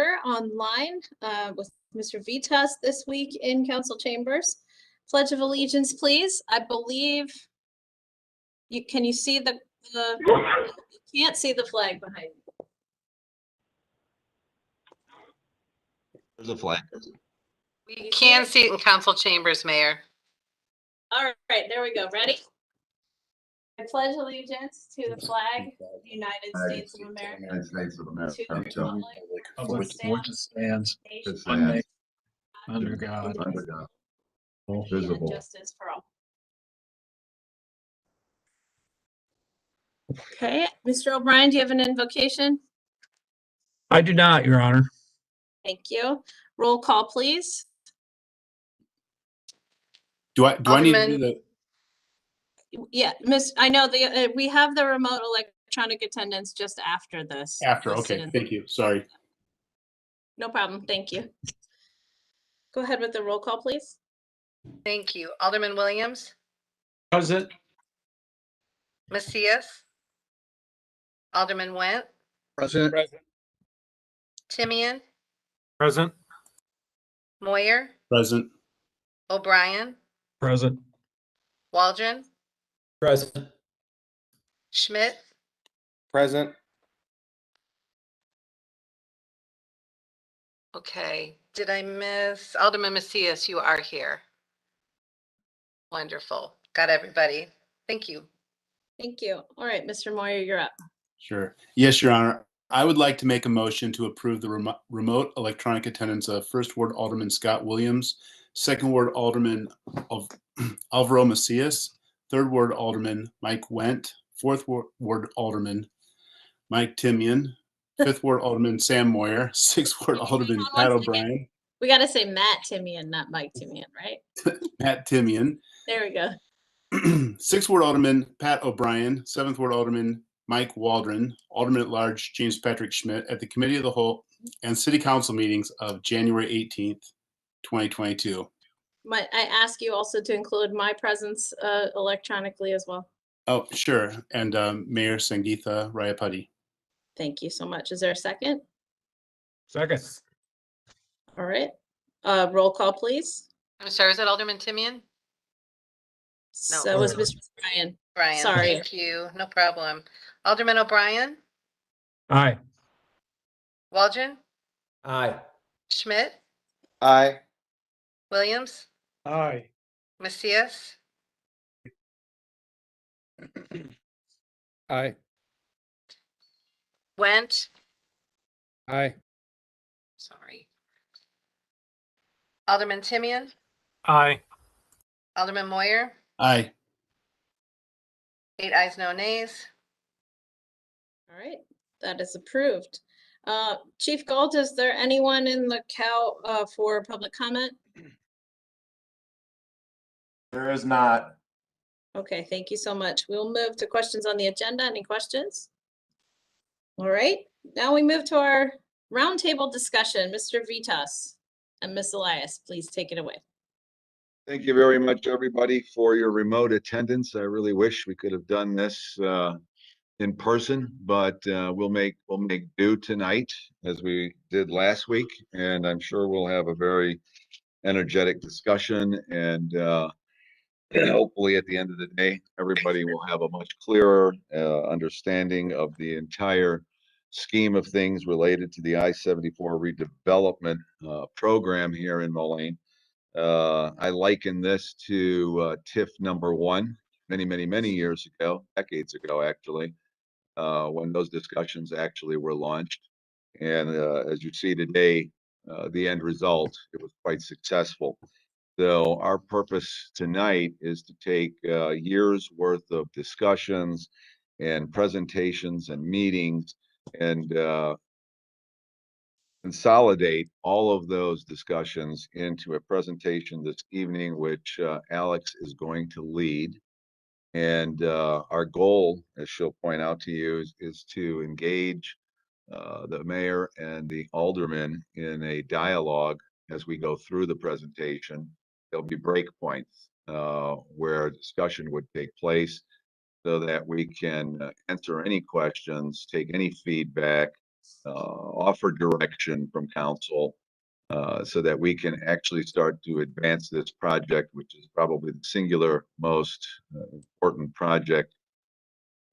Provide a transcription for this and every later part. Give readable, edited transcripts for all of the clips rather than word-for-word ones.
online with Mr. Vitas this week in council chambers. Pledge of Allegiance, please. I believe can you see you can't see the flag behind you. There's a flag. We can see it in council chambers, Mayor. All right, there we go. Ready? I pledge allegiance to the flag of the United States of America, United States of America. to the republic For which it stands, nation, one nation, under God, Under God. liberty, and Visible. justice for all. Okay, Mr. O'Brien, do you have an invocation? I do not, Your Honor. Thank you. Roll call, please. Do I need to do the? Yeah, I know we have the remote electronic attendance just after this. After, listed okay, in- thank you, sorry. No problem, thank you. Go ahead with the roll call, please. Thank you. Alderman Williams, Present. Macias, Alderman Went, Present. Timian, Present. Moyer, Present. O'Brien, Present. Waldron, Present. Schmidt, Present. okay. Did I miss Alderman Macias? You are here. Wonderful. Got everybody. Thank you. Thank you. All right, Mr. Moyer, you're up. Sure. Yes, Your Honor. I would like to make a motion to approve the remote electronic attendance of First Ward Alderman Scott Williams, Second Ward Alderman of Alvaro Macias, Third Ward Alderman Mike Went, Fourth Ward Alderman Mike Timian, Fifth Ward Alderman Sam Moyer, Sixth Ward Alderman Hang on Pat one second. O'Brien, We got to say Matt Timian, not Mike Timian, right? Pat Timian, There we go. Sixth Ward Alderman Pat O'Brien, Seventh Ward Alderman Mike Waldron, Alderman at Large James Patrick Schmidt at the Committee of the Whole and City Council meetings of January 18th, 2022. I ask you also to include my presence electronically as well. Oh, sure. And Mayor Sangeetha Rayapati. Thank you so much. Is there a second? Second. All right. Roll call, please. I'm sorry, was that Alderman Timian? No. So was Mr. Bryan. Brian, Sorry. thank you. No problem. Alderman O'Brien, Aye. Waldron, Aye. Schmidt, Aye. Williams, Aye. Macias, Aye. Went, Aye. sorry. Alderman Timian, Aye. Alderman Moyer, Aye. 8 ayes, no nays. All right, that is approved. Chief Galt, is there anyone in the for public comment? There is not. Okay, thank you so much. We'll move to questions on the agenda. Any questions? All right, now we move to our roundtable discussion. Mr. Vitas and Ms. Elias, please take it away. Thank you very much, everybody, for your remote attendance. I really wish we could have done this in person, but we'll make do tonight as we did last week, and I'm sure we'll have a very energetic discussion. And hopefully, at the end of the day, everybody will have a much clearer understanding of the entire scheme of things related to the I-74 redevelopment program here in Moline. I liken this to TIF number 1 many years ago, decades ago, actually, when those discussions actually were launched. And as you see today, the end result, it was quite successful. So our purpose tonight is to take years worth of discussions and presentations and meetings and consolidate all of those discussions into a presentation this evening, which Alex is going to lead. And our goal, as she'll point out to you, is to engage the mayor and the aldermen in a dialogue as we go through the presentation. There'll be break points where discussion would take place so that we can answer any questions, take any feedback, offer direction from council so that we can actually start to advance this project, which is probably the singular most important project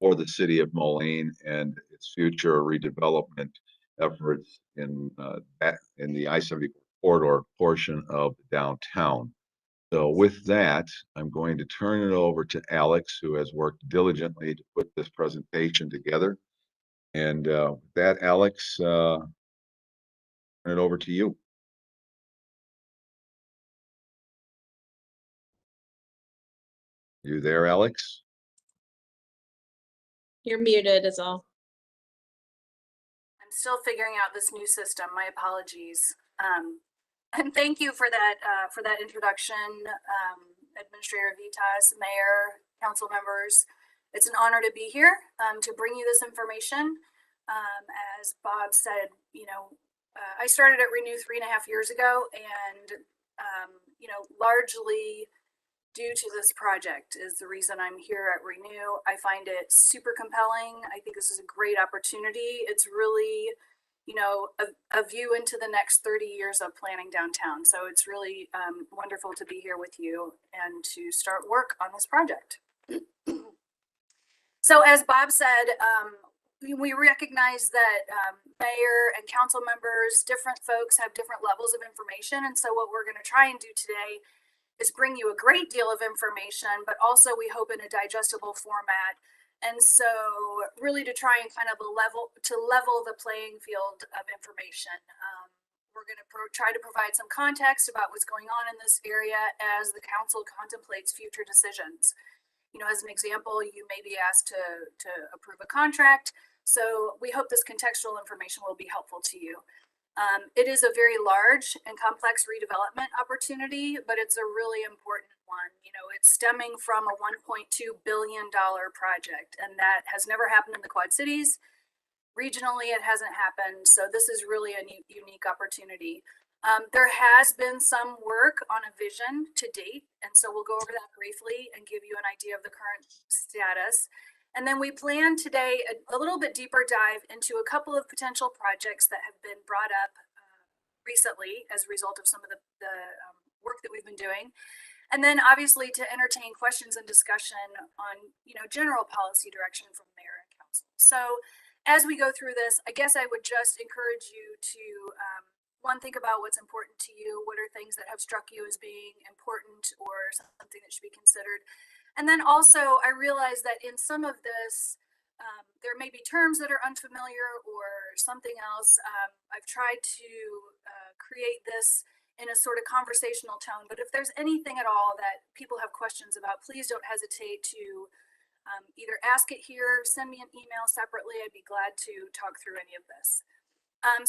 for the city of Moline and its future redevelopment efforts in the I-74 corridor portion of downtown. So with that, I'm going to turn it over to Alex, who has worked diligently to put this presentation together. And with that, Alex, turn it over to you. You there, Alex? You're muted is all. I'm still figuring out this new system. My apologies. And thank you for that introduction, Administrator Vitas, Mayor, council members. It's an honor to be here to bring you this information. As Bob said, I started at Renew 3.5 years ago, and largely due to this project is the reason I'm here at Renew. I find it super compelling. I think this is a great opportunity. It's really, a view into the next 30 years of planning downtown. So it's really wonderful to be here with you and to start work on this project. So as Bob said, we recognize that mayor and council members, different folks have different levels of information. And so what we're going to try and do today is bring you a great deal of information, but also we hope in a digestible format. And so really to try and kind of level the playing field of information. We're going to try to provide some context about what's going on in this area as the council contemplates future decisions. As an example, you may be asked to approve a contract. So we hope this contextual information will be helpful to you. It is a very large and complex redevelopment opportunity, but it's a really important one. It's stemming from a $1.2 billion project, and that has never happened in the Quad Cities. Regionally, it hasn't happened. So this is really a unique opportunity. There has been some work on a vision to date, and so we'll go over that briefly and give you an idea of the current status. And then we plan today a little bit deeper dive into a couple of potential projects that have been brought up recently as a result of some of the work that we've been doing. And then obviously to entertain questions and discussion on, general policy direction from mayor and council. So as we go through this, I guess I would just encourage you to, one, think about what's important to you. What are things that have struck you as being important or something that should be considered? And then also, I realize that in some of this, there may be terms that are unfamiliar or something else. I've tried to create this in a sort of conversational tone, but if there's anything at all that people have questions about, please don't hesitate to either ask it here, send me an email separately. I'd be glad to talk through any of this.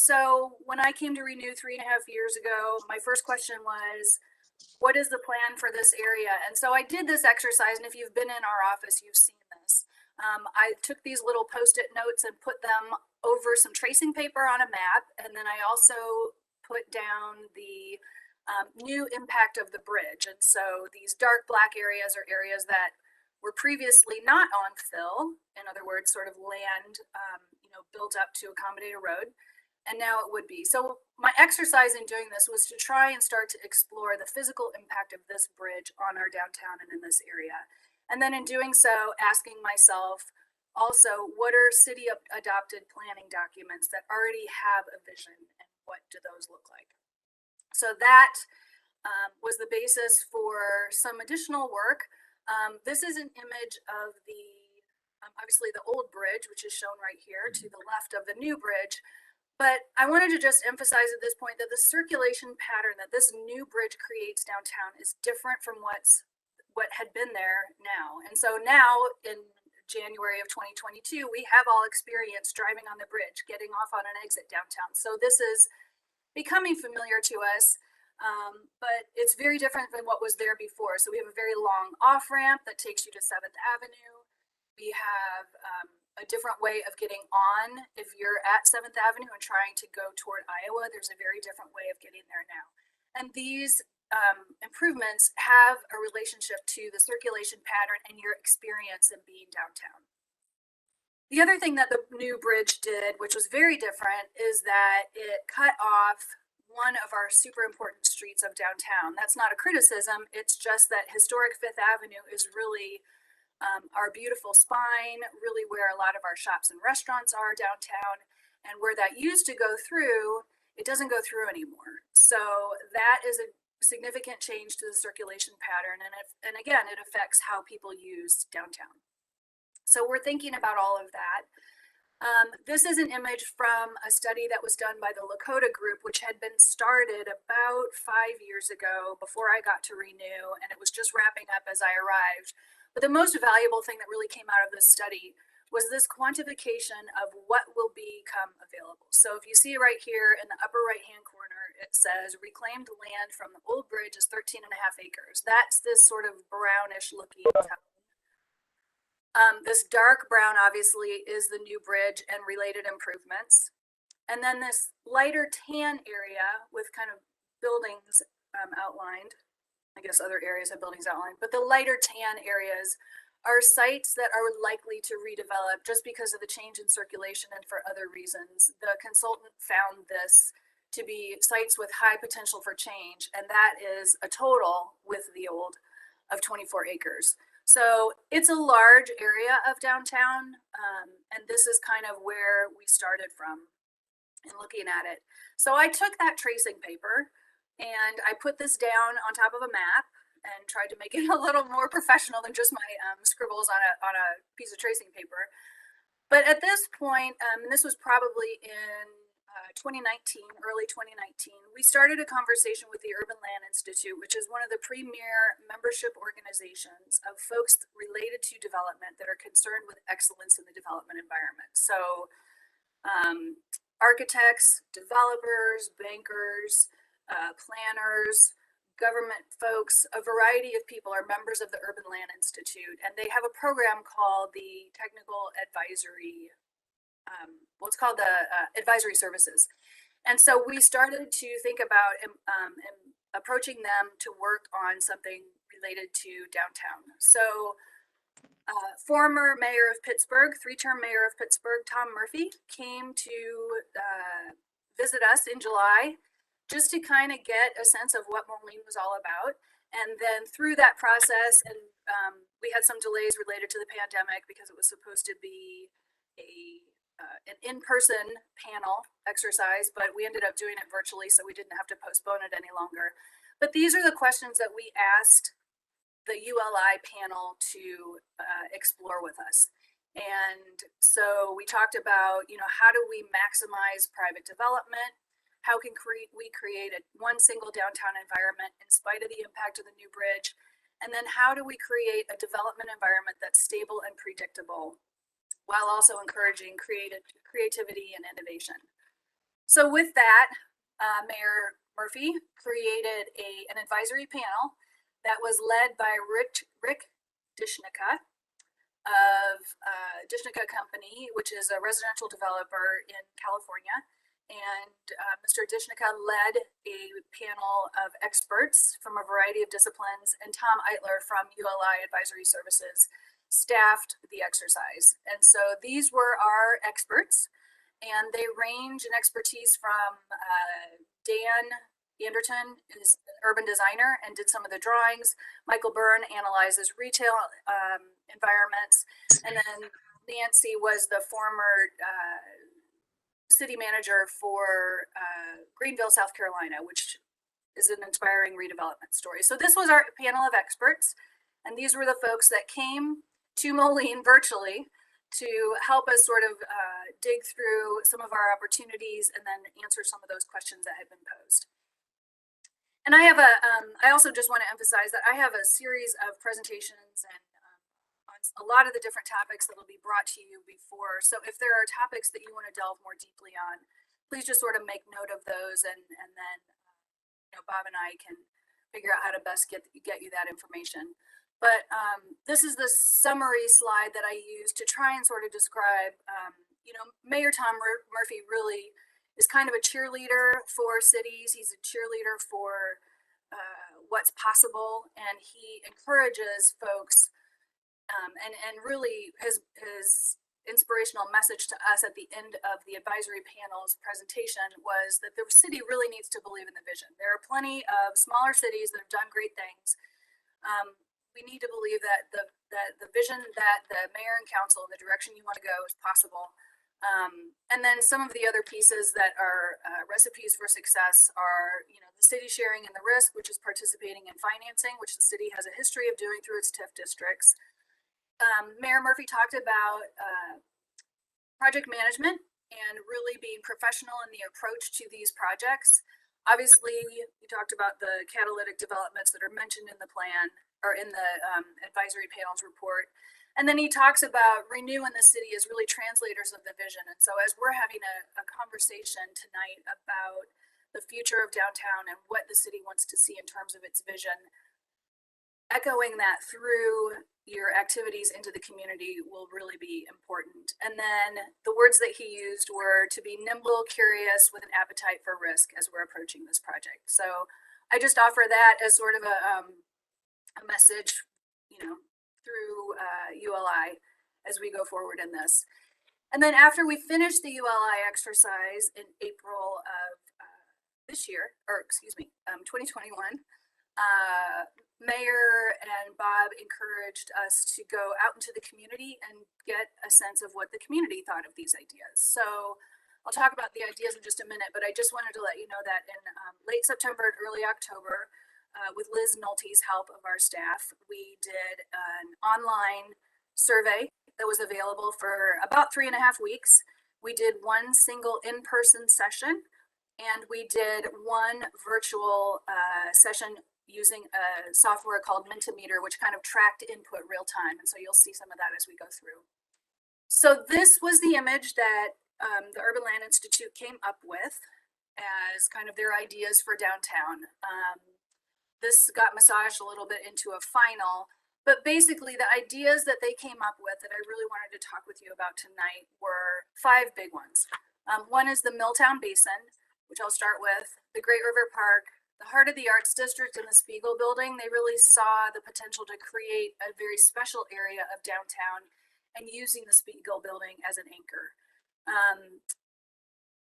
So when I came to Renew 3.5 years ago, my first question was, what is the plan for this area? And so I did this exercise, and if you've been in our office, you've seen this. I took these little Post-it notes and put them over some tracing paper on a map, and then I also put down the new impact of the bridge. And so these dark black areas are areas that were previously not on fill, in other words, sort of land, built up to accommodate a road. And now it would be. So my exercise in doing this was to try and start to explore the physical impact of this bridge on our downtown and in this area. And then in doing so, asking myself also, what are city adopted planning documents that already have a vision, and what do those look like? So that was the basis for some additional work. This is an image of obviously the old bridge, which is shown right here to the left of the new bridge. But I wanted to just emphasize at this point that the circulation pattern that this new bridge creates downtown is different from what had been there now. And so now in January of 2022, we have all experienced driving on the bridge, getting off on an exit downtown. So this is becoming familiar to us, but it's very different than what was there before. So we have a very long off ramp that takes you to 7th Avenue. We have a different way of getting on. If you're at 7th Avenue and trying to go toward Iowa, there's a very different way of getting there now. And these improvements have a relationship to the circulation pattern and your experience of being downtown. The other thing that the new bridge did, which was very different, is that it cut off one of our super important streets of downtown. That's not a criticism. It's just that historic Fifth Avenue is really our beautiful spine, really where a lot of our shops and restaurants are downtown. And where that used to go through, it doesn't go through anymore. So that is a significant change to the circulation pattern. And again, it affects how people use downtown. So we're thinking about all of that. This is an image from a study that was done by the Lakota group, which had been started about 5 years ago before I got to Renew, and it was just wrapping up as I arrived. But the most valuable thing that really came out of this study was this quantification of what will become available. So if you see right here in the upper right-hand corner, it says reclaimed land from the old bridge is 13.5 acres. That's this sort of brownish looking tone. This dark brown obviously is the new bridge and related improvements. And then this lighter tan area with kind of buildings outlined. I guess other areas have buildings outlined, but the lighter tan areas are sites that are likely to redevelop just because of the change in circulation and for other reasons. The consultant found this to be sites with high potential for change, and that is a total with the old of 24 acres. So it's a large area of downtown, and this is kind of where we started from in looking at it. So I took that tracing paper and I put this down on top of a map and tried to make it a little more professional than just my scribbles on a piece of tracing paper. But at this point, and this was probably in 2019, early 2019, we started a conversation with the Urban Land Institute, which is one of the premier membership organizations of folks related to development that are concerned with excellence in the development environment. So architects, developers, bankers, planners, government folks, a variety of people are members of the Urban Land Institute, and they have a program called the Technical Advisory, what's called the Advisory Services. And so we started to think about approaching them to work on something related to downtown. So former mayor of Pittsburgh, 3-term mayor of Pittsburgh, Tom Murphy, came to visit us in July just to kind of get a sense of what Moline was all about. And then through that process, and we had some delays related to the pandemic because it was supposed to be an in-person panel exercise, but we ended up doing it virtually, so we didn't have to postpone it any longer. But these are the questions that we asked the ULI panel to explore with us. And so we talked about, how do we maximize private development? How can we create one single downtown environment in spite of the impact of the new bridge? And then how do we create a development environment that's stable and predictable while also encouraging creativity and innovation? So with that, Mayor Murphy created an advisory panel that was led by Rick Dishnica of Dishnica Company, which is a residential developer in California. And Mr. Dishnica led a panel of experts from a variety of disciplines, and Tom Eitler from ULI Advisory Services staffed the exercise. And so these were our experts, and they range in expertise from Dan Anderton is an urban designer and did some of the drawings. Michael Byrne analyzes retail environments. And then Nancy was the former city manager for Greenville, South Carolina, which is an inspiring redevelopment story. So this was our panel of experts. And these were the folks that came to Moline virtually to help us sort of dig through some of our opportunities and then answer some of those questions that had been posed. And I also just want to emphasize that I have a series of presentations and on a lot of the different topics that will be brought to you before. So if there are topics that you want to delve more deeply on, please just sort of make note of those, and then Bob and I can figure out how to best get you that information. But this is the summary slide that I use to try and sort of describe, Mayor Tom Murphy really is kind of a cheerleader for cities. He's a cheerleader for what's possible, and he encourages folks and really his inspirational message to us at the end of the advisory panel's presentation was that the city really needs to believe in the vision. There are plenty of smaller cities that have done great things. We need to believe that the vision that the mayor and council, the direction you want to go, is possible. And then some of the other pieces that are recipes for success are, the city sharing in the risk, which is participating in financing, which the city has a history of doing through its TIF districts. Mayor Murphy talked about project management and really being professional in the approach to these projects. Obviously, we talked about the catalytic developments that are mentioned in the plan or in the advisory panel's report. And then he talks about Renew in the city as really translators of the vision. And so as we're having a conversation tonight about the future of downtown and what the city wants to see in terms of its vision, echoing that through your activities into the community will really be important. And then the words that he used were to be nimble, curious, with an appetite for risk as we're approaching this project. So I just offer that as sort of a message, through ULI as we go forward in this. And then after we finish the ULI exercise in April of this year, 2021, Mayor and Bob encouraged us to go out into the community and get a sense of what the community thought of these ideas. So I'll talk about the ideas in just a minute, but I just wanted to let you know that in late September and early October, with Liz Nolte's help of our staff, we did an online survey that was available for about 3.5 weeks. We did one single in-person session, and we did one virtual session using a software called Mentimeter, which kind of tracked input real time. And so you'll see some of that as we go through. So this was the image that the Urban Land Institute came up with as kind of their ideas for downtown. This got massaged a little bit into a final, but basically the ideas that they came up with that I really wanted to talk with you about tonight were 5 big ones. One is the Milltown Basin, which I'll start with, the Great River Park, the Heart of the Arts District, and the Spiegel Building. They really saw the potential to create a very special area of downtown and using the Spiegel Building as an anchor.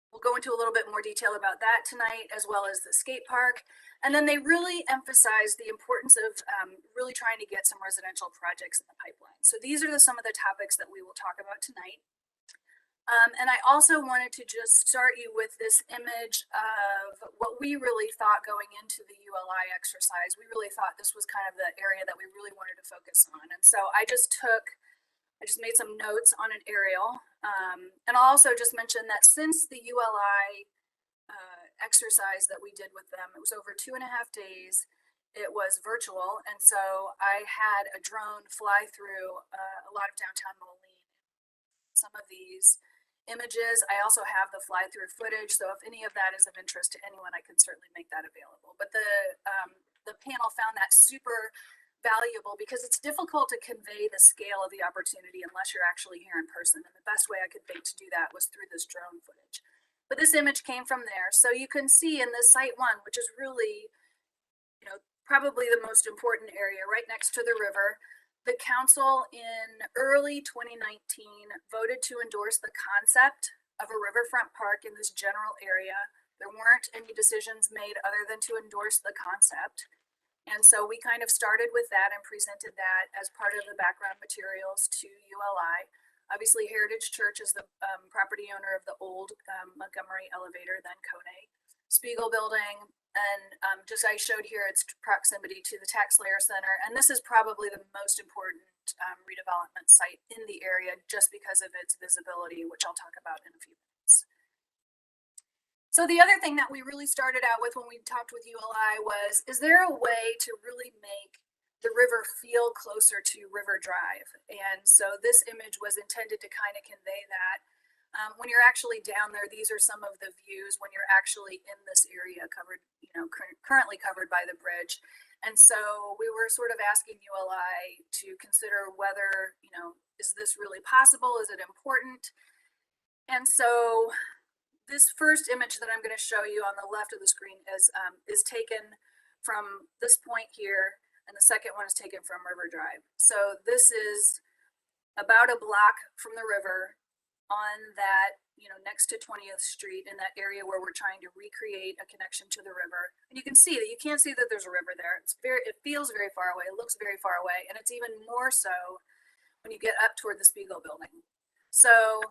We'll go into a little bit more detail about that tonight, as well as the skate park. And then they really emphasized the importance of really trying to get some residential projects in the pipeline. So these are some of the topics that we will talk about tonight. And I also wanted to just start you with this image of what we really thought going into the ULI exercise. We really thought this was kind of the area that we really wanted to focus on. And so I just made some notes on an aerial. And I'll also just mention that since the ULI exercise that we did with them, it was over 2.5 days. It was virtual. And so I had a drone fly through a lot of downtown Moline. Some of these images, I also have the fly through footage. So if any of that is of interest to anyone, I can certainly make that available. But the panel found that super valuable because it's difficult to convey the scale of the opportunity unless you're actually here in person. And the best way I could think to do that was through this drone footage. But this image came from there. So you can see in this site 1, which is really, probably the most important area right next to the river, the council in early 2019 voted to endorse the concept of a riverfront park in this general area. There weren't any decisions made other than to endorse the concept. And so we kind of started with that and presented that as part of the background materials to ULI. Obviously, Heritage Church is the property owner of the old Montgomery elevator, then Kone. Spiegel Building, and just I showed here its proximity to the Tax Layer Center. And this is probably the most important redevelopment site in the area just because of its visibility, which I'll talk about in a few minutes. So the other thing that we really started out with when we talked with ULI was, is there a way to really make the river feel closer to River Drive? And so this image was intended to kind of convey that. When you're actually down there, these are some of the views when you're actually in this area covered, currently covered by the bridge. And so we were sort of asking ULI to consider whether, is this really possible? Is it important? And so this first image that I'm going to show you on the left of the screen is taken from this point here, and the second one is taken from River Drive. So this is about a block from the river on that, next to 20th Street in that area where we're trying to recreate a connection to the river. And you can see that you can't see that there's a river there. It feels very far away. It looks very far away. And it's even more so when you get up toward the Spiegel building. So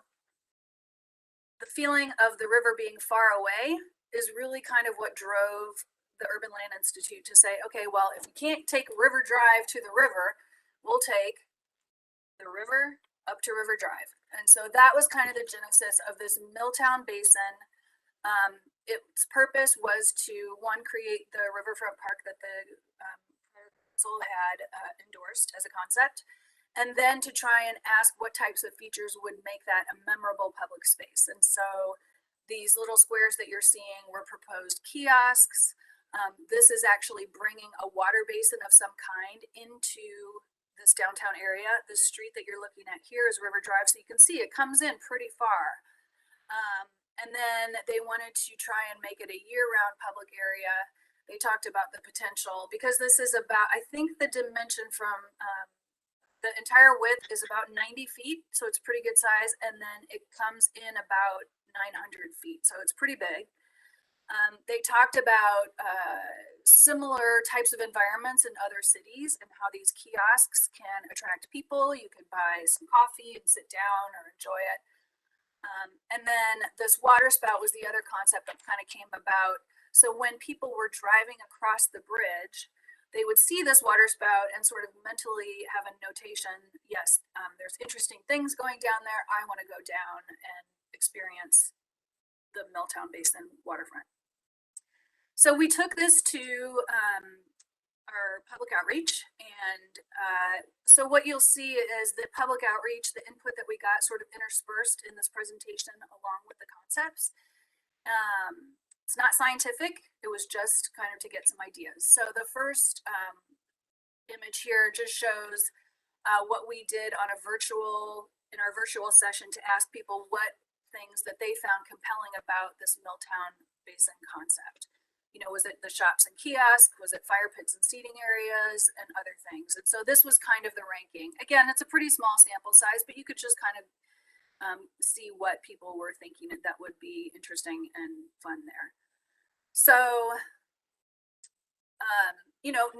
the feeling of the river being far away is really kind of what drove the Urban Land Institute to say, okay, well, if we can't take River Drive to the river, we'll take the river up to River Drive. And so that was kind of the genesis of this Milltown Basin. Its purpose was to, one, create the riverfront park that the council had endorsed as a concept, and then to try and ask what types of features would make that a memorable public space. And so these little squares that you're seeing were proposed kiosks. This is actually bringing a water basin of some kind into this downtown area. The street that you're looking at here is River Drive, so you can see it comes in pretty far. And then they wanted to try and make it a year-round public area. They talked about the potential, because this is about, I think the dimension from the entire width is about 90 feet, so it's pretty good size, and then it comes in about 900 feet, so it's pretty big. They talked about similar types of environments in other cities and how these kiosks can attract people. You can buy some coffee and sit down or enjoy it. And then this water spout was the other concept that kind of came about. So when people were driving across the bridge, they would see this water spout and sort of mentally have a notation. Yes, there's interesting things going down there. I want to go down and experience the Milltown Basin waterfront. So we took this to our public outreach, and so what you'll see is the public outreach, the input that we got sort of interspersed in this presentation along with the concepts. It's not scientific, it was just kind of to get some ideas. So the first image here just shows what we did on in our virtual session to ask people what things that they found compelling about this Milltown Basin concept. Was it the shops and kiosks? Was it fire pits and seating areas and other things? And so this was kind of the ranking. Again, it's a pretty small sample size, but you could just kind of see what people were thinking that would be interesting and fun there. So,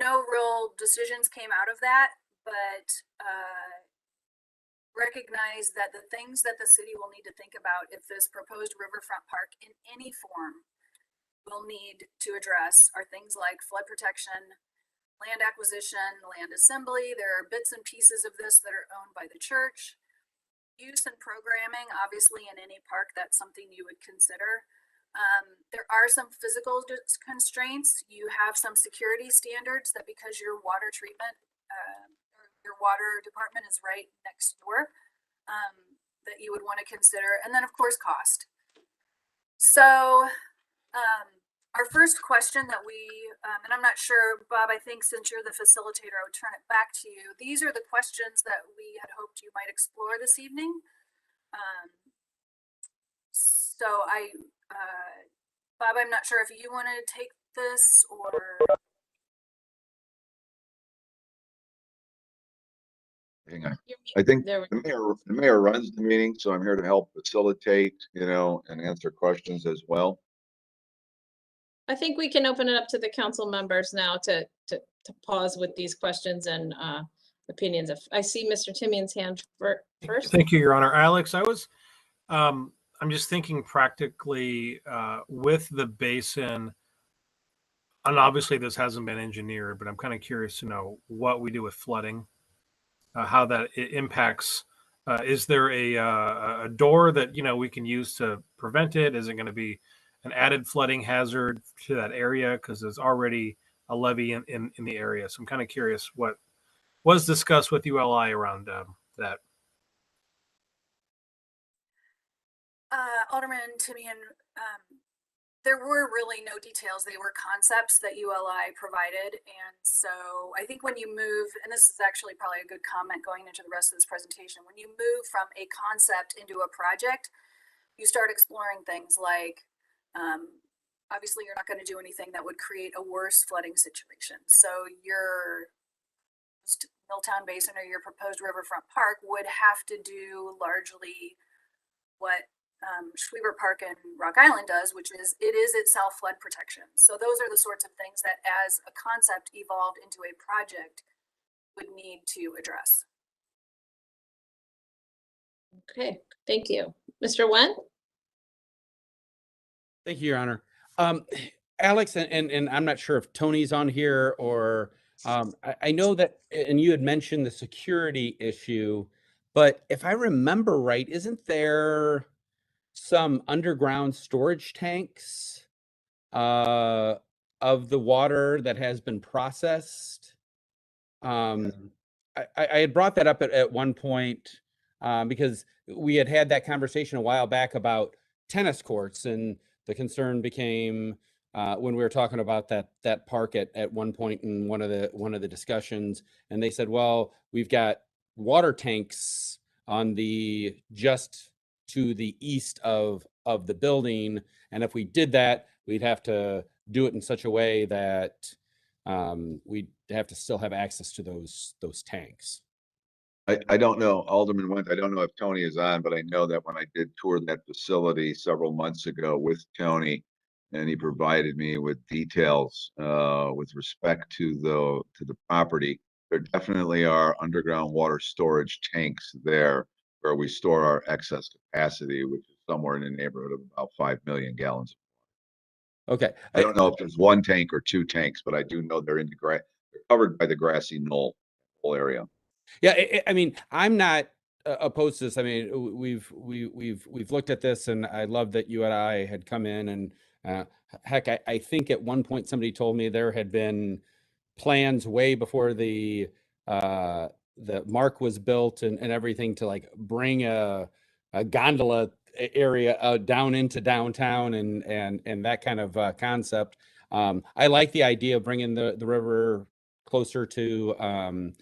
no real decisions came out of that, but recognize that the things that the city will need to think about if this proposed riverfront park in any form will need to address are things like flood protection, land acquisition, land assembly. There are bits and pieces of this that are owned by the church. Use and programming, obviously in any park, that's something you would consider. There are some physical constraints. You have some security standards that because your water treatment, your water department is right next door, that you would want to consider. And then of course, cost. So, our first question that we, and I'm not sure, Bob, I think since you're the facilitator, I would turn it back to you. These are the questions that we had hoped you might explore this evening. So Bob, I'm not sure if you want to take this or. Hang on. I think the mayor runs the meeting, so I'm here to help facilitate, and answer questions as well. I think we can open it up to the council members now to pause with these questions and opinions. If I see Mr. Timian's hand first. Thank you, Your Honor. Alex, I'm just thinking practically with the basin, and obviously this hasn't been engineered, but I'm kind of curious to know what we do with flooding, how that it impacts. Is there a door that, we can use to prevent it? Is it going to be an added flooding hazard to that area because there's already a levee in the area? So I'm kind of curious what was discussed with ULI around that. Alderman Timian, there were really no details. They were concepts that ULI provided. And so I think when you move, and this is actually probably a good comment going into the rest of this presentation, when you move from a concept into a project, you start exploring things like, obviously you're not going to do anything that would create a worse flooding situation. So you're Milltown Basin or your proposed riverfront park would have to do largely what Schweber Park and Rock Island does, which is it is itself flood protection. So those are the sorts of things that as a concept evolved into a project would need to address. Okay, thank you. Mr. Wen? Thank you, Your Honor. Alex, and I'm not sure if Tony's on here or I know that, and you had mentioned the security issue, but if I remember right, isn't there some underground storage tanks of the water that has been processed? I had brought that up at one point because we had that conversation a while back about tennis courts, and the concern became when we were talking about that park at one point in one of the discussions, and they said, well, we've got water tanks on the just to the east of the building, and if we did that, we'd have to do it in such a way that we'd have to still have access to those tanks. I don't know, Alderman Went, I don't know if Tony is on, but I know that when I did tour that facility several months ago with Tony, and he provided me with details with respect to the property, there definitely are underground water storage tanks there where we store our excess capacity, which is somewhere in the neighborhood of about 5 million gallons. Okay. I don't know if there's one tank or two tanks, but I do know they're in the they're covered by the grassy knoll whole area. Yeah, I mean, I'm not opposed to this. I mean, we've looked at this, and I love that you and I had come in, and heck, I think at one point somebody told me there had been plans way before the mark was built and everything to like bring a gondola area down into downtown and that kind of concept. I like the idea of bringing the river closer to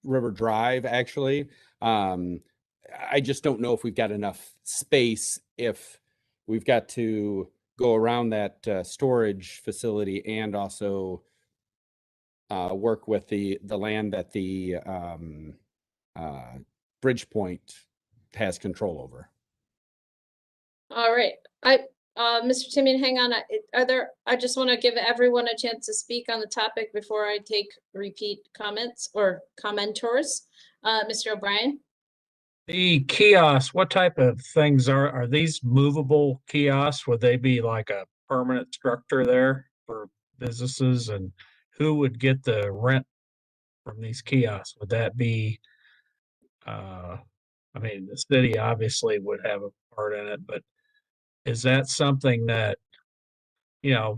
River Drive, actually. I just don't know if we've got enough space if we've got to go around that storage facility and also work with the land that the Bridgepoint has control over. All right, Mr. Timian, hang on. I just want to give everyone a chance to speak on the topic before I take repeat comments or commenters. Mr. O'Brien? The kiosks, what type of things are these movable kiosks? Would they be like a permanent structure there for businesses? And who would get the rent from these kiosks? Would that be, I mean, the city obviously would have a part in it, but is that something that, you know,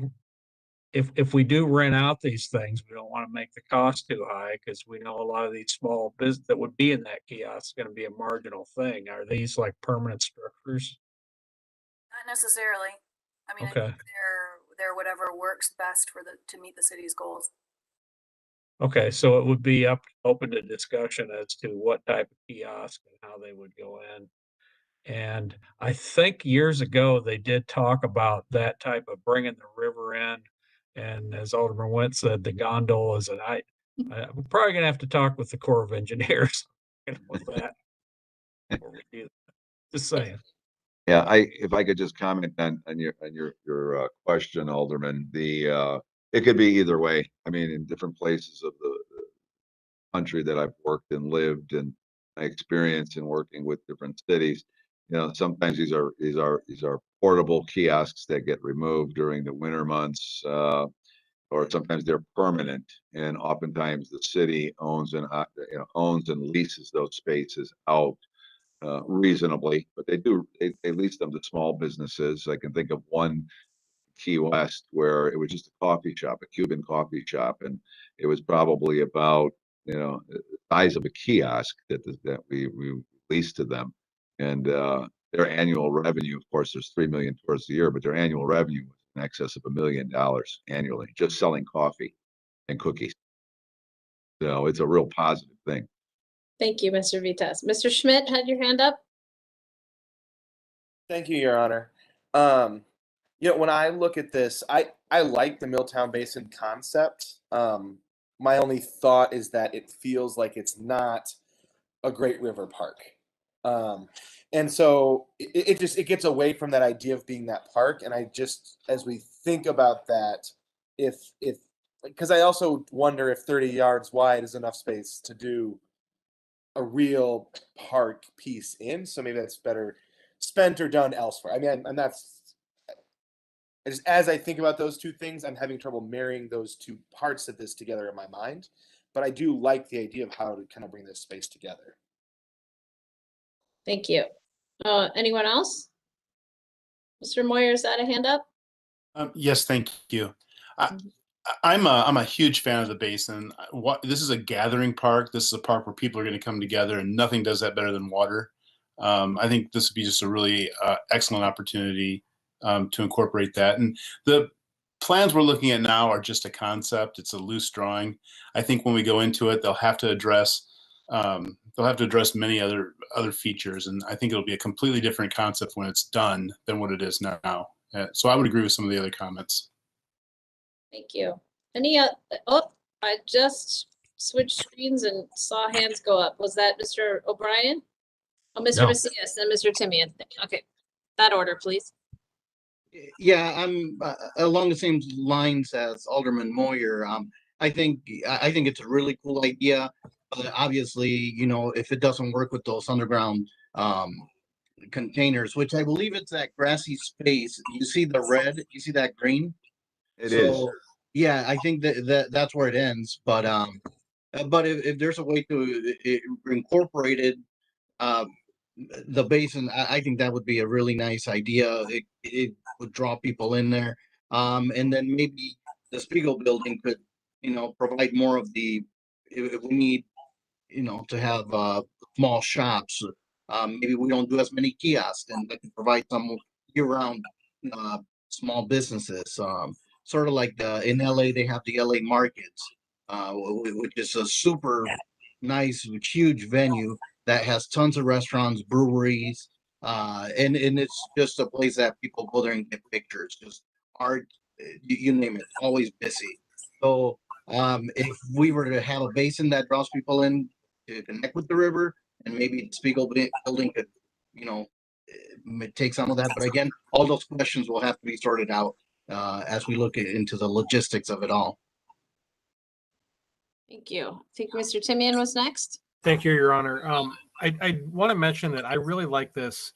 if we do rent out these things, we don't want to make the cost too high because we know a lot of these small business that would be in that kiosk is going to be a marginal thing. Are these like permanent structures? Not necessarily. I mean, I Okay. think they're whatever works best for to meet the city's goals. Okay, so it would be open to discussion as to what type of kiosk and how they would go in. And I think years ago, they did talk about that type of bringing the river in. And as Alderman Went said, the gondolas, and we're probably gonna have to talk with the Corps of Engineers with that. before we do that. Just saying. Yeah, if I could just comment on your question, Alderman, it could be either way. I mean, in different places of the country that I've worked and lived, and my experience in working with different cities, you know, sometimes these are portable kiosks that get removed during the winter months, or sometimes they're permanent, and oftentimes the city owns and leases those spaces out reasonably, but they lease them to small businesses. I can think of one Key West where it was just a coffee shop, a Cuban coffee shop, and it was probably about, you know, the size of a kiosk that we leased to them, and their annual revenue, of course, there's 3 million tourists a year, but their annual revenue was in excess of $1 million annually just selling coffee and cookies. So it's a real positive thing. Thank you, Mr. Vitas. Mr. Schmidt had your hand up. Thank you, Your Honor. You know, when I look at this, I like the Milltown Basin concept. my only thought is that it feels like it's not a great river park. And so it gets away from that idea of being that park. And I just, as we think about that, because I also wonder if 30 yards wide is enough space to do a real park piece in. So maybe that's better spent or done elsewhere. I mean, and that's, as I think about those two things, I'm having trouble marrying those two parts of this together in my mind. But I do like the idea of how to kind of bring this space together. Thank you. Anyone else? Mr. Moyer's had a hand up? Yes, thank you. I'm a huge fan of the basin. This is a gathering park. This is a park where people are going to come together, and nothing does that better than water. I think this would be just a really excellent opportunity to incorporate that. And the plans we're looking at now are just a concept. It's a loose drawing. I think when we go into it, they'll have to address many other features, and I think it'll be a completely different concept when it's done than what it is now. So I would agree with some of the other comments. Thank you. I just switched screens and saw hands go up. Was that Mr. O'Brien? Oh, Mr. No. Macias and Mr. Timian. Okay, that order, please. Yeah, I'm along the same lines as Alderman Moyer. I think it's a really cool idea, but obviously, you know, if it doesn't work with those underground containers, which I believe it's that grassy space. You see the red, you see that green? It is. Yeah, I think that's where it ends. But if there's a way to incorporate it, the basin, I think that would be a really nice idea. It would draw people in there. And then maybe the Spiegel building could, you know, provide more of the, if we need, you know, to have small shops. Maybe we don't do as many kiosks, and that can provide some year-round small businesses. Sort of like in LA, they have the LA markets, which is a super nice, huge venue that has tons of restaurants, breweries, and it's just a place that people go there and get pictures, just art, you name it, always busy. So if we were to have a basin that draws people in to connect with the river, and maybe the Spiegel building could, you know, take some of that. But again, all those questions will have to be sorted out as we look into the logistics of it all. Thank you. I think Mr. Timian was next. Thank you, Your Honor. I want to mention that I really like this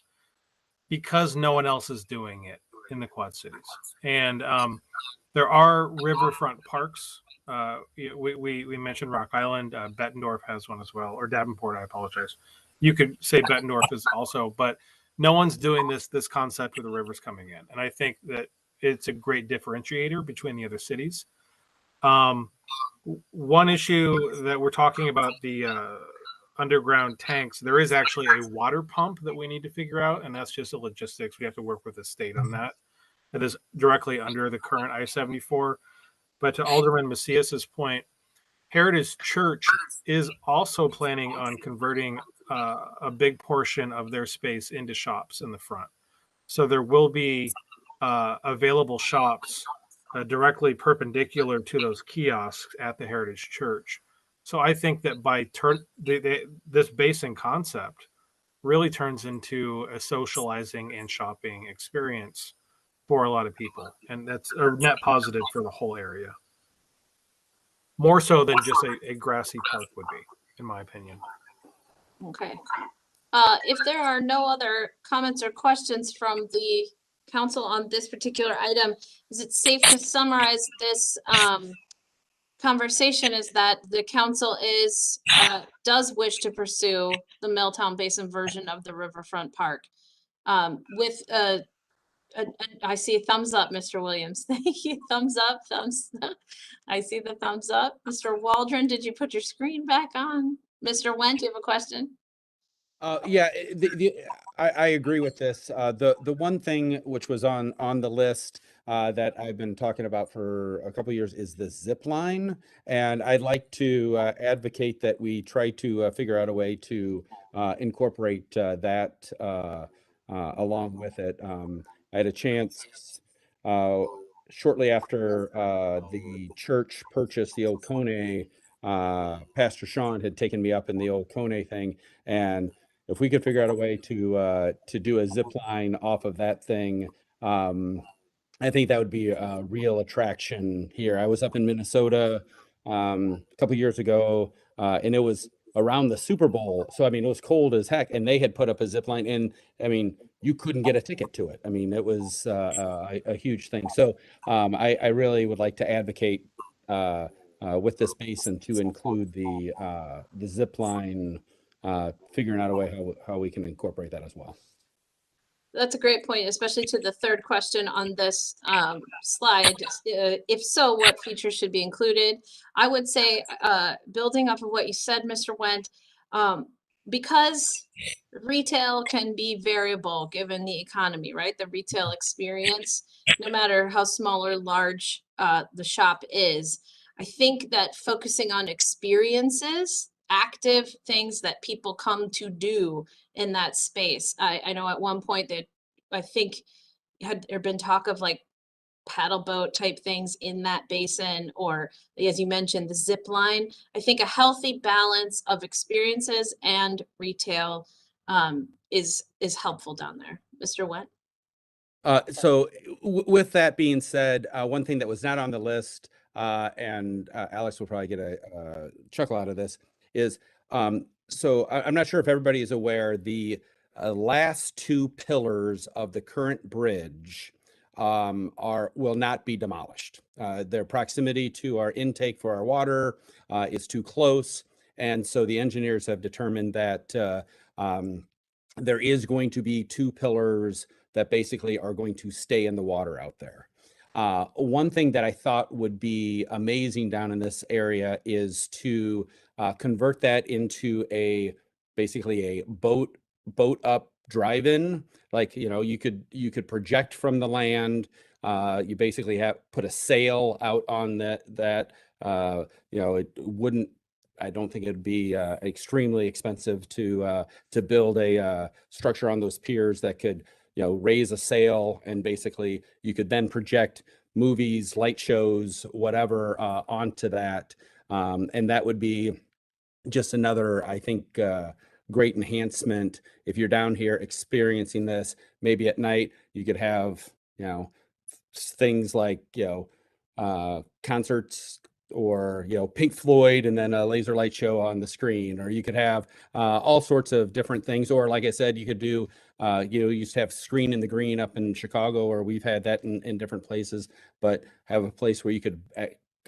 because no one else is doing it in the Quad Cities. And there are riverfront parks. We mentioned Rock Island. Bettendorf has one as well, or Davenport, I apologize. You could say Bettendorf is also, but no one's doing this concept where the river's coming in. And I think that it's a great differentiator between the other cities. One issue that we're talking about, the underground tanks, there is actually a water pump that we need to figure out, and that's just a logistics. We have to work with the state on that. That is directly under the current I-74. But to Alderman Macias's point, Heritage Church is also planning on converting a big portion of their space into shops in the front. So there will be available shops directly perpendicular to those kiosks at the Heritage Church. So I think that by this basin concept really turns into a socializing and shopping experience for a lot of people. And that's a net positive for the whole area. More so than just a grassy park would be, in my opinion. Okay. If there are no other comments or questions from the council on this particular item, is it safe to summarize this conversation is that the council does wish to pursue the Milltown Basin version of the Riverfront Park with I see a thumbs up, Mr. Williams. Thank you. Thumbs up, I see the thumbs up. Mr. Waldron, did you put your screen back on? Mr. Wendt, do you have a question? Yeah, I agree with this. The one thing which was on the list that I've been talking about for a couple of years is the zip line, and I'd like to advocate that we try to figure out a way to incorporate that along with it. I had a chance shortly after the church purchased the old Kone, Pastor Sean had taken me up in the old Kone thing, and if we could figure out a way to do a zip line off of that thing, I think that would be a real attraction here. I was up in Minnesota a couple years ago, and it was around the Super Bowl. So I mean, it was cold as heck, and they had put up a zip line, and I mean, you couldn't get a ticket to it. I mean, it was a huge thing. So I really would like to advocate with this basin to include the zip line, figuring out a way how we can incorporate that as well. That's a great point, especially to the third question on this slide. If so, what features should be included? I would say, building off of what you said, Mr. Wendt, because retail can be variable given the economy, right? The retail experience, no matter how small or large the shop is. I think that focusing on experiences, active things that people come to do in that space. I know at one point that I think had there been talk of like paddle boat type things in that basin, or as you mentioned, the zip line. I think a healthy balance of experiences and retail is helpful down there. Mr. Wendt? So with that being said, one thing that was not on the list, and Alex will probably get a chuckle out of this, is so I'm not sure if everybody is aware, the last two pillars of the current bridge will not be demolished. Their proximity to our intake for our water is too close, and so the engineers have determined that there is going to be two pillars that basically are going to stay in the water out there. One thing that I thought would be amazing down in this area is to convert that into basically a boat up drive-in. Like, you know, you could project from the land. You basically put a sail out on that. You know, it wouldn't. I don't think it'd be extremely expensive to build a structure on those piers that could, you know, raise a sail, and basically you could then project movies, light shows, whatever onto that. And that would be just another, I think, great enhancement. If you're down here experiencing this, maybe at night you could have, you know, things like, you know, concerts, or, you know, Pink Floyd and then a laser light show on the screen, or you could have all sorts of different things. Or like I said, you could do, you know, you used to have Screen in the Green up in Chicago, or we've had that in different places, but have a place where you could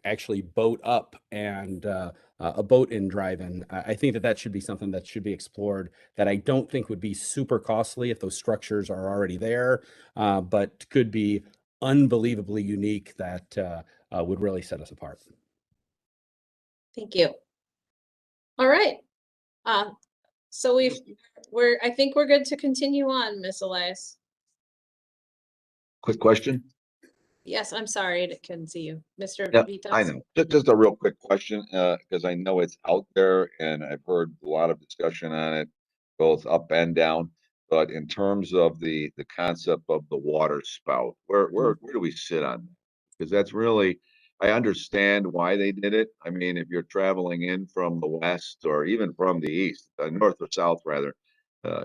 actually boat up and a boat in drive-in. I think that should be something that should be explored, that I don't think would be super costly if those structures are already there, but could be unbelievably unique, that would really set us apart. Thank you. All right. So I think we're good to continue on, Miss Elias. Quick question. Yes, I'm sorry, I couldn't see you. Mr. Yeah, Vitas? I know. Just a real quick question, because I know it's out there and I've heard a lot of discussion on it, both up and down. But in terms of the concept of the water spout, where do we sit on that? Because that's really, I understand why they did it. I mean, if you're traveling in from the west or even from the east, north or south rather,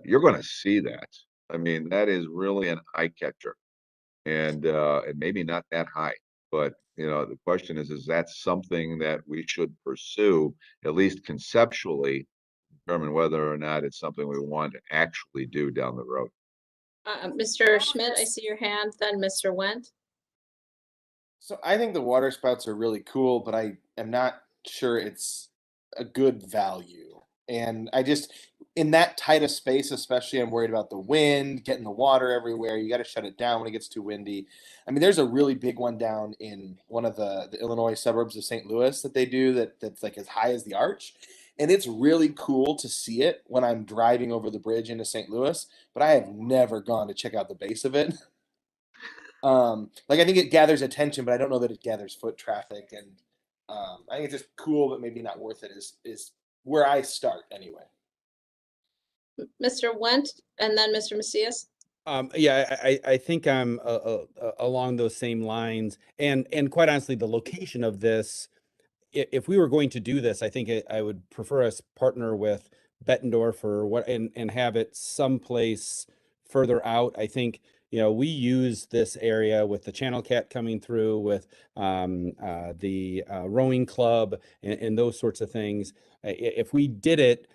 you're going to see that. I mean, that is really an eye catcher, and maybe not that high. But, you know, the question is that something that we should pursue, at least conceptually, determine whether or not it's something we want to actually do down the road? Mr. Schmidt, I see your hand, then Mr. Wendt. So I think the water spouts are really cool, but I am not sure it's a good value. And I just, in that tight of space, especially, I'm worried about the wind, getting the water everywhere. You got to shut it down when it gets too windy. I mean, there's a really big one down in one of the Illinois suburbs of St. Louis that they do that's like as high as the arch. And it's really cool to see it when I'm driving over the bridge into St. Louis, but I have never gone to check out the base of it. Like, I think it gathers attention, but I don't know that it gathers foot traffic. And I think it's just cool, but maybe not worth it is where I start anyway. Mr. Wendt, and then Mr. Macias. Yeah, I think I'm along those same lines, and quite honestly, the location of this, if we were going to do this, I think I would prefer us partner with Bettendorf or what, and have it someplace further out. I think, we use this area with the Channel Cat coming through, with the rowing club and those sorts of things. If we did it,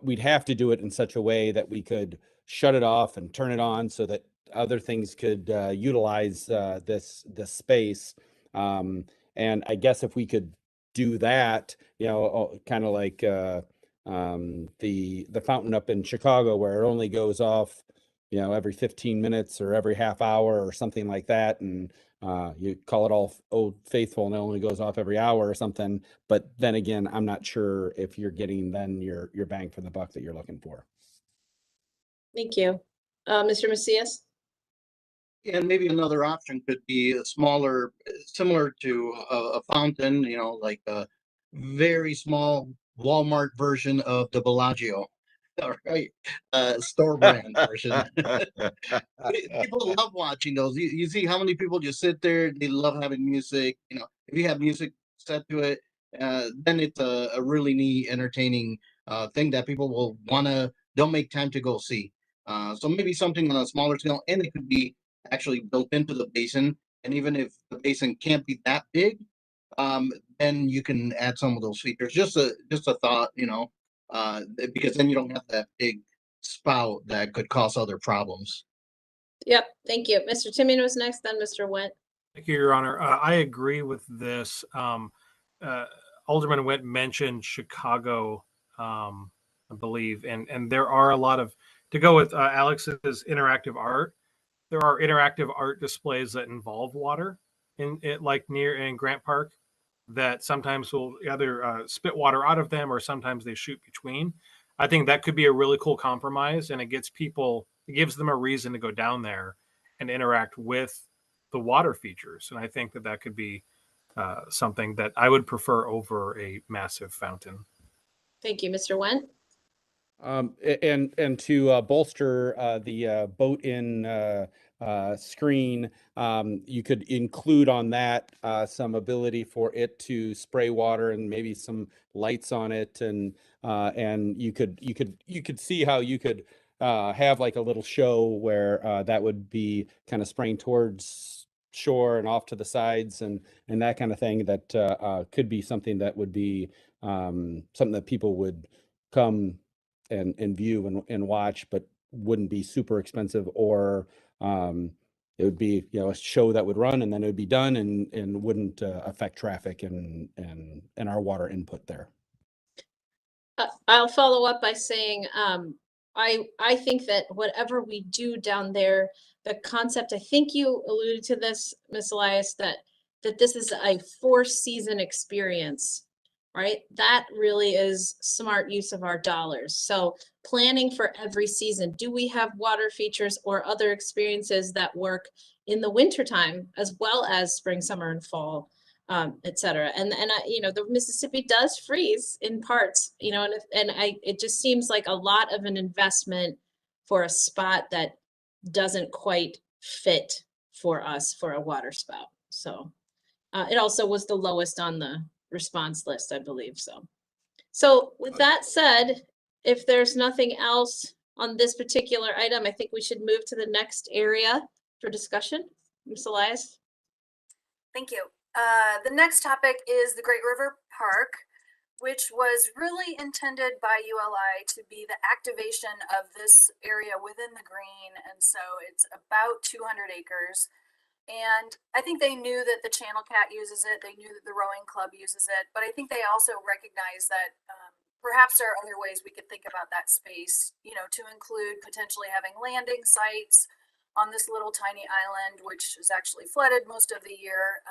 we'd have to do it in such a way that we could shut it off and turn it on so that other things could utilize this space. And I guess if we could do that, kind of like the fountain up in Chicago, where it only goes off, every 15 minutes or every half hour or something like that, and you call it all Old Faithful, and it only goes off every hour or something. But then again, I'm not sure if you're getting then your bang for the buck that you're looking for. Thank you. Mr. Macias? And maybe another option could be a smaller, similar to a fountain, like a very small Walmart version of the Bellagio. All right, store brand version. People love watching those. You see how many people just sit there. They love having music. If you have music set to it, then it's a really neat, entertaining thing that people will they'll make time to go see. So maybe something on a smaller scale, and it could be actually built into the basin. And even if the basin can't be that big, then you can add some of those features. Just a thought, because then you don't have that big spout that could cause other problems. Yep, thank you. Mr. Timian was next, then Mr. Went. Thank you, Your Honor. I agree with this. Alderman Witt mentioned Chicago, I believe, and there are a lot of, to go with Alex's interactive art, there are interactive art displays that involve water in it, like in Grant Park, that sometimes will either spit water out of them or sometimes they shoot between. I think that could be a really cool compromise, and it gives them a reason to go down there and interact with the water features. And I think that could be something that I would prefer over a massive fountain. Thank you, Mr. Went. And to bolster the boat in screen, you could include on that some ability for it to spray water and maybe some lights on it, and you could see how you could have like a little show where that would be kind of spraying towards shore and off to the sides and that kind of thing. That could be something that would be something that people would come and view and watch, but wouldn't be super expensive, or it would be a show that would run and then it would be done and wouldn't affect traffic and our water input there. I'll follow up by saying I think that whatever we do down there, the concept, I think you alluded to this, Ms. Elias, that this is a 4-season experience. Right? That really is smart use of our dollars. So planning for every season, do we have water features or other experiences that work in the wintertime as well as spring, summer, and fall, et cetera. And the Mississippi does freeze in parts, it just seems like a lot of an investment for a spot that doesn't quite fit for us for a water spout. So it also was the lowest on the response list, I believe so. So with that said, if there's nothing else on this particular item, I think we should move to the next area for discussion. Ms. Elias? Thank you. The next topic is the Great River Park, which was really intended by ULI to be the activation of this area within the green. And so it's about 200 acres. And I think they knew that the Channel Cat uses it. They knew that the rowing club uses it. But I think they also recognize that perhaps there are other ways we could think about that space, to include potentially having landing sites on this little tiny island, which is actually flooded most of the year.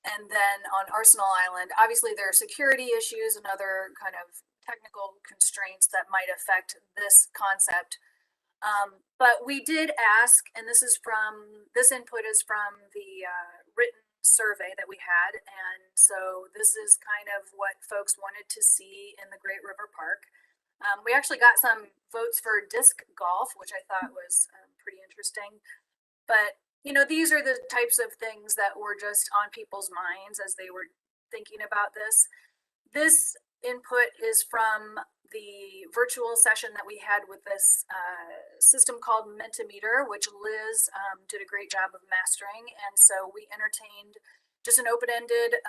And then on Arsenal Island, obviously there are security issues and other kind of technical constraints that might affect this concept. But we did ask, and this input is from the written survey that we had. And so this is kind of what folks wanted to see in the Great River Park. We actually got some votes for disc golf, which I thought was pretty interesting. But, these are the types of things that were just on people's minds as they were thinking about this. This input is from the virtual session that we had with this system called Mentimeter, which Liz did a great job of mastering. And so we entertained just an open-ended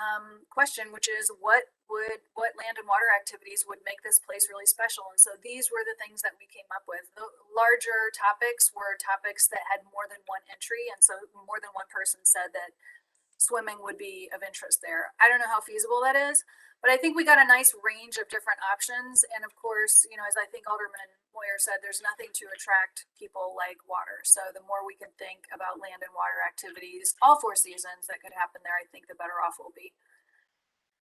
question, which is what land and water activities would make this place really special? And so these were the things that we came up with. The larger topics were topics that had more than one entry. And so more than one person said that swimming would be of interest there. I don't know how feasible that is, but I think we got a nice range of different options. And of course, as I think Alderman Moyer said, there's nothing to attract people like water. So the more we can think about land and water activities, all 4 seasons that could happen there, I think the better off we'll be.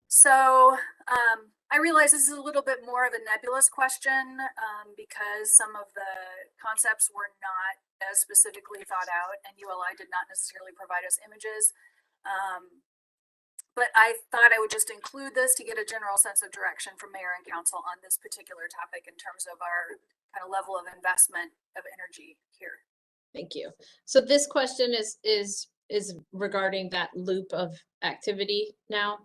So I realize this is a little bit more of a nebulous question because some of the concepts were not as specifically thought out, and ULI did not necessarily provide us images. But I thought I would just include this to get a general sense of direction from mayor and council on this particular topic in terms of our kind of level of investment of energy here. Thank you. So this question is regarding that loop of activity now?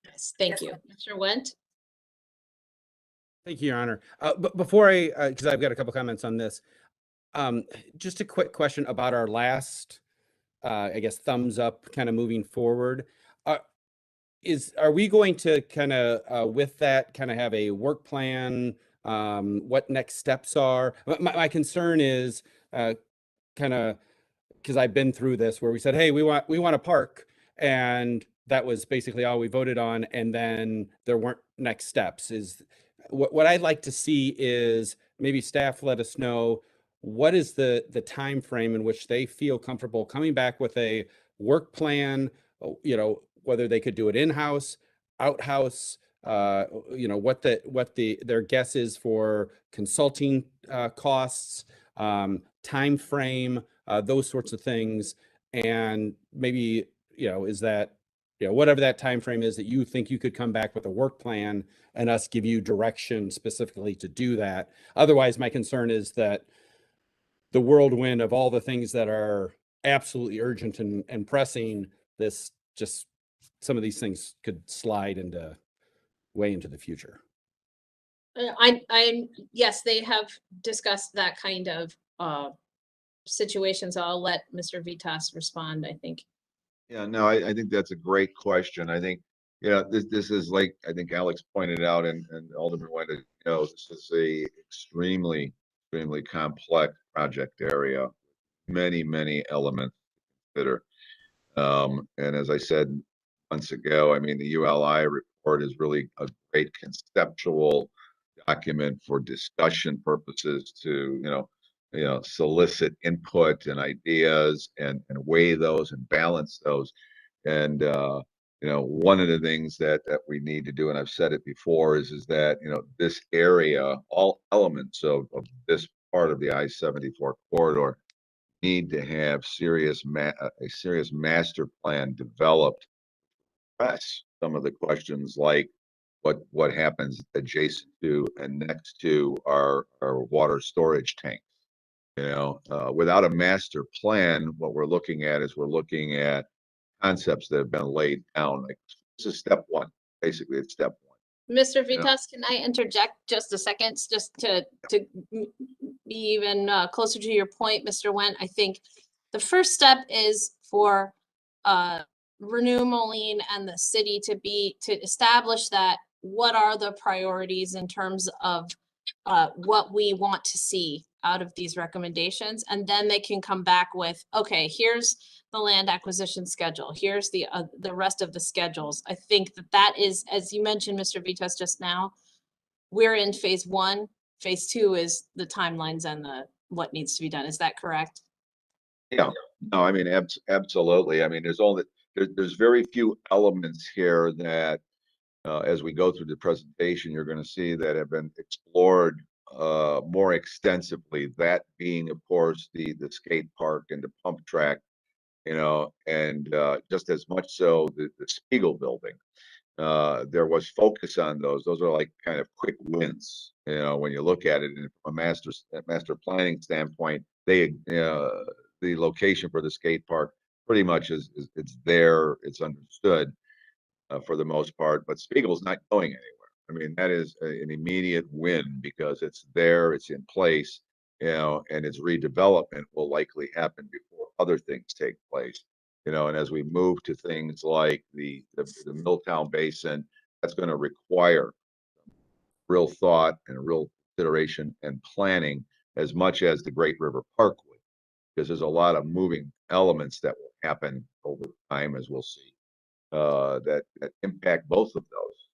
Yes, thank you. Mr. Wendt? Thank you, Your Honor. But before because I've got a couple comments on this, just a quick question about our last, I guess, thumbs up kind of moving forward. Are we going to kind of, with that, kind of have a work plan, what next steps are? My concern is kind of, because I've been through this where we said, hey, we want a park, and that was basically all we voted on, and then there weren't next steps. Is what I'd like to see is maybe staff let us know what is the time frame in which they feel comfortable coming back with a work plan, whether they could do it in-house, out-house, what their guess is for consulting costs, time frame, those sorts of things. And maybe, is that, whatever that time frame is that you think you could come back with a work plan and us give you direction specifically to do that. Otherwise, my concern is that the whirlwind of all the things that are absolutely urgent and pressing, some of these things could slide way into the future. Yes, they have discussed that kind of situation, so I'll let Mr. Vitas respond, I think. Yeah, no, I think that's a great question. I think, this is like, I think Alex pointed out and Alderman Wendt, this is a extremely complex project area, many elements that are, and as I said months ago, I mean, the ULI report is really a great conceptual document for discussion purposes to, solicit input and ideas and weigh those and balance those. And, one of the things that we need to do, and I've said it before, is that, this area, all elements of this part of the I-74 corridor need to have a serious master plan developed. Press some of the questions like what happens adjacent to and next to our water storage tanks. Without a master plan, what we're looking at is concepts that have been laid down. Like, this is step one. Basically, it's step one. Mr. Vitas, can I interject just a second, just to be even closer to your point, Mr. Wendt? I think the first step is for Renew Moline and the city to establish that what are the priorities in terms of what we want to see out of these recommendations, and then they can come back with, okay, here's the land acquisition schedule, here's the rest of the schedules. I think that is, as you mentioned, Mr. Vitas, just now, we're in phase 1. Phase 2 is the timelines and what needs to be done. Is that correct? Yeah, no, I mean, absolutely. I mean, there's very few elements here that, as we go through the presentation, you're going to see that have been explored more extensively. That being, of course, the skate park and the pump track, and just as much so the Spiegel building. there was focus on those. Those are like kind of quick wins. You know, when you look at it from a master planning standpoint, the location for the skate park pretty much is it's there, it's understood for the most part. But Spiegel's not going anywhere. I mean, that is an immediate win because it's there, it's in place, you know, and its redevelopment will likely happen before other things take place. You know, and as we move to things like the Milltown Basin, that's going to require real thought and real consideration and planning as much as the Great River Park would, because there's a lot of moving elements that will happen over time, as we'll see, that impact both of those.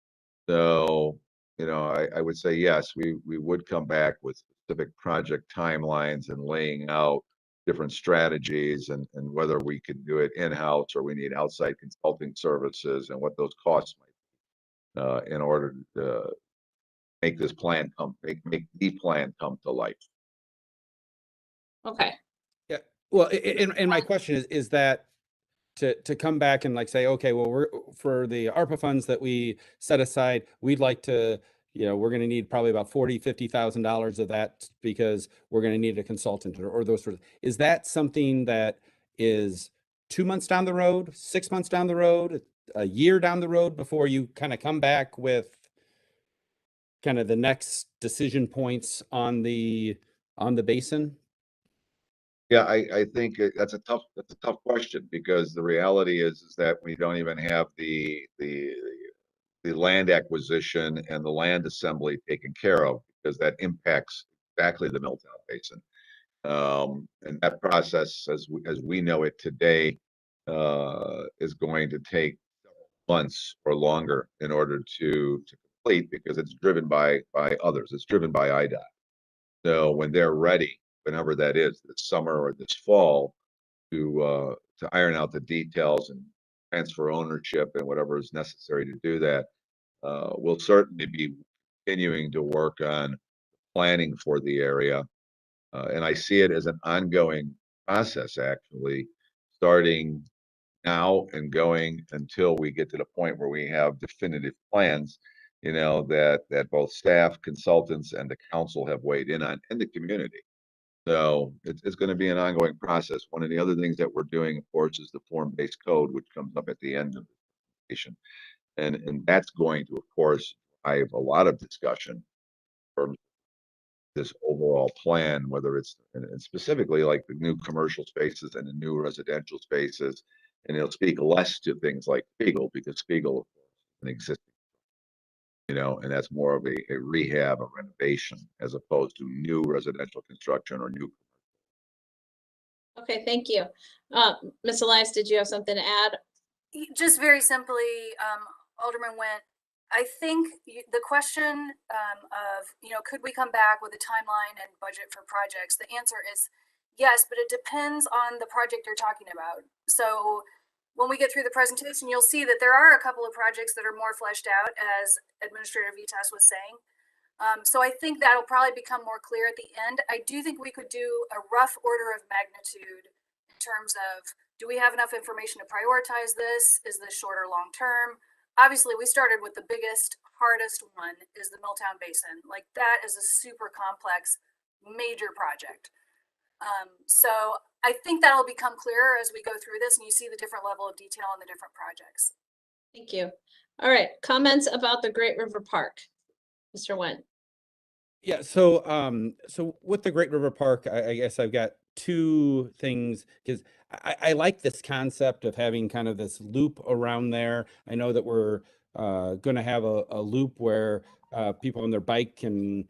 So, you know, I would say yes, we would come back with specific project timelines and laying out different strategies and whether we can do it in-house or we need outside consulting services and what those costs might be in order to make this plan make the plan come to life. Okay. Yeah. Well, and my question is that to come back and like say, okay, well, we're for the ARPA funds that we set aside, we'd like to, you know, we're going to need probably about $50,000 of that because we're going to need a consultant or those sort of, is that something that is 2 months down the road, 6 months down the road, a year down the road before you kind of come back with kind of the next decision points on the basin? Yeah, I think that's a tough question because the reality is that we don't even have the land acquisition and the land assembly taken care of because that impacts exactly the Milltown Basin. And that process, as we know it today, is going to take months or longer in order to complete because it's driven by others. It's driven by IDOT. So when they're ready, whenever that is, this summer or this fall, to iron out the details and transfer ownership and whatever is necessary to do that, we'll certainly be continuing to work on planning for the area. And I see it as an ongoing process, actually, starting now and going until we get to the point where we have definitive plans, you know, that both staff, consultants, and the council have weighed in on, and the community. So it's going to be an ongoing process. One of the other things that we're doing, of course, is the form-based code, which comes up at the end of the presentation. And that's going to, of course, drive a lot of discussion for this overall plan, whether it's and specifically like the new commercial spaces and the new residential spaces. And it'll speak less to things like Spiegel because Spiegel is an existing, you know, and that's more of a rehab, a renovation, as opposed to new residential construction or new. Okay, thank you. Ms. Elias, did you have something to add? Just very simply, Alderman Went, I think the question of, you know, could we come back with a timeline and budget for projects? The answer is yes, but it depends on the project you're talking about. So when we get through the presentation, you'll see that there are a couple of projects that are more fleshed out, as Administrator Vitas was saying. So I think that'll probably become more clear at the end. I do think we could do a rough order of magnitude in terms of, do we have enough information to prioritize this? Is this short or long term? Obviously, we started with the biggest, hardest one is the Milltown Basin. Like that is a super complex, major project. So I think that'll become clearer as we go through this and you see the different level of detail on the different projects. Thank you. All right, comments about the Great River Park, Mr. Wen. Yeah, so so with the Great River Park, I guess I've got two things because I like this concept of having kind of this loop around there. I know that we're going to have a loop where people on their bike can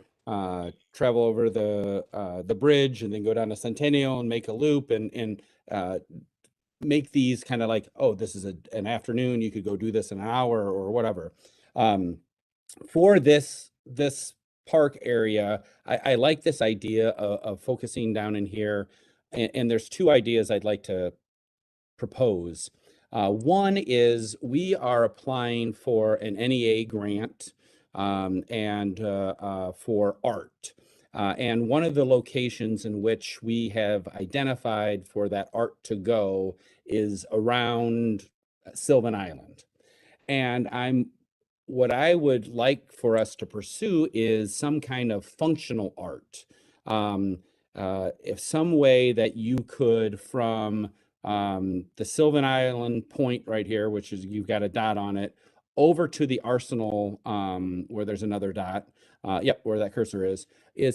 travel over the bridge and then go down to Centennial and make a loop and make these kind of like, oh, this is an afternoon, you could go do this in an hour or whatever. For this park area, I like this idea of focusing down in here. And there's two ideas I'd like to propose. One is we are applying for an NEA grant and for art. And one of the locations in which we have identified for that art to go is around Sylvan Island. And I'm what I would like for us to pursue is some kind of functional art. If some way that you could, from the Sylvan Island point right here, which is, you've got a dot on it, over to the Arsenal, where there's another dot, yep, where that cursor is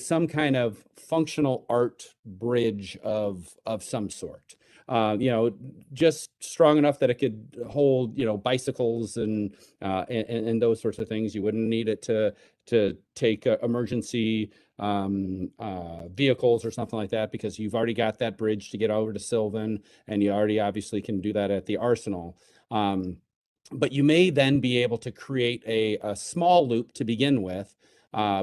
some kind of functional art bridge of some sort. You know, just strong enough that it could hold, you know, bicycles and those sorts of things. You wouldn't need it to take emergency vehicles or something like that, because you've already got that bridge to get over to Sylvan, and you already obviously can do that at the Arsenal. But you may then be able to create a small loop to begin with,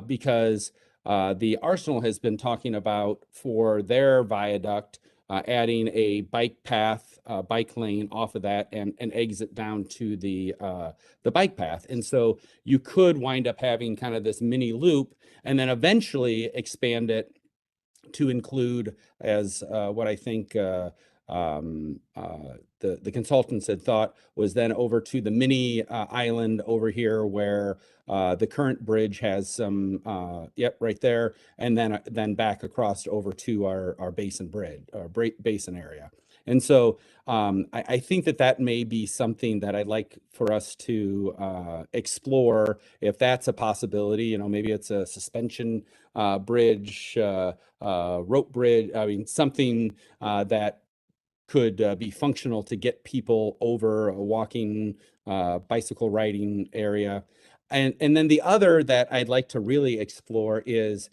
because the Arsenal has been talking about, for their viaduct, adding a bike path, bike lane off of that, and an exit down to the bike path. And so you could wind up having kind of this mini loop, and then eventually expand it to include, as what I think the consultants had thought, was then over to the mini island over here, where the current bridge has some, yep, right there, and then back across over to our basin bridge, our basin area. And so I think that may be something that I'd like for us to explore, if that's a possibility. You know, maybe it's a suspension bridge, rope bridge. I mean, something that could be functional to get people over a walking, bicycle riding area. And then the other that I'd like to really explore is,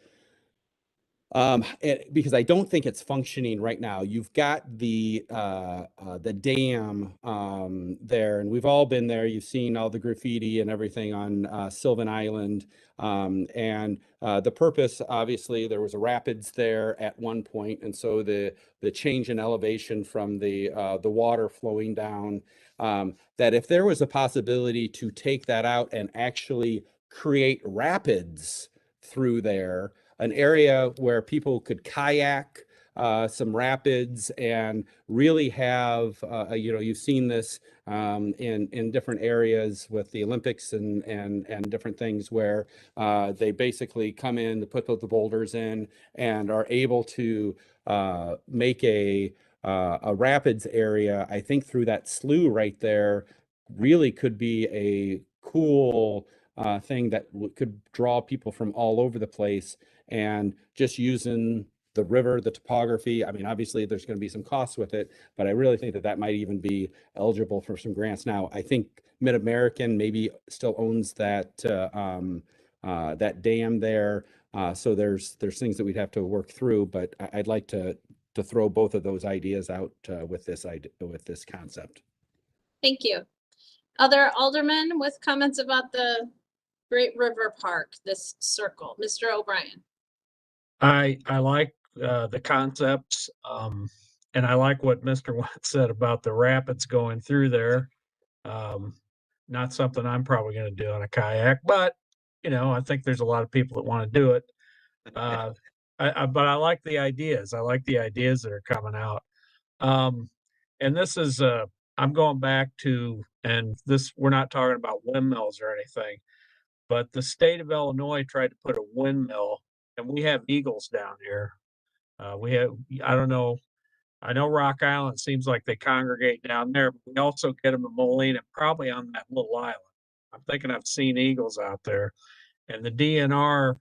because I don't think it's functioning right now. You've got the dam there, and we've all been there. You've seen all the graffiti and everything on Sylvan Island. And the purpose, obviously, there was a rapids there at one point, and so the change in elevation from the water flowing down, that if there was a possibility to take that out and actually create rapids through there, an area where people could kayak, some rapids, and really have, you know, you've seen this in different areas with the Olympics and different things, where they basically come in to put the boulders in and are able to make a rapids area. I think through that slough right there really could be a cool thing that could draw people from all over the place. And just using the river, the topography, I mean, obviously there's going to be some costs with it, but I really think that might even be eligible for some grants. Now, I think Mid-American maybe still owns that that dam there, so there's things that we'd have to work through. But I'd like to throw both of those ideas out with this concept. Thank you. Other aldermen with comments about the Great River Park, this circle? Mr. O'Brien. I like the concepts, and I like what Mr. Watt said about the rapids going through there. Not something I'm probably going to do on a kayak, but you know, I think there's a lot of people that want to do it. But I like the ideas. I like the ideas that are coming out. And this is I'm going back to, and this, we're not talking about windmills or anything, but the state of Illinois tried to put a windmill, and we have eagles down here. We have, I don't know, I know Rock Island seems like they congregate down there, but we also get them in Moline and probably on that little island. I'm thinking I've seen eagles out there. And the DNR,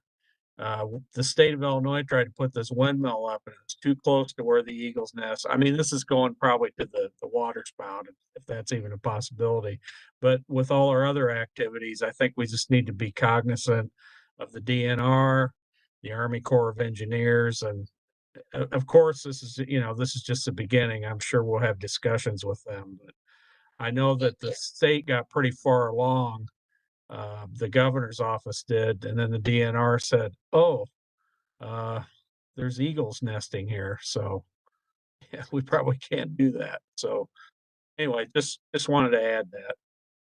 the state of Illinois tried to put this windmill up, and it's too close to where the eagles nest. I mean, this is going probably to the water spout, if that's even a possibility. But with all our other activities, I think we just need to be cognizant of the DNR, the Army Corps of Engineers, and of course, this is, you know, this is just the beginning. I'm sure we'll have discussions with them, but I know that the state got pretty far along. The governor's office did, and then the DNR said, "Oh, there's eagles nesting here, so yeah, we probably can't do that." So anyway, just wanted to add that.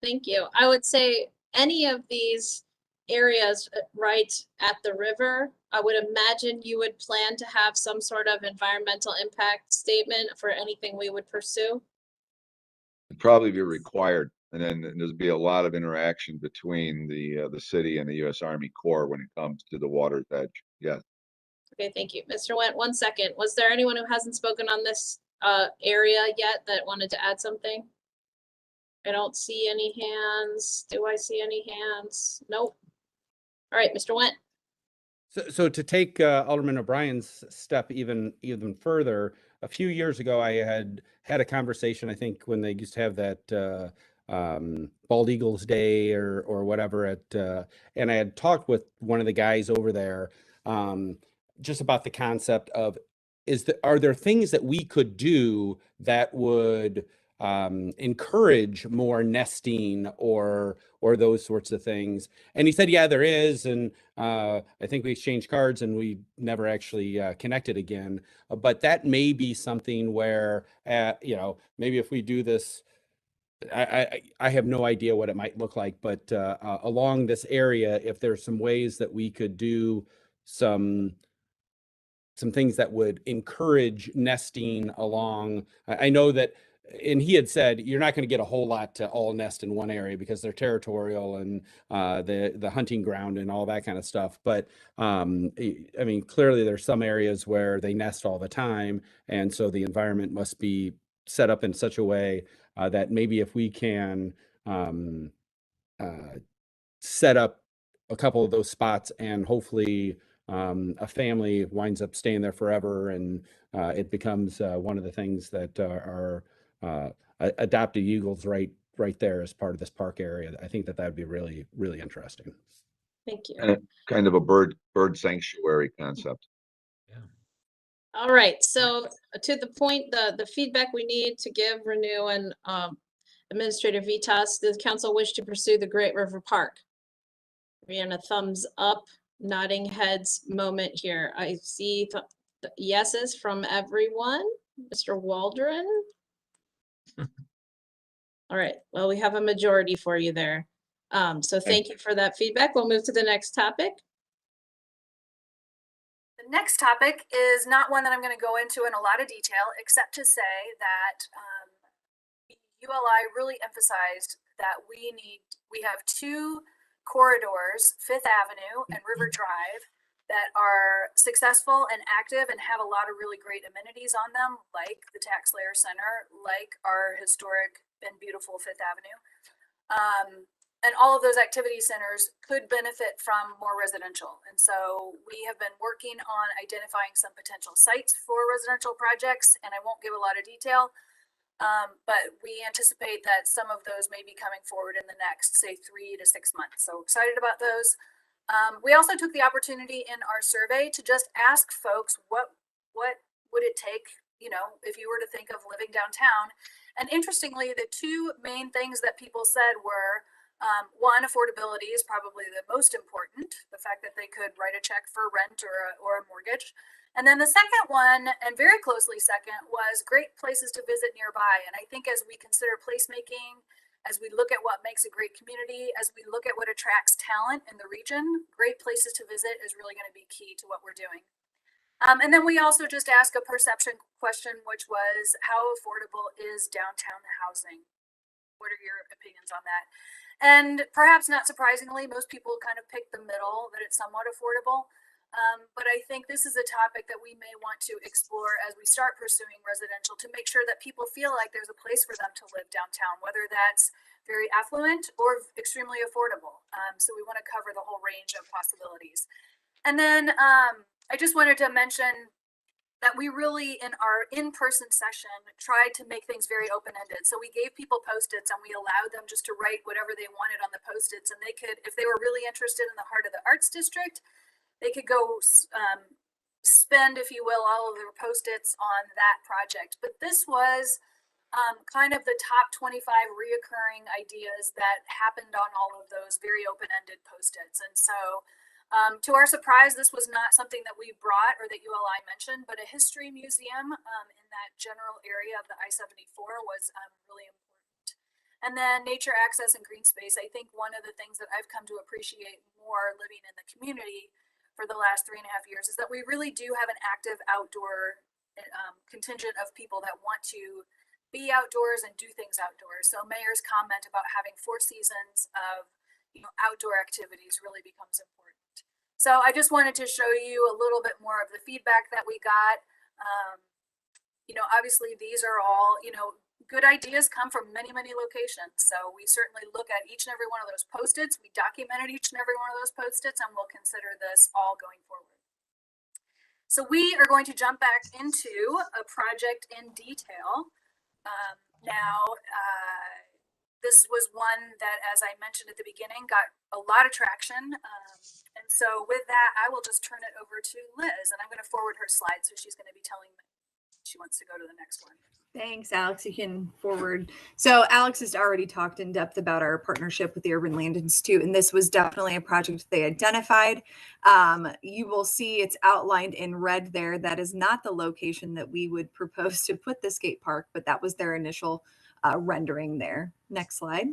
Thank you. I would say any of these areas right at the river, I would imagine you would plan to have some sort of environmental impact statement for anything we would pursue. It'd probably be required. And then there's be a lot of interaction between the city and the U.S. Army Corps when it comes to the water's edge. Yes. Okay, thank you. Mr. Went, 1 second. Was there anyone who hasn't spoken on this area yet that wanted to add something? I don't see any hands. Do I see any hands? Nope. All right, Mr. Went. So to take Alderman O'Brien's step even further, a few years ago, I had a conversation, I think when they used to have that Bald Eagles Day or whatever and I had talked with one of the guys over there just about the concept of are there things that we could do that would encourage more nesting or those sorts of things. And he said, yeah, there is. And I think we exchanged cards and we never actually connected again. But that may be something where, maybe if we do this, I have no idea what it might look like, but along this area, if there's some ways that we could do some things that would encourage nesting along. I know that, and he had said, you're not going to get a whole lot to all nest in one area because they're territorial and the hunting ground and all that kind of stuff. But I mean, clearly there's some areas where they nest all the time. And so the environment must be set up in such a way that maybe if we can set up a couple of those spots and hopefully a family winds up staying there forever, and it becomes one of the things that are adopted eagles right there as part of this park area. I think that would be really, really interesting. Thank you. And kind of a bird sanctuary concept. All right, so to the point, the feedback we need to give Renew and Administrator Vitas, does council wish to pursue the Great River Park? We're in a thumbs up, nodding heads moment here. I see yeses from everyone. Mr. Waldron. All right, well, we have a majority for you there. So thank you for that feedback. We'll move to the next topic. The next topic is not one that I'm going to go into in a lot of detail, except to say that ULI really emphasized that we have two corridors, Fifth Avenue and River Drive, that are successful and active and have a lot of really great amenities on them, like the Tax Layer Center, like our historic and beautiful Fifth Avenue. And all of those activity centers could benefit from more residential. And so we have been working on identifying some potential sites for residential projects, and I won't give a lot of detail, but we anticipate that some of those may be coming forward in the next, say, 3 to 6 months. So excited about those. We also took the opportunity in our survey to just ask folks what would it take, if you were to think of living downtown. And interestingly, the two main things that people said were, one, affordability is probably the most important, the fact that they could write a check for rent or a mortgage. And then the second one, and very closely second, was great places to visit nearby. And I think as we consider placemaking, as we look at what makes a great community, as we look at what attracts talent in the region, great places to visit is really going to be key to what we're doing. And then we also just asked a perception question, which was, how affordable is downtown housing? What are your opinions on that? And perhaps not surprisingly, most people kind of pick the middle, that it's somewhat affordable. But I think this is a topic that we may want to explore as we start pursuing residential, to make sure that people feel like there's a place for them to live downtown, whether that's very affluent or extremely affordable. So we want to cover the whole range of possibilities. And then I just wanted to mention that we really, in our in-person session, tried to make things very open-ended. So we gave people Post-its and we allowed them just to write whatever they wanted on the Post-its. And they could, if they were really interested in the heart of the Arts District, they could go spend, if you will, all of their Post-its on that project. But this was kind of the top 25 reoccurring ideas that happened on all of those very open-ended Post-its. And so to our surprise, this was not something that we brought or that ULI mentioned, but a history museum in that general area of the I-74 was really important. And then nature access and green space. I think one of the things that I've come to appreciate more living in the community for the last 3.5 years is that we really do have an active outdoor contingent of people that want to be outdoors and do things outdoors. So mayor's comment about having 4 seasons of, outdoor activities really becomes important. So I just wanted to show you a little bit more of the feedback that we got. Obviously these are all, good ideas come from many, many locations. So we certainly look at each and every one of those Post-its. We documented each and every one of those Post-its, and we'll consider this all going forward. So we are going to jump back into a project in detail. This was one that, as I mentioned at the beginning, got a lot of traction. And so with that, I will just turn it over to Liz, and I'm going to forward her slides. So she's going to be telling me she wants to go to the next one. Thanks, Alex. You can forward. So Alex has already talked in depth about our partnership with the Urban Land Institute, and this was definitely a project they identified. You will see it's outlined in red there. That is not the location that we would propose to put the skate park, but that was their initial rendering there. Next slide.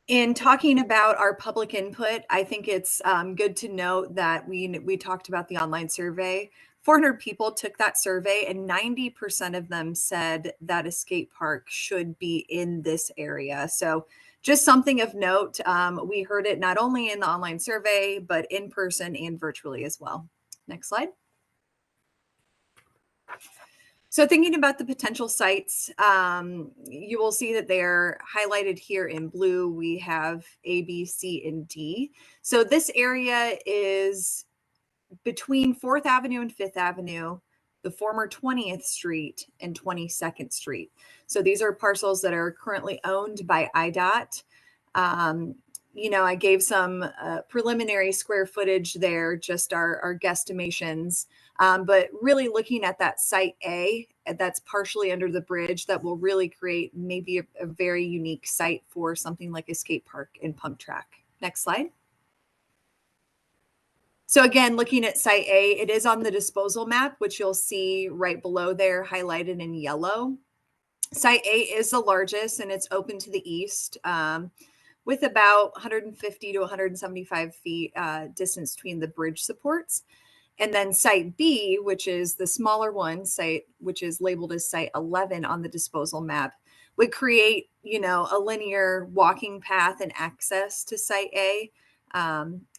In talking about our public input, I think it's good to note that we talked about the online survey. 400 people took that survey, and 90% of them said that a skate park should be in this area. So just something of note, we heard it not only in the online survey, but in person and virtually as well. Next slide. So thinking about the potential sites, you will see that they're highlighted here in blue. We have A, B, C, and D. So this area is between 4th Avenue and 5th Avenue, the former 20th Street and 22nd Street. So these are parcels that are currently owned by IDOT. I gave some preliminary square footage there, just our guesstimations. But really looking at that site A, that's partially under the bridge, that will really create maybe a very unique site for something like a skate park and pump track. Next slide. So again, looking at site A, it is on the disposal map, which you'll see right below there highlighted in yellow. Site A is the largest, and it's open to the east with about 150 to 175 feet distance between the bridge supports. And then site B, which is the smaller one, which is labeled as site 11 on the disposal map, would create, a linear walking path and access to site A.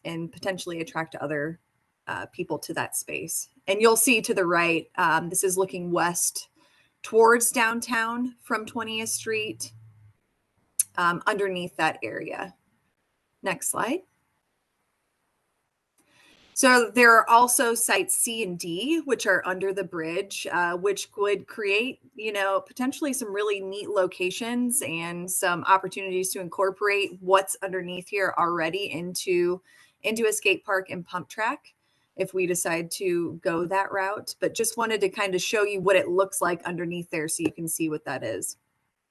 And potentially attract other people to that space. And you'll see to the right, this is looking west towards downtown from 20th Street, underneath that area. Next slide. So there are also sites C and D, which are under the bridge, which would create, potentially some really neat locations and some opportunities to incorporate what's underneath here already into a skate park and pump track if we decide to go that route. But just wanted to kind of show you what it looks like underneath there so you can see what that is.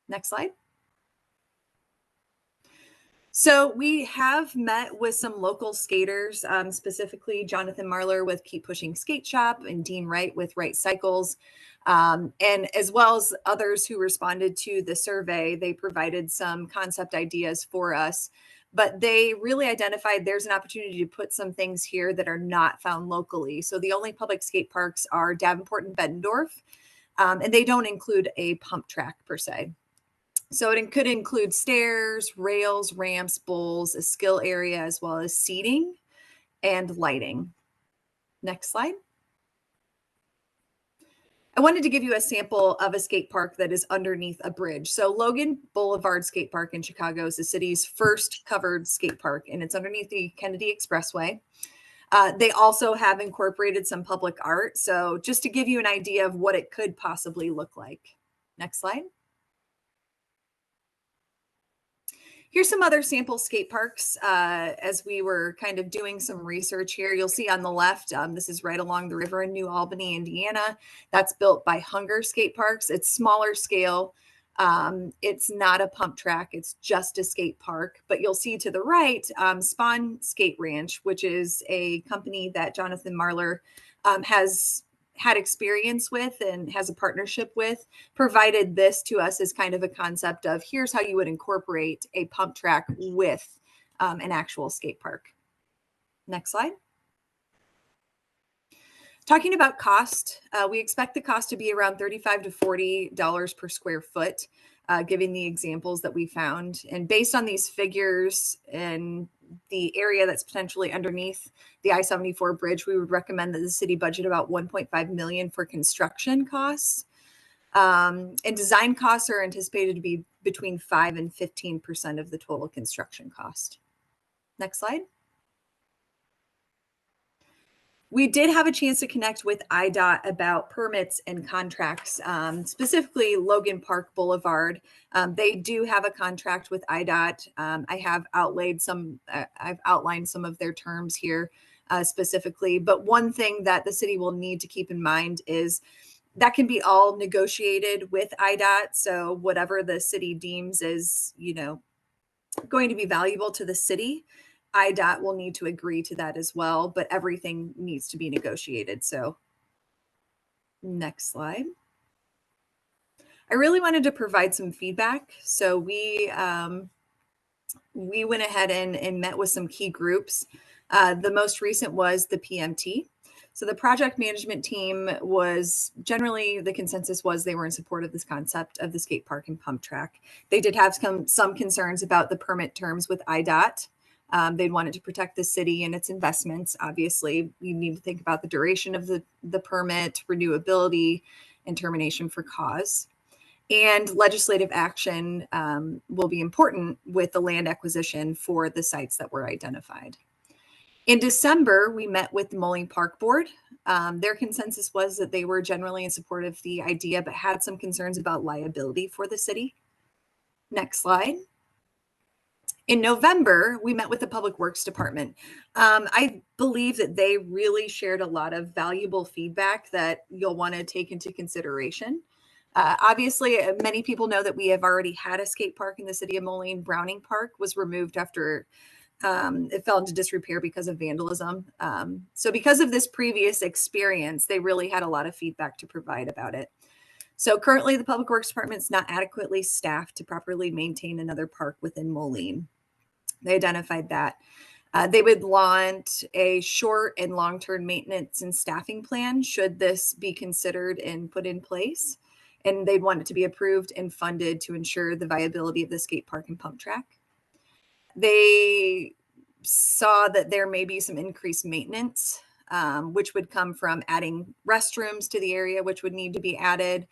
Next slide. So we have met with some local skaters, specifically Jonathan Marler with Keep Pushing Skate Shop and Dean Wright with Wright Cycles, and as well as others who responded to the survey. They provided some concept ideas for us, but they really identified there's an opportunity to put some things here that are not found locally. So the only public skate parks are Davenport and Bettendorf, and they don't include a pump track per se. So it could include stairs, rails, ramps, bowls, a skill area, as well as seating and lighting. Next slide. I wanted to give you a sample of a skate park that is underneath a bridge. So Logan Boulevard Skate Park in Chicago is the city's first covered skate park, and it's underneath the Kennedy Expressway. They also have incorporated some public art. So just to give you an idea of what it could possibly look like. Next slide. Here's some other sample skate parks as we were kind of doing some research here. You'll see on the left, this is right along the river in New Albany, Indiana. That's built by Hunger Skate Parks. It's smaller scale. It's not a pump track. It's just a skate park. But you'll see to the right, Spawn Skate Ranch, which is a company that Jonathan Marler has had experience with and has a partnership with, provided this to us as kind of a concept of here's how you would incorporate a pump track with an actual skate park. Next slide. Talking about cost, we expect the cost to be around $35 to $40 per square foot, giving the examples that we found. And based on these figures and the area that's potentially underneath the I-74 bridge, we would recommend that the city budget about $1.5 million for construction costs. And design costs are anticipated to be between 5 and 15% of the total construction cost. Next slide. We did have a chance to connect with IDOT about permits and contracts, specifically Logan Park Boulevard. They do have a contract with IDOT. I've outlined some of their terms here specifically, but one thing that the city will need to keep in mind is that can be all negotiated with IDOT. So whatever the city deems is, going to be valuable to the city, IDOT will need to agree to that as well, but everything needs to be negotiated. So next slide. I really wanted to provide some feedback. So we went ahead and met with some key groups. The most recent was the PMT. So the project management team was generally, the consensus was they were in support of this concept of the skate park and pump track. They did have some concerns about the permit terms with IDOT. They wanted to protect the city and its investments. Obviously, you need to think about the duration of the permit, renewability, and termination for cause. And legislative action will be important with the land acquisition for the sites that were identified. In December, we met with the Moline Park Board. Their consensus was that they were generally in support of the idea, but had some concerns about liability for the city. Next slide. In November, we met with the Public Works Department. I believe that they really shared a lot of valuable feedback that you'll want to take into consideration. Obviously, many people know that we have already had a skate park in the city of Moline. Browning Park was removed after it fell into disrepair because of vandalism. So because of this previous experience, they really had a lot of feedback to provide about it. So currently, the Public Works Department is not adequately staffed to properly maintain another park within Moline. They identified that. They would want a short and long-term maintenance and staffing plan should this be considered and put in place. And they'd want it to be approved and funded to ensure the viability of the skate park and pump track. They saw that there may be some increased maintenance, which would come from adding restrooms to the area, which would need to be added,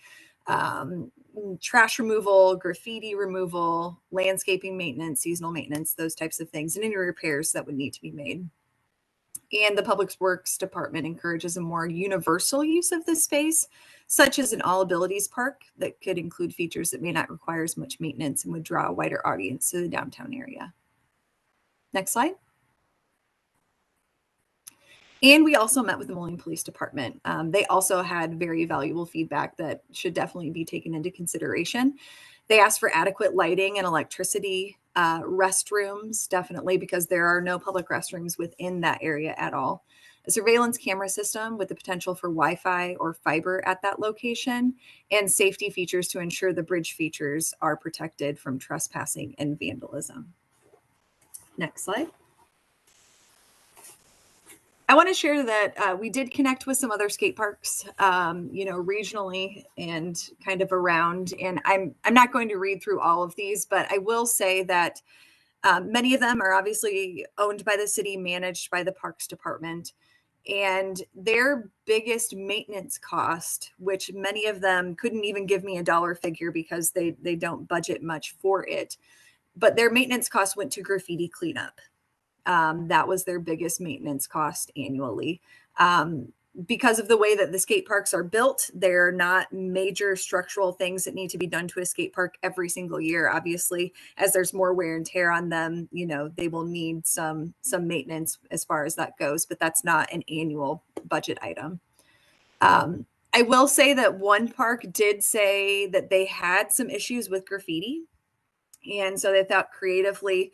trash removal, graffiti removal, landscaping maintenance, seasonal maintenance, those types of things, and any repairs that would need to be made. And the Public Works Department encourages a more universal use of this space, such as an all abilities park that could include features that may not require as much maintenance and would draw a wider audience to the downtown area. Next slide. And we also met with the Moline Police Department. They also had very valuable feedback that should definitely be taken into consideration. They asked for adequate lighting and electricity, restrooms, definitely, because there are no public restrooms within that area at all. A surveillance camera system with the potential for Wi-Fi or fiber at that location, and safety features to ensure the bridge features are protected from trespassing and vandalism. Next slide. I want to share that we did connect with some other skate parks, regionally and kind of around. And I'm not going to read through all of these, but I will say that many of them are obviously owned by the city, managed by the Parks Department. And their biggest maintenance cost, which many of them couldn't even give me a dollar figure because they don't budget much for it, but their maintenance cost went to graffiti cleanup. That was their biggest maintenance cost annually. Because of the way that the skate parks are built, they're not major structural things that need to be done to a skate park every single year. Obviously, as there's more wear and tear on them, they will need some maintenance as far as that goes, but that's not an annual budget item. I will say that one park did say that they had some issues with graffiti. And so they thought creatively,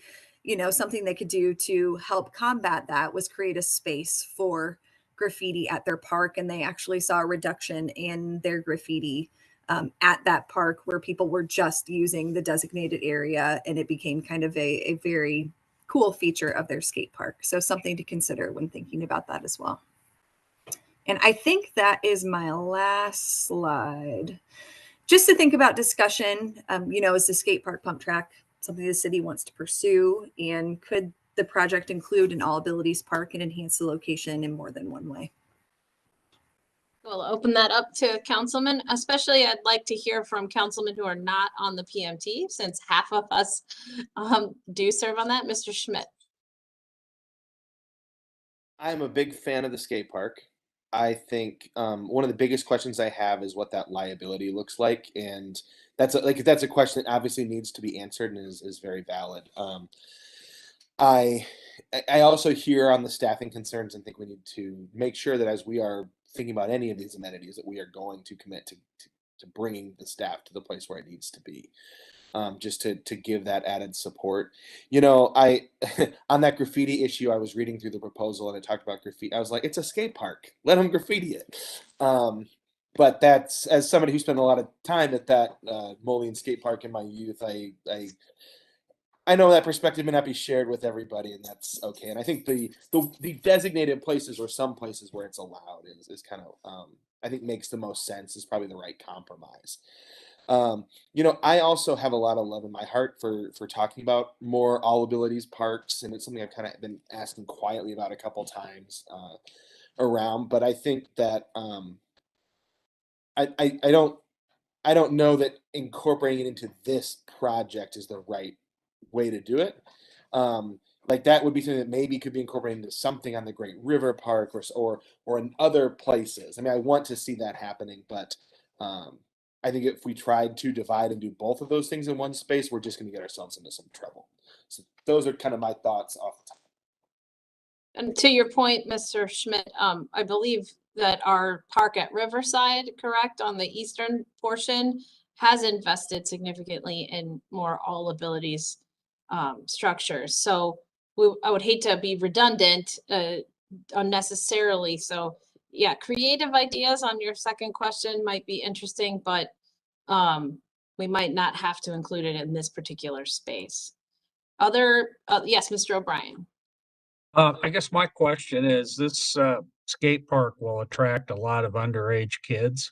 something they could do to help combat that was create a space for graffiti at their park. And they actually saw a reduction in their graffiti at that park where people were just using the designated area. And it became kind of a very cool feature of their skate park. So something to consider when thinking about that as well. And I think that is my last slide. Just to think about discussion, is the skate park pump track something the city wants to pursue? And could the project include an all abilities park and enhance the location in more than one way? We'll open that up to councilmen, especially I'd like to hear from councilmen who are not on the PMT, since half of us do serve on that. Mr. Schmidt. I'm a big fan of the skate park. I think one of the biggest questions I have is what that liability looks like, and that's a question that obviously needs to be answered and is very valid. I also hear on the staffing concerns and think we need to make sure that as we are thinking about any of these amenities, that we are going to commit to bringing the staff to the place where it needs to be. Just to give that added support. I on that graffiti issue, I was reading through the proposal and it talked about graffiti. I was like, it's a skate park. Let them graffiti it. But that's, as somebody who spent a lot of time at that Moline skate park in my youth, I know that perspective may not be shared with everybody, and that's okay. And I think the designated places or some places where it's allowed is kind of I think makes the most sense, is probably the right compromise. I also have a lot of love in my heart for talking about more all abilities parks, and it's something I've kind of been asking quietly about a couple times around. But I think that I don't know that incorporating it into this project is the right way to do it. Like that would be something that maybe could be incorporated into something on the Great River Park or in other places. I mean, I want to see that happening, but I think if we tried to divide and do both of those things in one space, we're just going to get ourselves into some trouble. So those are kind of my thoughts off the top. And to your point, Mr. Schmidt, I believe that our park at Riverside, correct, on the eastern portion, has invested significantly in more all abilities structures. So I would hate to be redundant unnecessarily. So yeah, creative ideas on your second question might be interesting, but we might not have to include it in this particular space. Yes, Mr. O'Brien. I guess my question is, this skate park will attract a lot of underage kids.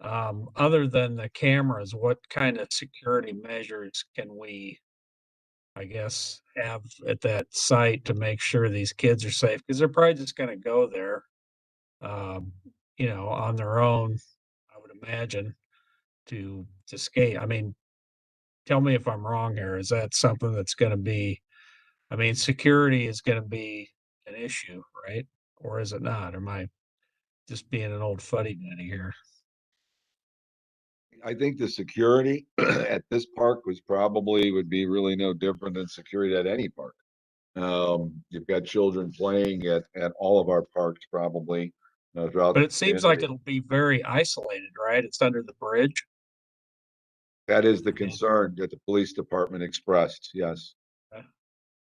Other than the cameras, what kind of security measures can we, I guess, have at that site to make sure these kids are safe? Because they're probably just going to go there, on their own, I would imagine, to skate. I mean, tell me if I'm wrong here. Is that something that's going to be, I mean, security is going to be an issue, right? Or is it not? Or am I just being an old fuddy-duddy here? I think the security at this park would be really no different than security at any park. You've got children playing at all of our parks probably throughout. But it seems like it'll be very isolated, right? It's under the bridge. That is the concern that the police department expressed, yes.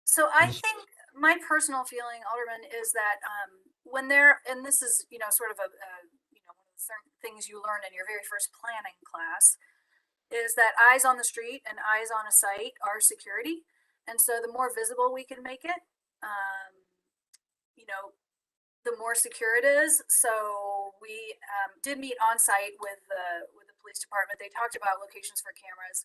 So I think my personal feeling, Alderman, is that when they're, and this is, sort of one of the things you learn in your very first planning class, is that eyes on the street and eyes on a site are security. And so the more visible we can make it, the more secure it is. So we did meet on site with the police department. They talked about locations for cameras,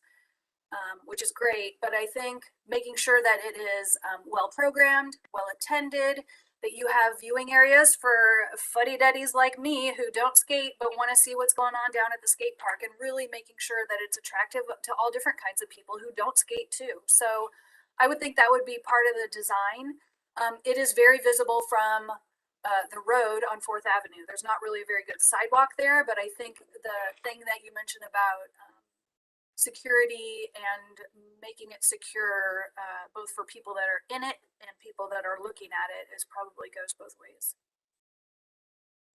which is great. But I think making sure that it is well programmed, well attended, that you have viewing areas for fuddy-duddies like me who don't skate but want to see what's going on down at the skate park, and really making sure that it's attractive to all different kinds of people who don't skate too. So I would think that would be part of the design. It is very visible from the road on 4th Avenue. There's not really a very good sidewalk there, but I think the thing that you mentioned about security and making it secure both for people that are in it and people that are looking at it is probably goes both ways.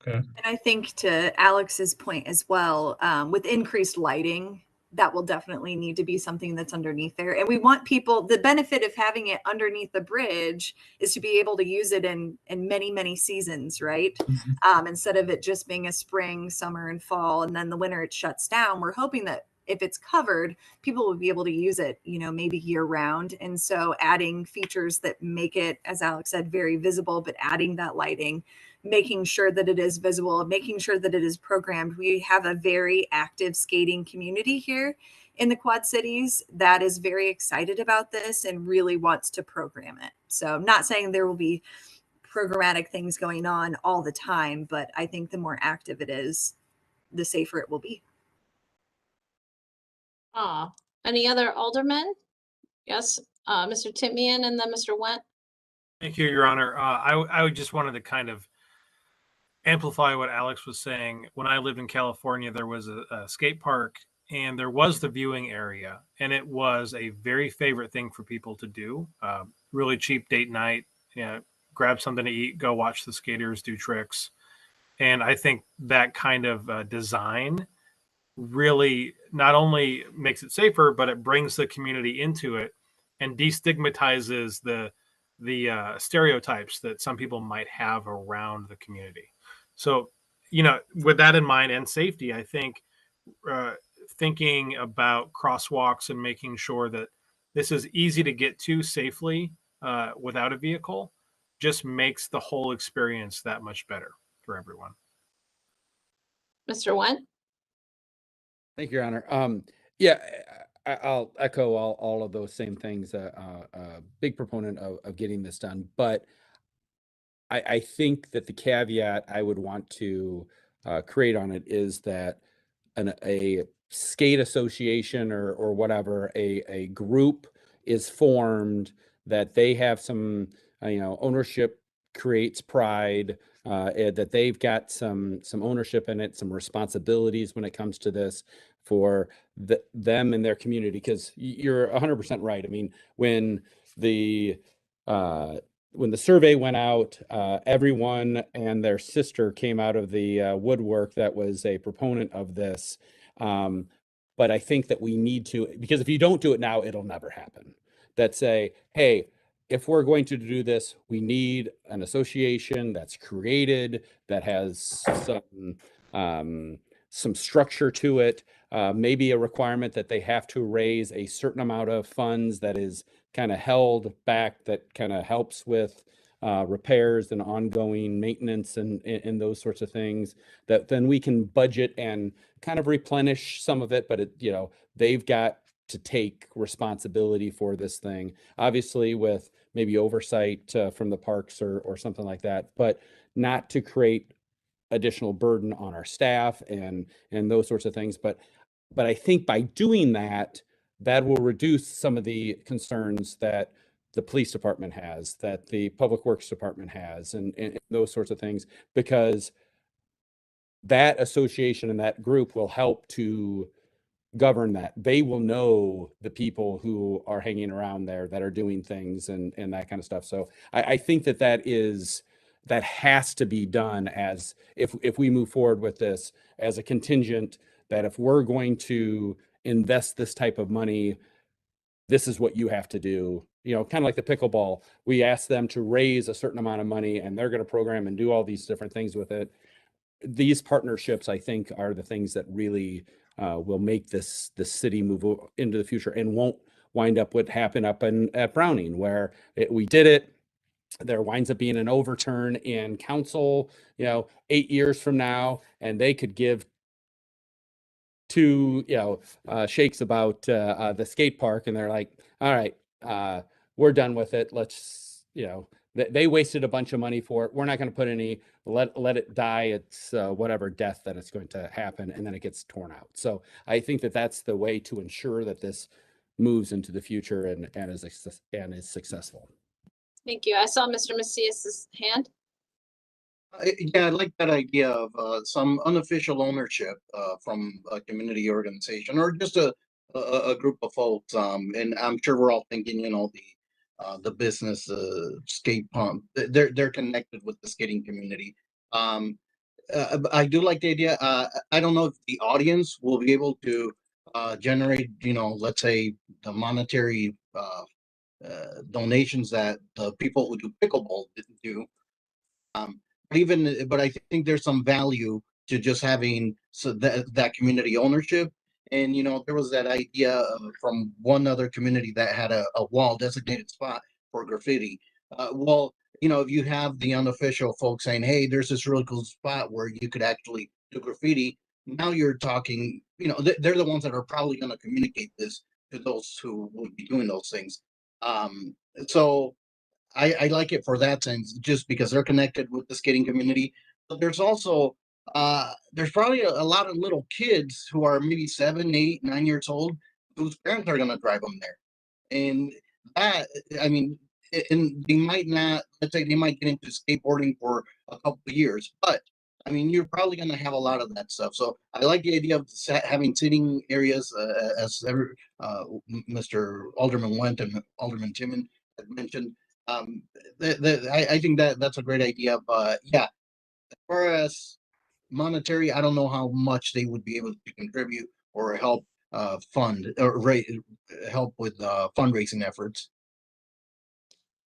Okay. And I think to Alex's point as well, with increased lighting, that will definitely need to be something that's underneath there. And we want people, the benefit of having it underneath the bridge is to be able to use it in many, many seasons, right? Instead of it just being a spring, summer, and fall, and then the winter it shuts down. We're hoping that if it's covered, people will be able to use it, maybe year round. And so adding features that make it, as Alex said, very visible, but adding that lighting making sure that it is visible, making sure that it is programmed. We have a very active skating community here in the Quad Cities that is very excited about this and really wants to program it. So I'm not saying there will be programmatic things going on all the time, but I think the more active it is, the safer it will be. Any other aldermen? Yes, Mr. Timian and then Mr. Went. Thank you, Your Honor. I just wanted to kind of amplify what Alex was saying. When I lived in California, there was a skate park and there was the viewing area, and it was a very favorite thing for people to do. Really cheap date night, grab something to eat, go watch the skaters do tricks. And I think that kind of design really not only makes it safer, but it brings the community into it and destigmatizes the stereotypes that some people might have around the community. So, with that in mind and safety, I think thinking about crosswalks and making sure that this is easy to get to safely without a vehicle just makes the whole experience that much better for everyone. Mr. Went. Thank you, Your Honor. Yeah, I'll echo all of those same things. Big proponent of getting this done, but I think that the caveat I would want to create on it is that a skate association or whatever, a group is formed, that they have some, ownership creates pride, that they've got some ownership in it, some responsibilities when it comes to this for them and their community. Because you're 100% right. I mean, when the survey went out, everyone and their sister came out of the woodwork that was a proponent of this. But I think that we need to, because if you don't do it now, it'll never happen. That say, hey, if we're going to do this, we need an association that's created, that has some structure to it, maybe a requirement that they have to raise a certain amount of funds that is kind of held back, that kind of helps with repairs and ongoing maintenance and those sorts of things, that then we can budget and kind of replenish some of it, but they've got to take responsibility for this thing, obviously with maybe oversight from the parks or something like that, but not to create additional burden on our staff and those sorts of things. But I think by doing that, that will reduce some of the concerns that the police department has, that the public works department has, and those sorts of things, because that association and that group will help to govern that. They will know the people who are hanging around there that are doing things and that kind of stuff. So I think that has to be done, as if we move forward with this as a contingent, that if we're going to invest this type of money, this is what you have to do. Kind of like the pickleball, we ask them to raise a certain amount of money and they're going to program and do all these different things with it. These partnerships, I think, are the things that really will make this city move into the future and won't wind up what happened up at Browning, where we did it. There winds up being an overturn in council, 8 years from now, and they could give two, shakes about the skate park, and they're like, all right, we're done with it. Let's, they wasted a bunch of money for it. We're not going to put any, let it die. It's whatever death that it's going to happen, and then it gets torn out. So I think that that's the way to ensure that this moves into the future and is successful. Thank you. I saw Mr. Macias's hand. Yeah, I like that idea of some unofficial ownership from a community organization or just a group of folks. And I'm sure we're all thinking, the business skate pump. They're connected with the skating community. I do like the idea. I don't know if the audience will be able to generate, let's say the monetary donations that the people who do pickleball didn't do. But I think there's some value to just having that community ownership. And, there was that idea from one other community that had a wall designated spot for graffiti. Well, you know, if you have the unofficial folks saying, hey, there's this really cool spot where you could actually do graffiti, now you're talking, you know, they're the ones that are probably going to communicate this to those who would be doing those things. So I like it for that sense, just because they're connected with the skating community. But there's also there's probably a lot of little kids who are maybe 7, 8, 9 years old whose parents are going to drive them there, and that, I mean, and they might not. Let's say they might get into skateboarding for a couple of years, but I mean, you're probably going to have a lot of that stuff. So I like the idea of having sitting areas, Mr. Alderman Went and Alderman Timmon had mentioned. I think that that's a great idea, but yeah, as far as monetary, I don't know how much they would be able to contribute or help fund or help with fundraising efforts.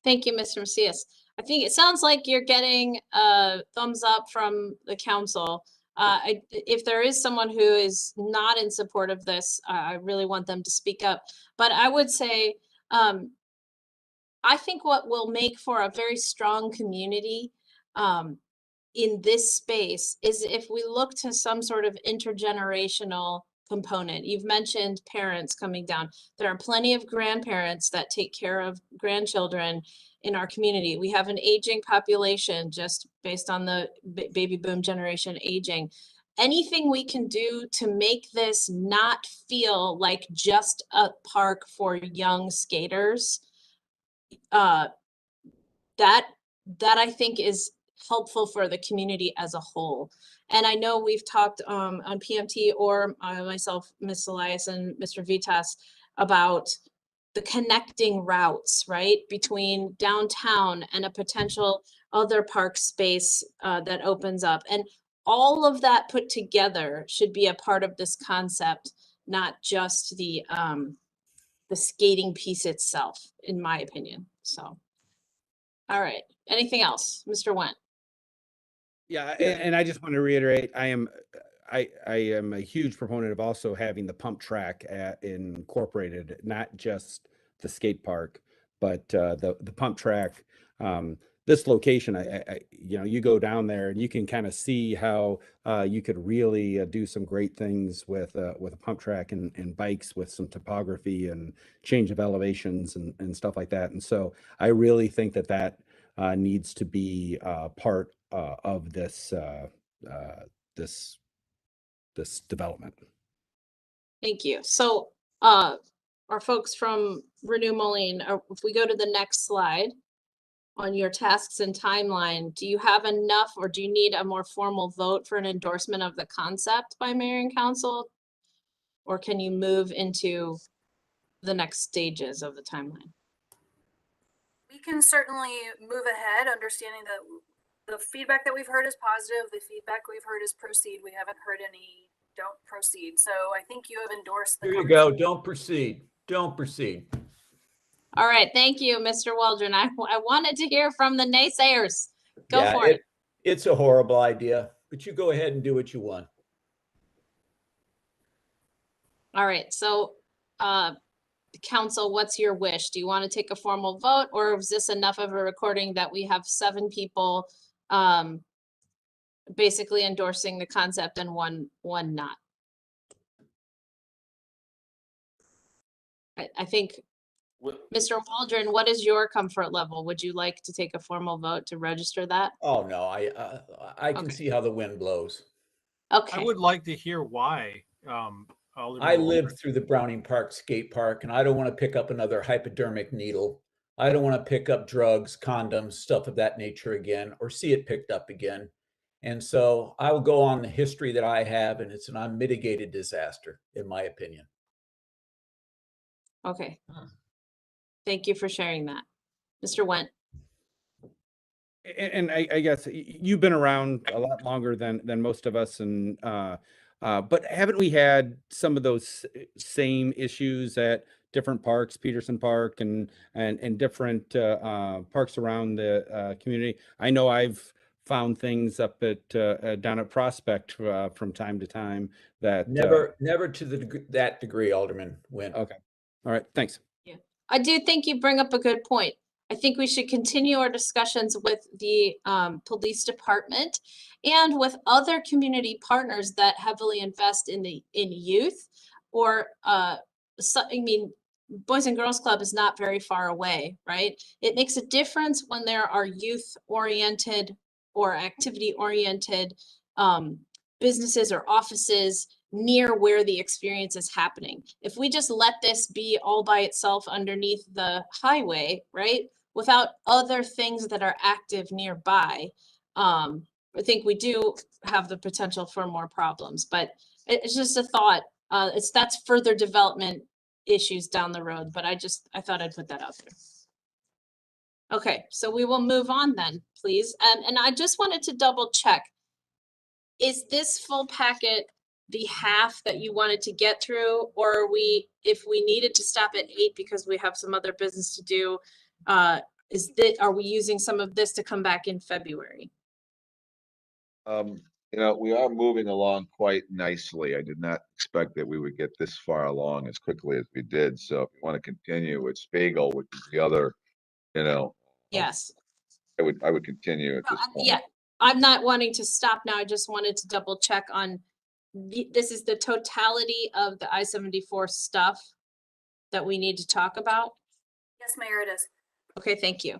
Thank you, Mr. Macias. I think it sounds like you're getting a thumbs up from the council. If there is someone who is not in support of this, I really want them to speak up. But I would say, I think what will make for a very strong community in this space is if we look to some sort of intergenerational component. You've mentioned parents coming down. There are plenty of grandparents that take care of grandchildren in our community. We have an aging population just based on the baby boom generation aging. Anything we can do to make this not feel like just a park for young skaters, that I think is helpful for the community as a whole. And I know we've talked on PMT or myself, Ms. Elias and Mr. Vitas, about the connecting routes, right, between downtown and a potential other park space that opens up. And all of that put together should be a part of this concept, not just the skating piece itself, in my opinion. So, all right. Anything else, Mr. Went? Yeah, and I just want to reiterate, I am a huge proponent of also having the pump track incorporated, not just the skate park, but the pump track. This location, you know, you go down there and you can kind of see how you could really do some great things with a pump track and bikes with some topography and change of elevations and stuff like that. And so I really think that needs to be part of this this development. Thank you. So our folks from Renew Moline, if we go to the next slide on your tasks and timeline, do you have enough or do you need a more formal vote for an endorsement of the concept by mayor and council? Or can you move into the next stages of the timeline? We can certainly move ahead, understanding that the feedback that we've heard is positive. The feedback we've heard is proceed. We haven't heard any don't proceed. So I think you have endorsed the. Here you go. Don't proceed. Don't proceed. All right. Thank you, Mr. Waldron. I wanted to hear from the naysayers. Go for it. It's a horrible idea, but you go ahead and do what you want. All right. So council, what's your wish? Do you want to take a formal vote, or is this enough of a recording that we have 7 people basically endorsing the concept and one not? I think, Mr. Waldron, what is your comfort level? Would you like to take a formal vote to register that? Oh, no, I can see how the wind blows. Okay. I would like to hear why. I lived through the Browning Park skate park, and I don't want to pick up another hypodermic needle. I don't want to pick up drugs, condoms, stuff of that nature again, or see it picked up again. And so I will go on the history that I have, and it's an unmitigated disaster, in my opinion. Okay. Thank you for sharing that. Mr. Went. And I guess you've been around a lot longer than most of us, and but haven't we had some of those same issues at different parks, Peterson Park and different parks around the community? I know I've found things up at down at Prospect from time to time that never to that degree, Alderman Wynn. Okay, all right, thanks. Yeah, I do think you bring up a good point. I think we should continue our discussions with the police department and with other community partners that heavily invest in youth or Boys and Girls Club is not very far away, right? It makes a difference when there are youth oriented or activity oriented businesses or offices near where the experience is happening. If we just let this be all by itself underneath the highway, right, without other things that are active nearby, I think we do have the potential for more problems. But it's just a thought. That's further development issues down the road, but I thought I'd put that out there. Okay, so we will move on then, please. And I just wanted to double check. Is this full packet the half that you wanted to get through, or if we needed to stop at 8 because we have some other business to do, are we using some of this to come back in February? We are moving along quite nicely. I did not expect that we would get this far along as quickly as we did. So if you want to continue with Spiegel, which is the other, Yes. I would continue at this point. Yeah, I'm not wanting to stop now. I just wanted to double check on this is the totality of the I-74 stuff that we need to talk about. Yes, Mayor, it is. Okay, thank you.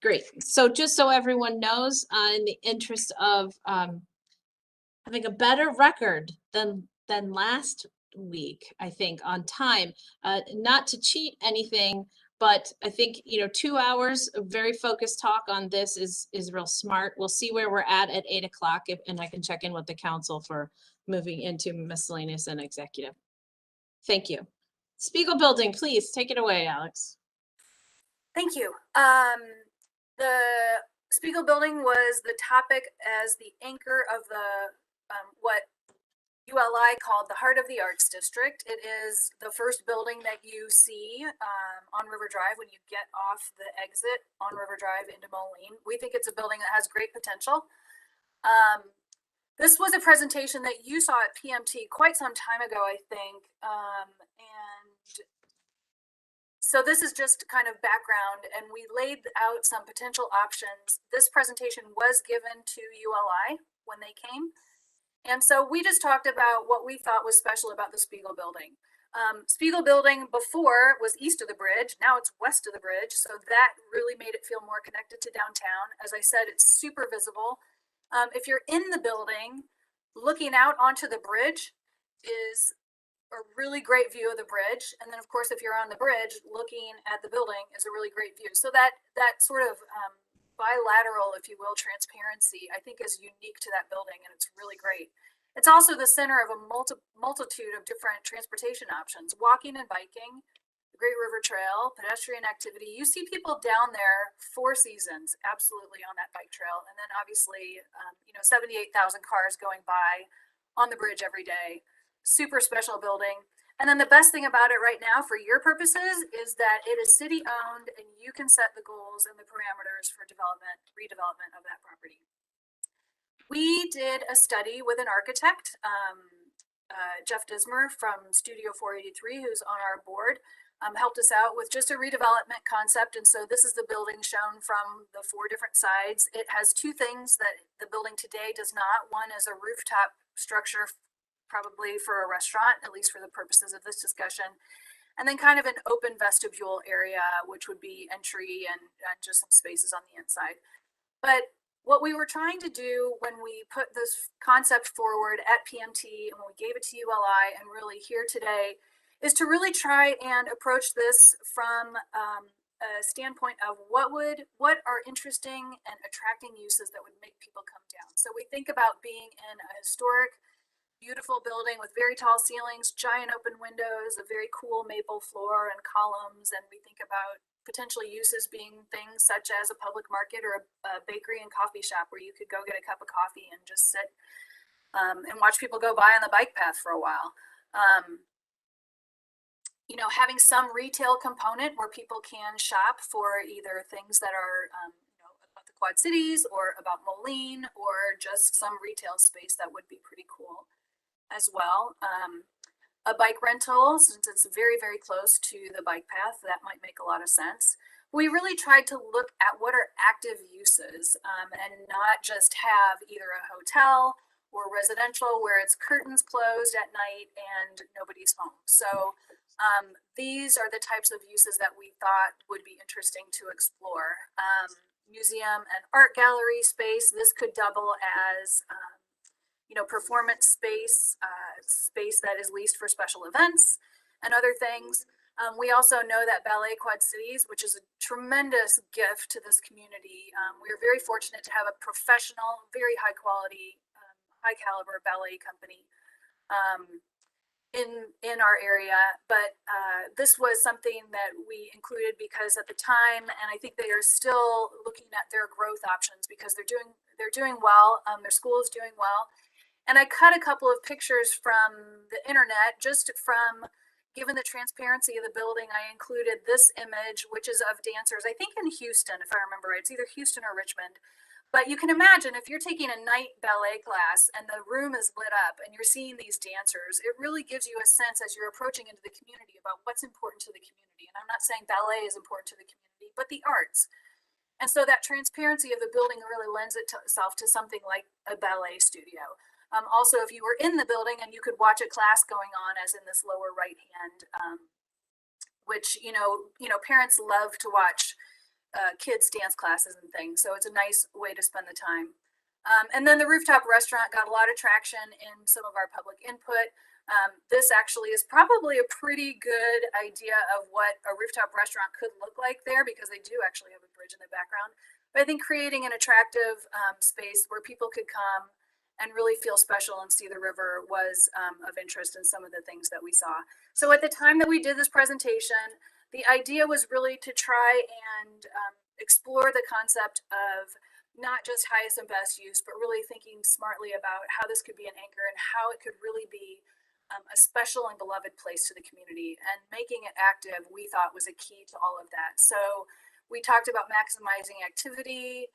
Great. So just so everyone knows, in the interest of having a better record than last week, I think, on time, not to cheat anything, but I think 2 hours of very focused talk on this is real smart. We'll see where we're at 8 o'clock, and I can check in with the council for moving into miscellaneous and executive. Thank you. Spiegel Building, please take it away, Alex. Thank you. The Spiegel Building was the topic as the anchor of the what ULI called the Heart of the Arts District. It is the first building that you see on River Drive when you get off the exit on River Drive into Moline. We think it's a building that has great potential. This was a presentation that you saw at PMT quite some time ago, I think. And so this is just kind of background, and we laid out some potential options. This presentation was given to ULI when they came. And so we just talked about what we thought was special about the Spiegel Building. Spiegel Building before was east of the bridge. Now it's west of the bridge. So that really made it feel more connected to downtown. As I said, it's super visible. If you're in the building, looking out onto the bridge is a really great view of the bridge. And then of course, if you're on the bridge, looking at the building is a really great view. So that sort of bilateral, if you will, transparency, I think is unique to that building, and it's really great. It's also the center of a multitude of different transportation options, walking and biking, the Great River Trail, pedestrian activity. You see people down there 4 seasons, absolutely, on that bike trail. And then obviously, 78,000 cars going by on the bridge every day. Super special building. And then the best thing about it right now for your purposes is that it is city owned and you can set the goals and the parameters for redevelopment of that property. We did a study with an architect, Jeff Dismer from Studio 483, who's on our board, helped us out with just a redevelopment concept. And so this is the building shown from the 4 different sides. It has 2 things that the building today does not. One is a rooftop structure, probably for a restaurant, at least for the purposes of this discussion. And then kind of an open vestibule area, which would be entry and just some spaces on the inside. But what we were trying to do when we put this concept forward at PMT and when we gave it to ULI and really here today is to really try and approach this from a standpoint of what are interesting and attracting uses that would make people come down. So we think about being in a historic, beautiful building with very tall ceilings, giant open windows, a very cool maple floor and columns. And we think about potential uses being things such as a public market or a bakery and coffee shop where you could go get a cup of coffee and just sit and watch people go by on the bike path for a while. Having some retail component where people can shop for either things that are about the Quad Cities or about Moline or just some retail space that would be pretty cool as well. A bike rental, since it's very, very close to the bike path, that might make a lot of sense. we really tried to look at what are active uses and not just have either a hotel or residential where it's curtains closed at night and nobody's home. So these are the types of uses that we thought would be interesting to explore. Museum and art gallery space. This could double as, performance space, space that is leased for special events and other things. We also know that Ballet Quad Cities, which is a tremendous gift to this community. We are very fortunate to have a professional, very high quality, high caliber ballet company in our area. But this was something that we included because at the time, and I think they are still looking at their growth options because they're doing well. Their school is doing well. And I cut a couple of pictures from the internet just from, given the transparency of the building, I included this image, which is of dancers, I think in Houston, if I remember right. It's either Houston or Richmond. But you can imagine if you're taking a night ballet class and the room is lit up and you're seeing these dancers, it really gives you a sense as you're approaching into the community about what's important to the community. And I'm not saying ballet is important to the community, but the arts. And so that transparency of the building really lends itself to something like a ballet studio. Also, if you were in the building and you could watch a class going on, as in this lower right hand, which parents love to watch kids dance classes and things. So it's a nice way to spend the time. And then the Rooftop Restaurant got a lot of traction in some of our public input. This actually is probably a pretty good idea of what a rooftop restaurant could look like there, because they do actually have a bridge in the background. But I think creating an attractive space where people could come and really feel special and see the river was of interest in some of the things that we saw. So at the time that we did this presentation, the idea was really to try and explore the concept of not just highest and best use, but really thinking smartly about how this could be an anchor and how it could really be a special and beloved place to the community. And making it active, we thought, was a key to all of that. So we talked about maximizing activity,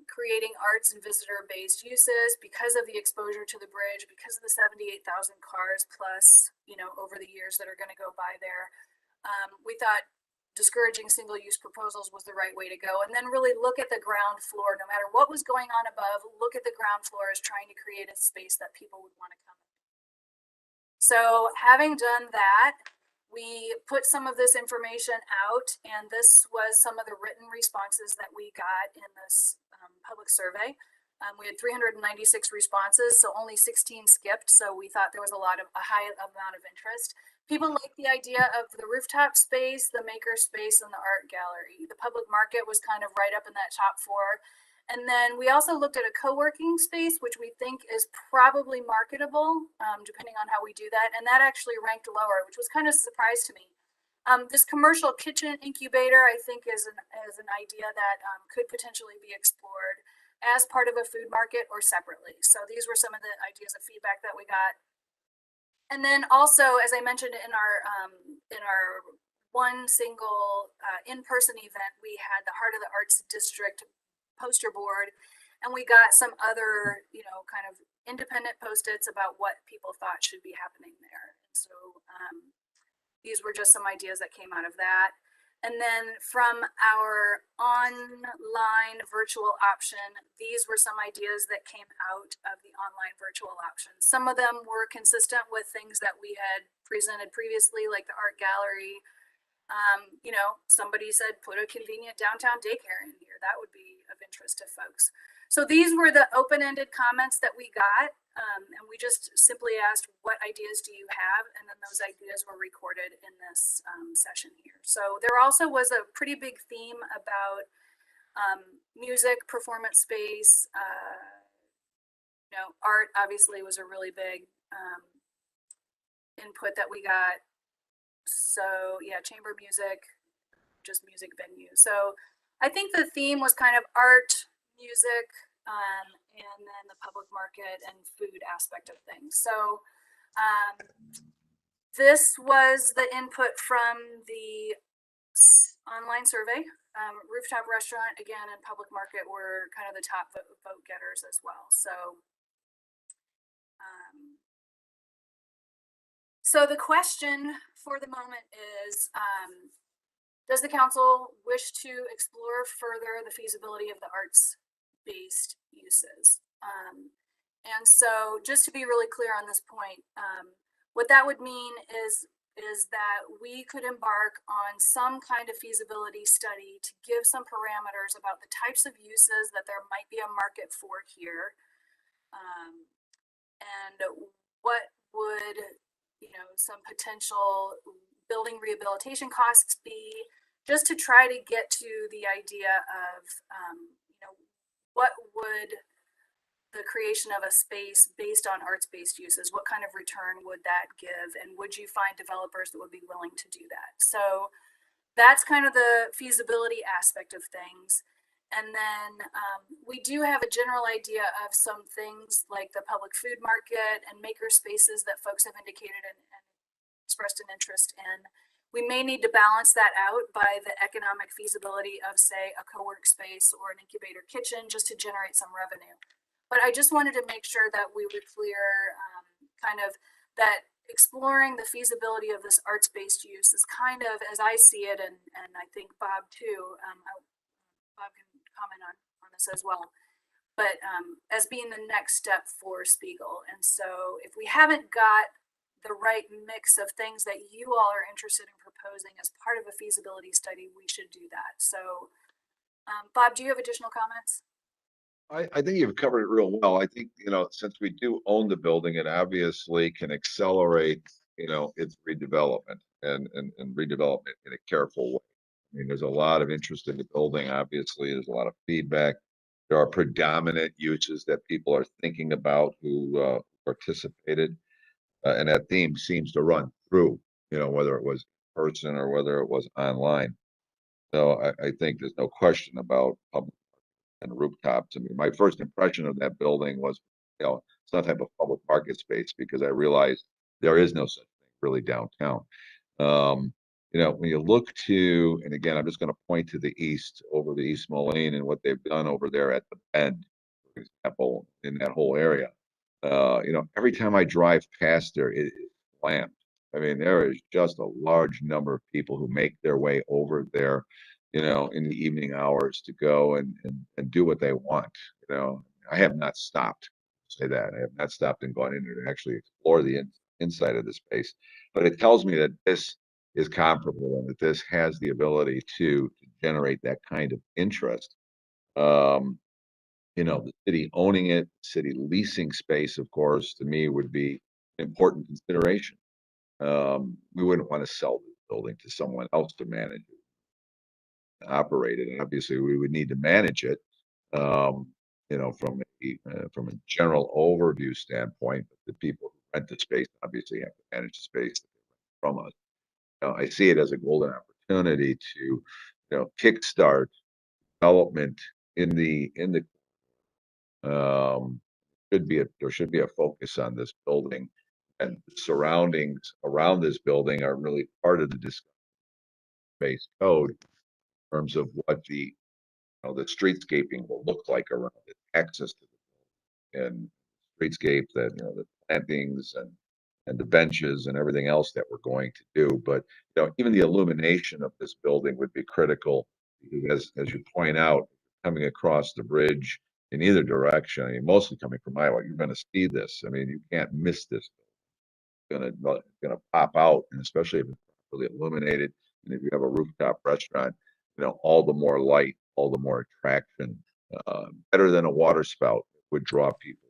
creating arts and visitor-based uses because of the exposure to the bridge, because of the 78,000 cars plus, over the years that are going to go by there. We thought discouraging single-use proposals was the right way to go, and then really look at the ground floor. No matter what was going on above, look at the ground floor as trying to create a space that people would want to come. So having done that, we put some of this information out, and this was some of the written responses that we got in this public survey. We had 396 responses, so only 16 skipped. So we thought there was a high amount of interest. People like the idea of the rooftop space, the maker space, and the art gallery. The public market was kind of right up in that top 4. And then we also looked at a co-working space, which we think is probably marketable, depending on how we do that. And that actually ranked lower, which was kind of a surprise to me. This commercial kitchen incubator, I think, is an idea that could potentially be explored as part of a food market or separately. So these were some of the ideas of feedback that we got. And then also, as I mentioned in our one single in-person event, we had the Heart of the Arts District poster board, and we got some other, kind of independent post-its about what people thought should be happening there. So these were just some ideas that came out of that. And then from our online virtual option, these were some ideas that came out of the online virtual option. Some of them were consistent with things that we had presented previously, like the art gallery. Somebody said, put a convenient downtown daycare in here. That would be of interest to folks. So these were the open-ended comments that we got. And we just simply asked, what ideas do you have? And then those ideas were recorded in this session here. So there also was a pretty big theme about music, performance space, art obviously was a really big input that we got. So yeah, chamber music, just music venue. So I think the theme was kind of art, music, and then the public market and food aspect of things. So this was the input from the online survey. Rooftop Restaurant, again, and public market were kind of the top vote getters as well. So the question for the moment is, Does the council wish to explore further the feasibility of the arts-based uses? And so just to be really clear on this point, what that would mean is that we could embark on some kind of feasibility study to give some parameters about the types of uses that there might be a market for here. And what would, some potential building rehabilitation costs be, just to try to get to the idea of, what would the creation of a space based on arts-based uses, what kind of return would that give? And would you find developers that would be willing to do that? So that's kind of the feasibility aspect of things. And then we do have a general idea of some things like the public food market and maker spaces that folks have indicated and expressed an interest in. We may need to balance that out by the economic feasibility of, say, a co-work space or an incubator kitchen, just to generate some revenue. But I just wanted to make sure that we were clear, kind of that exploring the feasibility of this arts-based use is kind of, as I see it, and I think Bob too, Bob can comment on this as well, but as being the next step for Spiegel. And so if we haven't got the right mix of things that you all are interested in proposing as part of a feasibility study, we should do that. So Bob, do you have additional comments? I think you've covered it real well. I think, since we do own the building, it obviously can accelerate, its redevelopment and redevelopment in a careful way. I mean, there's a lot of interest in the building. Obviously, there's a lot of feedback. There are predominant uses that people are thinking about who participated. And that theme seems to run through, whether it was in person or whether it was online. So I think there's no question about public and rooftops. I mean, my first impression of that building was, some type of public market space, because I realized there is no such thing really downtown. When you look to, and again, I'm just going to point to the east, over the East Moline and what they've done over there at the Bend, for example, in that whole area. Every time I drive past there, it is slammed. I mean, there is just a large number of people who make their way over there, in the evening hours to go and do what they want. I have not stopped, say that. I have not stopped and gone in there to actually explore the inside of the space. But it tells me that this is comparable and that this has the ability to generate that kind of interest. The city owning it, city leasing space, of course, to me would be an important consideration. We wouldn't want to sell the building to someone else to manage it, operate it. And obviously, we would need to manage it, from a general overview standpoint. But the people who rent the space obviously have to manage the space from us. I see it as a golden opportunity to, kickstart development in the there should be a focus on this building, and the surroundings around this building are really part of the discussion-based code in terms of what the streetscaping will look like around it, access to the and streetscape, that the plantings and the benches and everything else that we're going to do. But even the illumination of this building would be critical, because as you point out, coming across the bridge in either direction, I mean, mostly coming from Iowa, you're going to see this. I mean, you can't miss this. It's gonna pop out, and especially if it's really illuminated, and if you have a rooftop restaurant, all the more light, all the more attraction. Better than a water spout would draw people.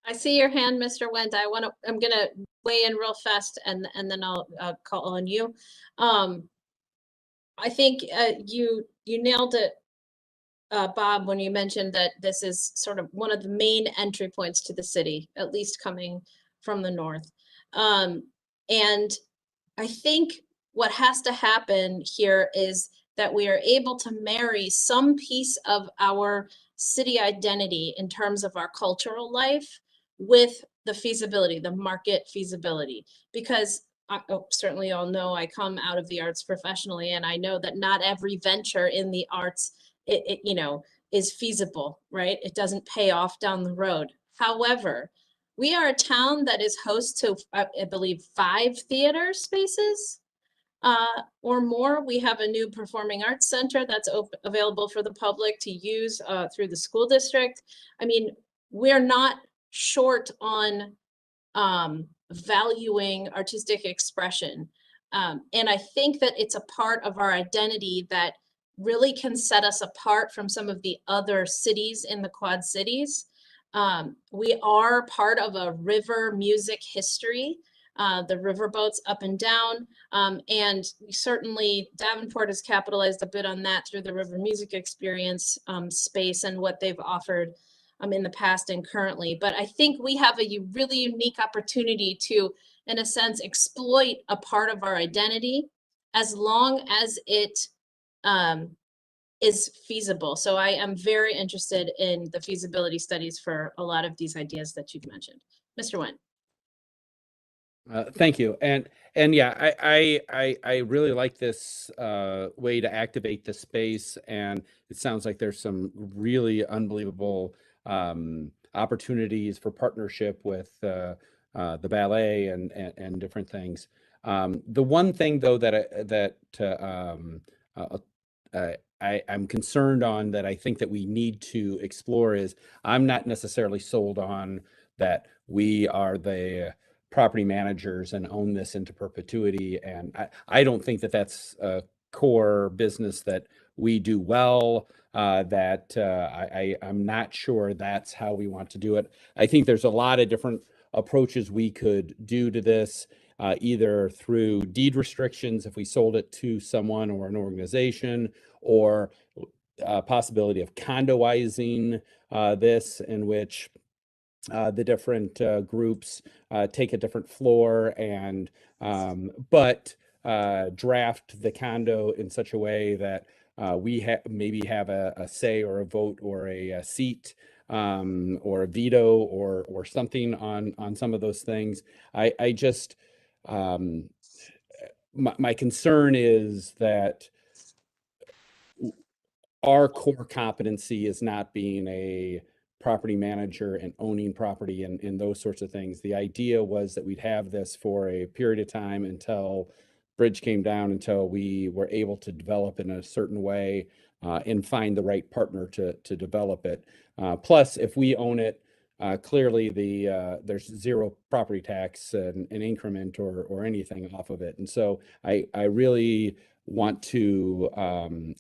I see your hand, Mr. Wendt. I'm gonna weigh in real fast, and then I'll call on you. I think you nailed it, Bob, when you mentioned that this is sort of one of the main entry points to the city, at least coming from the north. And I think what has to happen here is that we are able to marry some piece of our city identity in terms of our cultural life with the feasibility, the market feasibility, because certainly all know I come out of the arts professionally, and I know that not every venture in the arts, is feasible, right? It doesn't pay off down the road. However, we are a town that is host to, I believe, 5 theater spaces. or more. We have a new performing arts center that's available for the public to use through the school district. I mean, we're not short on valuing artistic expression. And I think that it's a part of our identity that really can set us apart from some of the other cities in the Quad Cities. We are part of a river music history, the riverboats up and down. And certainly Davenport has capitalized a bit on that through the river music experience space and what they've offered in the past and currently. But I think we have a really unique opportunity to, in a sense, exploit a part of our identity as long as it is feasible. So I am very interested in the feasibility studies for a lot of these ideas that you've mentioned. Mr. Nguyen. Thank you. And yeah, I really like this way to activate the space, and it sounds like there's some really unbelievable opportunities for partnership with the ballet and different things. The one thing though that I'm concerned on, that I think that we need to explore, is I'm not necessarily sold on that we are the property managers and own this into perpetuity. And I don't think that that's a core business that we do well, I'm not sure that's how we want to do it. I think there's a lot of different approaches we could do to this, either through deed restrictions if we sold it to someone or an organization, or possibility of condoizing this, in which the different groups take a different floor and but draft the condo in such a way that we maybe have a say or a vote or a seat or a veto or something on some of those things. I just my concern is that our core competency is not being a property manager and owning property and those sorts of things. The idea was that we'd have this for a period of time until bridge came down, until we were able to develop in a certain way and find the right partner to develop it. Plus, if we own it, clearly there's zero property tax an increment or anything off of it. And so I really want to,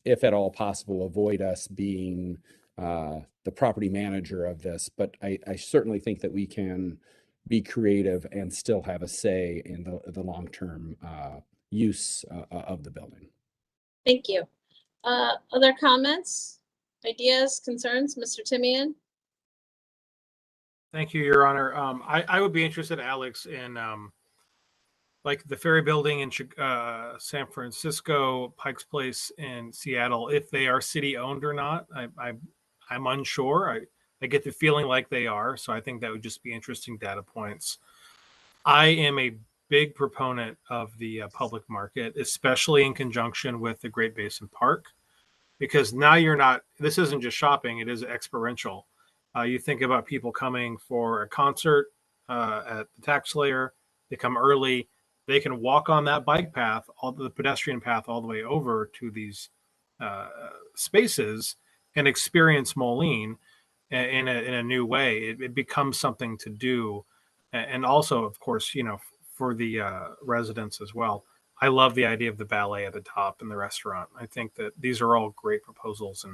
if at all possible, avoid us being the property manager of this. But I certainly think that we can be creative and still have a say in the long-term use of the building. Thank you. Other comments, ideas, concerns? Mr. Timian? Thank you, Your Honor. I would be interested, Alex, in like the Ferry Building in San Francisco, Pike's Place in Seattle, if they are city owned or not. I'm unsure. I get the feeling like they are, so I think that would just be interesting data points. I am a big proponent of the public market, especially in conjunction with the Great Basin Park, because now this isn't just shopping, it is experiential. You think about people coming for a concert at the tax layer, they come early, they can walk on that bike path, the pedestrian path, all the way over to these spaces and experience Moline in a new way. It becomes something to do. And also, of course, for the residents as well. I love the idea of the ballet at the top and the restaurant. I think that these are all great proposals,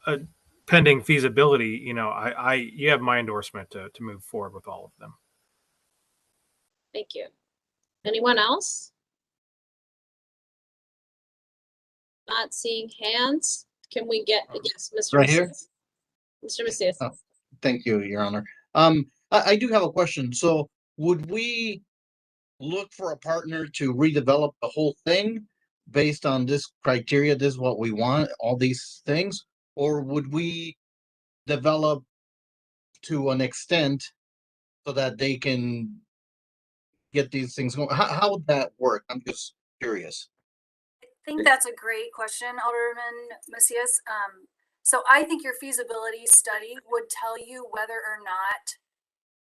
and pending feasibility, you have my endorsement to move forward with all of them. Thank you. Anyone else? Not seeing hands. Can we get, yes, Mr. Right here? Macias. Mr. Macias. Oh, thank you, Your Honor. I do have a question. So would we look for a partner to redevelop the whole thing based on this criteria? This is what we want, all these things? Or would we develop to an extent so that they can get these things going? How would that work? I'm just curious. I think that's a great question, Alderman Macias. So I think your feasibility study would tell you whether or not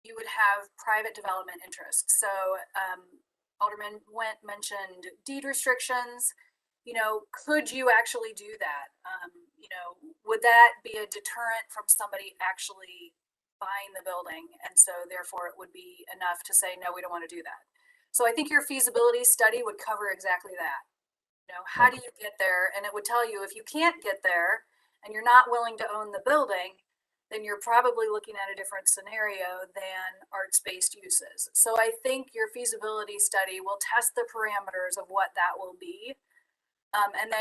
you would have private development interest. So Alderman Went mentioned deed restrictions. You know, could you actually do that? You know, would that be a deterrent from somebody actually buying the building? And so therefore it would be enough to say, no, we don't want to do that. So I think your feasibility study would cover exactly that. You know, how do you get there? And it would tell you if you can't get there and you're not willing to own the building, then you're probably looking at a different scenario than arts-based uses. So I think your feasibility study will test the parameters of what that will be. And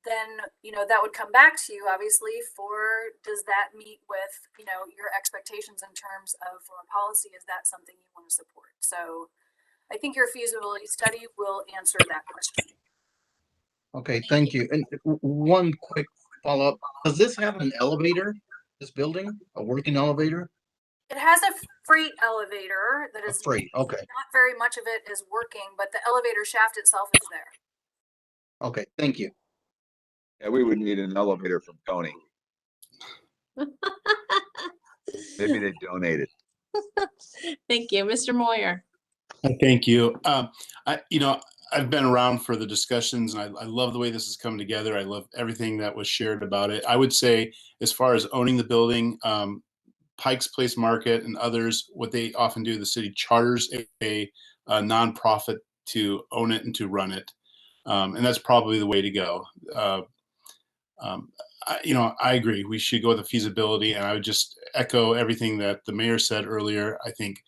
then, you know, that would come back to you, obviously, for does that meet with, you know, your expectations in terms of from a policy, is that something you want to support? So I think your feasibility study will answer that question. Okay, thank you. And one quick follow-up. Does this have an elevator, this building, a working elevator? It has a freight elevator that is Freight, okay. not very much of it is working, but the elevator shaft itself is there. Okay, thank you. Yeah, we would need an elevator from Tony. Maybe they donated. Thank you, Mr. Moyer. Thank you. I've been around for the discussions, and I love the way this is coming together. I love everything that was shared about it. I would say, as far as owning the building, Pike's Place Market and others, what they often do, the city charters a nonprofit to own it and to run it, and that's probably the way to go. I agree. We should go with the feasibility, and I would just echo everything that the mayor said earlier. I think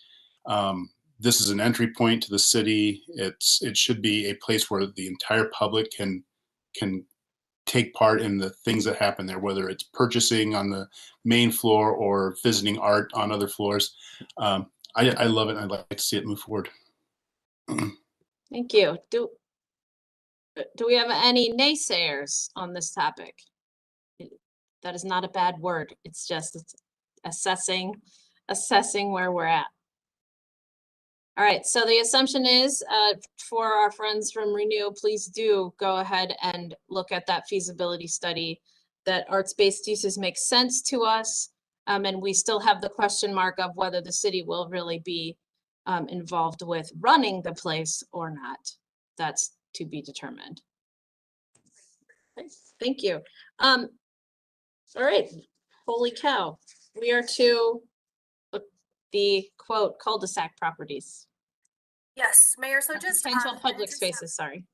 this is an entry point to the city. It should be a place where the entire public can take part in the things that happen there, whether it's purchasing on the main floor or visiting art on other floors. I love it, and I'd like to see it move forward. Thank you. Do we have any naysayers on this topic? That is not a bad word. It's assessing where we're at. All right, so the assumption is for our friends from Renew, please do go ahead and look at that feasibility study, that arts-based uses make sense to us. And we still have the question mark of whether the city will really be involved with running the place or not. That's to be determined. Thank you. All right, holy cow. We are to the quote cul-de-sac properties. Yes, Mayor. So just Potential public spaces, sorry.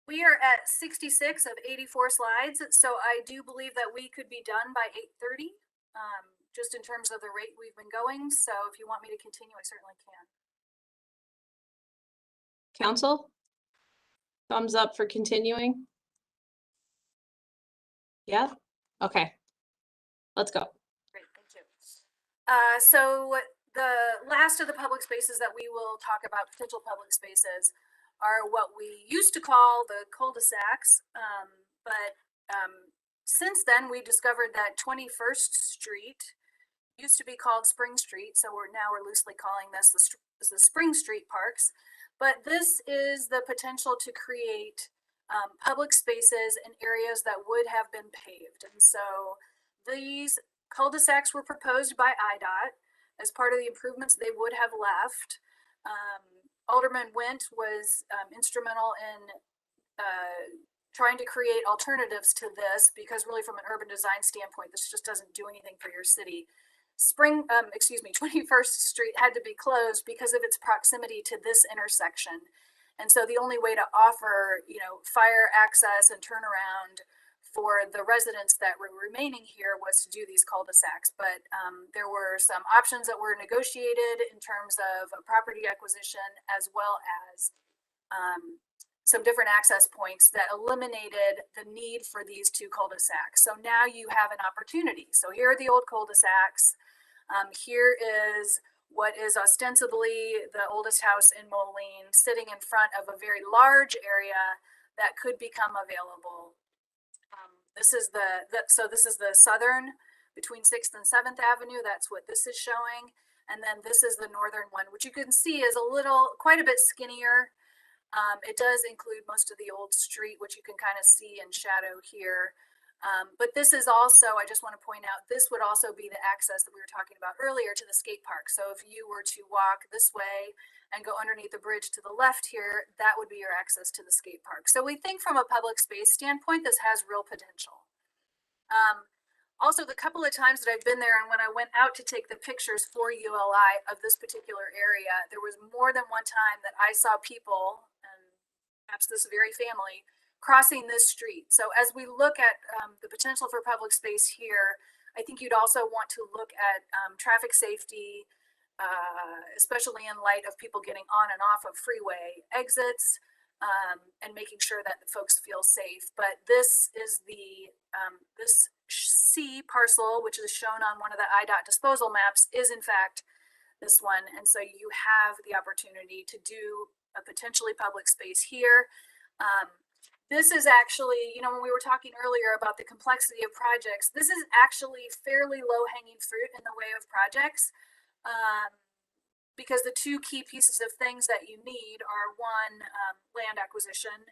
We are at 66 of 84 slides, so I do believe that we could be done by 8:30, just in terms of the rate we've been going. So if you want me to continue, I certainly can. Council? Thumbs up for continuing? Yeah? Okay. Let's go. Great, thank you. So the last of the public spaces that we will talk about, potential public spaces, are what we used to call the cul-de-sacs. But since then, we discovered that 21st Street used to be called Spring Street. So we're loosely calling this the Spring Street Parks. But this is the potential to create public spaces in areas that would have been paved. And so these cul-de-sacs were proposed by IDOT as part of the improvements they would have left. Alderman Went was instrumental in trying to create alternatives to this, because really from an urban design standpoint, this just doesn't do anything for your city. 21st Street had to be closed because of its proximity to this intersection. And so the only way to offer, fire access and turnaround for the residents that were remaining here was to do these cul-de-sacs. But there were some options that were negotiated in terms of a property acquisition, as well as some different access points that eliminated the need for these two cul-de-sacs. So now you have an opportunity. So here are the old cul-de-sacs. Here is what is ostensibly the oldest house in Moline, sitting in front of a very large area that could become available. This is the southern between 6th and 7th Avenue. That's what this is showing. And then this is the northern one, which you can see is quite a bit skinnier. It does include most of the old street, which you can kind of see in shadow here. But this is also, I just want to point out, this would also be the access that we were talking about earlier to the skate park. So if you were to walk this way and go underneath the bridge to the left here, that would be your access to the skate park. So we think from a public space standpoint, this has real potential. Also, the couple of times that I've been there and when I went out to take the pictures for ULI of this particular area, there was more than one time that I saw people, and perhaps this very family, crossing this street. So as we look at the potential for public space here, I think you'd also want to look at traffic safety, especially in light of people getting on and off of freeway exits, and making sure that the folks feel safe. But this is the, this C parcel, which is shown on one of the IDOT disposal maps, is in fact this one. And so you have the opportunity to do a potentially public space here. This is actually, you know, when we were talking earlier about the complexity of projects, this is actually fairly low-hanging fruit in the way of projects, because the two key pieces of things that you need are one, land acquisition,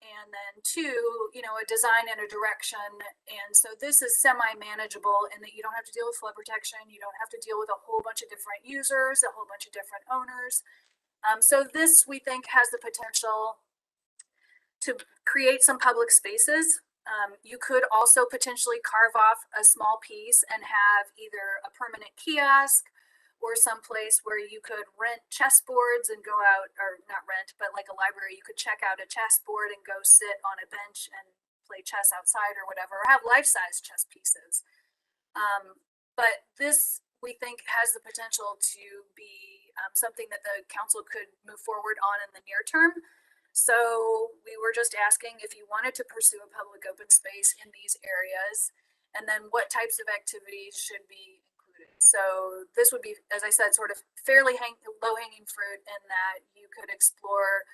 and then two, you know, a design and a direction. And so this is semi-manageable in that you don't have to deal with flood protection, you don't have to deal with a whole bunch of different users, a whole bunch of different owners. So this, we think, has the potential to create some public spaces. You could also potentially carve off a small piece and have either a permanent kiosk or someplace where you could rent chessboards and go out, or not rent, but like a library, you could check out a chessboard and go sit on a bench and play chess outside or whatever, or have life-size chess pieces. But this, we think, has the potential to be something that the council could move forward on in the near term. So we were just asking if you wanted to pursue a public open space in these areas, and then what types of activities should be included. So this would be, as I said, sort of fairly low-hanging fruit in that you could explore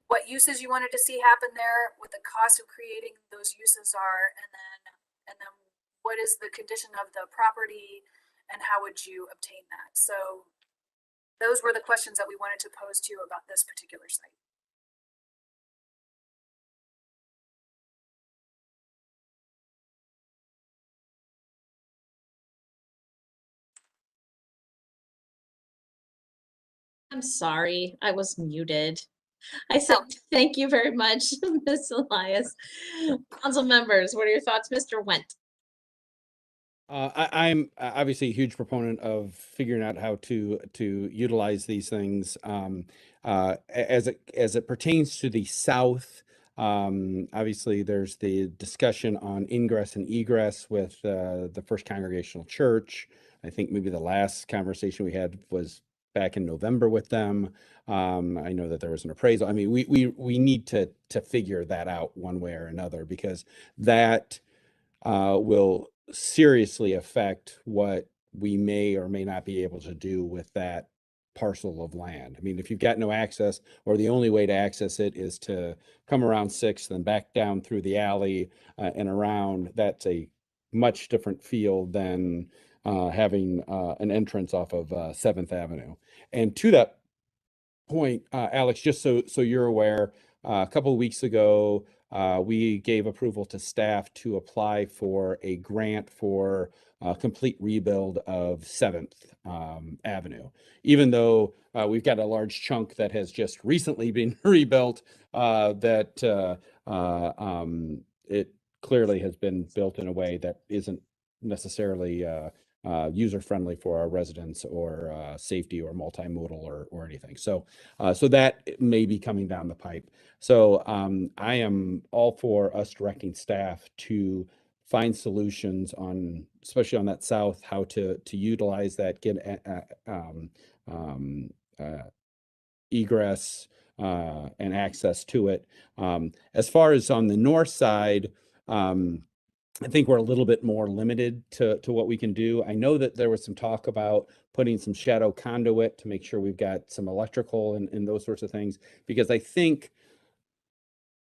what uses you wanted to see happen there, what the cost of creating those uses are, and then what is the condition of the property and how would you obtain that. So those were the questions that we wanted to pose to you about this particular site. I'm sorry, I was muted. I said, thank you very much, Ms. Elias. Council members, what are your thoughts, Mr. Wendt? I'm obviously a huge proponent of figuring out how to utilize these things. As it pertains to the south, obviously there's the discussion on ingress and egress with the First Congregational Church. I think maybe the last conversation we had was back in November with them. I know that there was an appraisal. I mean, we need to figure that out one way or another, because that will seriously affect what we may or may not be able to do with that parcel of land. I mean, if you've got no access, or the only way to access it is to come around 6th and back down through the alley and around, that's a much different field than having an entrance off of 7th Avenue. And to that point, Alex, just so you're aware, a couple of weeks ago, we gave approval to staff to apply for a grant for a complete rebuild of 7th Avenue. Even though we've got a large chunk that has just recently been rebuilt, that it clearly has been built in a way that isn't necessarily user-friendly for our residents, or safety, or multimodal, or anything. So that may be coming down the pipe. So I am all for us directing staff to find solutions on, especially on that south, how to utilize that, get egress and access to it. As far as on the north side, I think we're a little bit more limited to what we can do. I know that there was some talk about putting some shadow conduit to make sure we've got some electrical and those sorts of things, because I think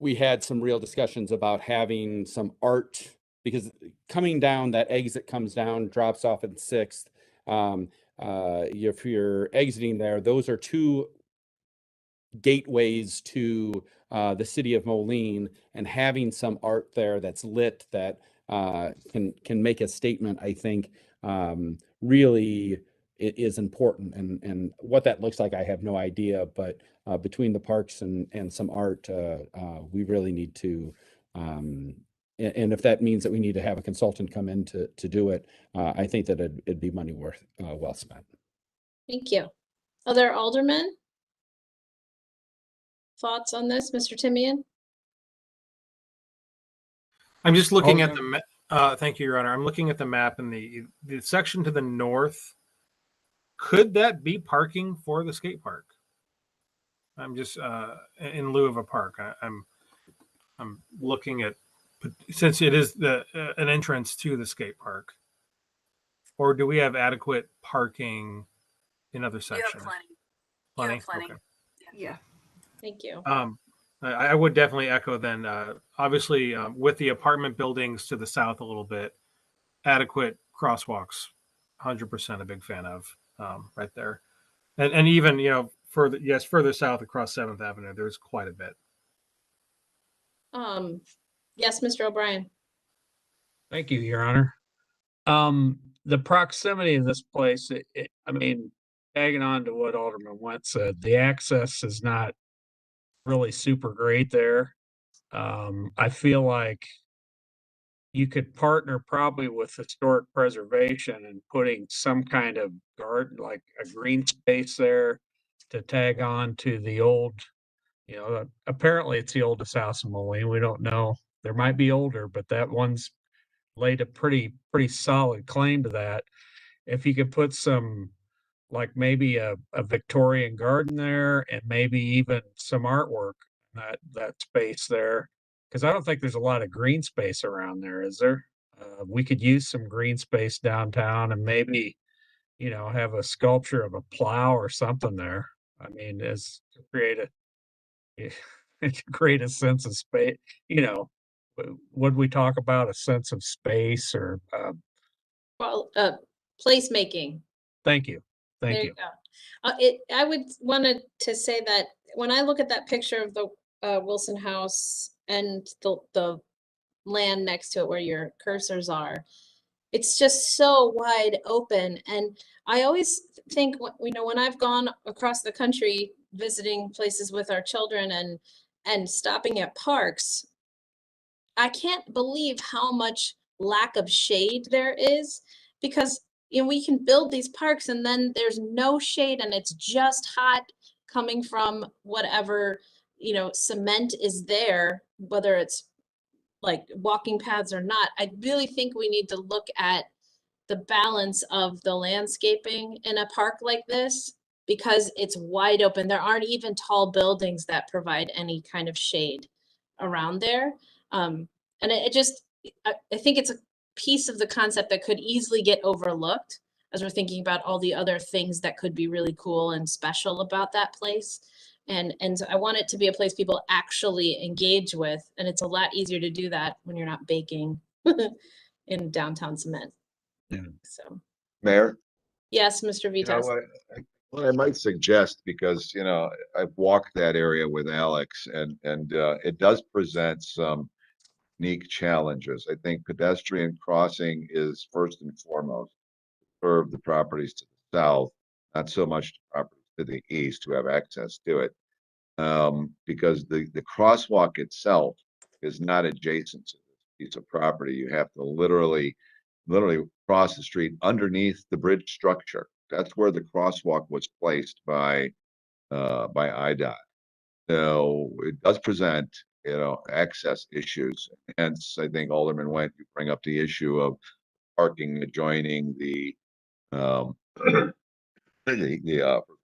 we had some real discussions about having some art, because coming down, that exit comes down, drops off at 6th. If you're exiting there, those are two gateways to the city of Moline, and having some art there that's lit, that can make a statement, I think, really is important. And what that looks like, I have no idea. But between the parks and some art, we really need to. And if that means that we need to have a consultant come in to do it, I think that it'd be money well spent. Thank you. Other aldermen? Thoughts on this, Mr. Timian? I'm just looking at the map. Thank you, Your Honor. I'm looking at the map, and the section to the north. Could that be parking for the skate park? I'm just in lieu of a park. I'm looking at, since it is an entrance to the skate park, or do we have adequate parking in other sections? You have plenty. Plenty? You have plenty. Okay. Yeah. Thank you. I would definitely echo then, obviously, with the apartment buildings to the south a little bit, adequate crosswalks, 100% a big fan of right there. And even, further south across 7th Avenue, there's quite a bit. Yes, Mr. O'Brien. Thank you, Your Honor. The proximity of this place, I mean, tagging on to what Alderman Went said, the access is not really super great there. I feel like you could partner probably with historic preservation and putting some kind of garden, like a green space there to tag on to the old, apparently it's the oldest house in Moline. We don't know. There might be older, but that one's laid a pretty solid claim to that. If you could put some, like maybe a Victorian garden there and maybe even some artwork in that space there, because I don't think there's a lot of green space around there, is there? We could use some green space downtown and maybe, have a sculpture of a plow or something there. I mean, as to create a sense of space, would we talk about a sense of space or Well, placemaking. thank you. There Thank you you. go. I would wanted to say that when I look at that picture of the Wilson House and the land next to it where your cursors are, it's just so wide open. And I always think, when I've gone across the country visiting places with our children and stopping at parks, I can't believe how much lack of shade there is, because we can build these parks and then there's no shade and it's just hot coming from whatever, cement is there, whether it's like walking paths or not. I really think we need to look at the balance of the landscaping in a park like this, because it's wide open. There aren't even tall buildings that provide any kind of shade around there. And I think it's a piece of the concept that could easily get overlooked as we're thinking about all the other things that could be really cool and special about that place. And I want it to be a place people actually engage with. And it's a lot easier to do that when you're not baking in downtown cement. Yeah. So, Mayor? yes, Mr. Vitas. What I might suggest, because, I've walked that area with Alex and it does present some unique challenges. I think pedestrian crossing is first and foremost for the properties to the south, not so much the properties to the east who have access to it. Because the crosswalk itself is not adjacent to this piece of property. You have to literally cross the street underneath the bridge structure. That's where the crosswalk was placed by IDOT. So it does present, access issues. Hence, I think Alderman Went, you bring up the issue of parking adjoining the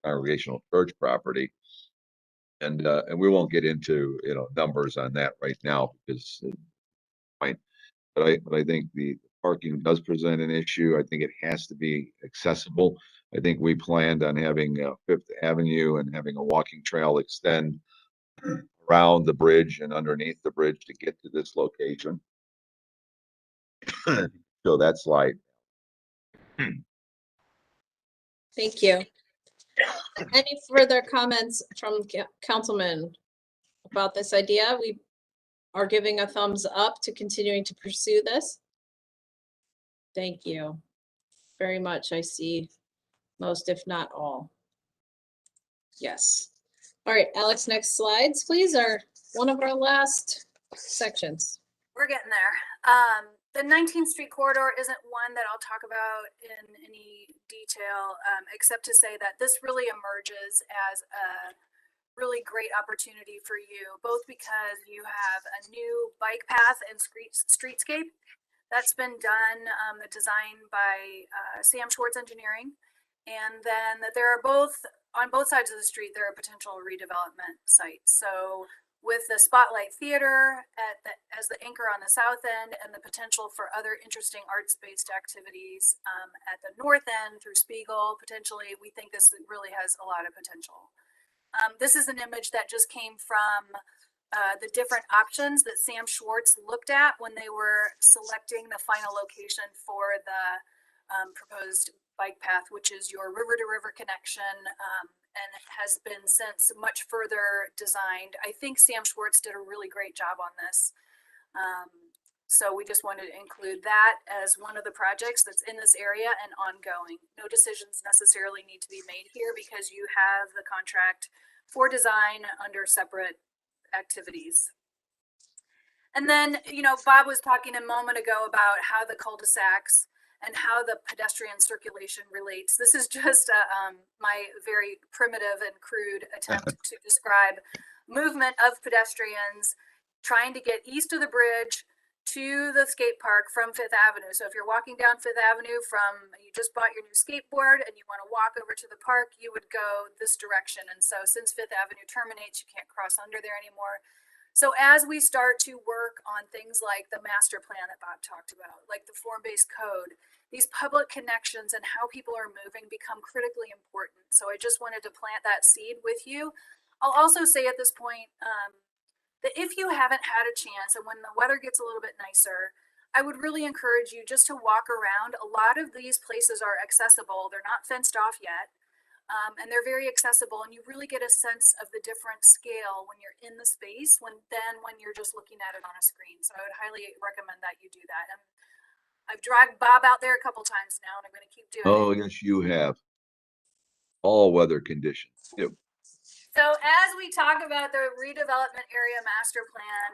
Congregational church property. And we won't get into, numbers on that right now because but I think the parking does present an issue. I think it has to be accessible. I think we planned on having Fifth Avenue and having a walking trail extend around the bridge and underneath the bridge to get to this location. So that slide. Thank you. Any further comments from councilmen about this idea? We are giving a thumbs up to continuing to pursue this. Thank you very much. I see most, if not all. Yes. All right, Alex, next slides, please, are one of our last sections. We're getting there. The 19th Street corridor isn't one that I'll talk about in any detail, except to say that this really emerges as a really great opportunity for you, both because you have a new bike path and streetscape that's been done, the design by Sam Schwartz Engineering, and then that there are on both sides of the street, there are potential redevelopment sites. So with the Spotlight Theater as the anchor on the south end, and the potential for other interesting arts-based activities at the north end through Spiegel, potentially, we think this really has a lot of potential. This is an image that just came from the different options that Sam Schwartz looked at when they were selecting the final location for the proposed bike path, which is your river-to-river connection, and has been since much further designed. I think Sam Schwartz did a really great job on this. So we just wanted to include that as one of the projects that's in this area and ongoing. No decisions necessarily need to be made here because you have the contract for design under separate activities. And then, you know, Bob was talking a moment ago about how the cul-de-sacs and how the pedestrian circulation relates. This is just my very primitive and crude attempt to describe movement of pedestrians trying to get east of the bridge to the skate park from Fifth Avenue. So if you're walking down Fifth Avenue you just bought your new skateboard and you want to walk over to the park, you would go this direction. And so since Fifth Avenue terminates, you can't cross under there anymore. So as we start to work on things like the master plan that Bob talked about, like the form-based code, these public connections and how people are moving become critically important. So I just wanted to plant that seed with you. I'll also say at this point that if you haven't had a chance, and when the weather gets a little bit nicer, I would really encourage you just to walk around. A lot of these places are accessible. They're not fenced off yet. And they're very accessible, and you really get a sense of the different scale when you're in the space when you're just looking at it on a screen. So I would highly recommend that you do that. And I've dragged Bob out there a couple times now, and I'm going to keep doing it. Oh, yes, you have. All weather conditions. Yep. So as we talk about the redevelopment area master plan,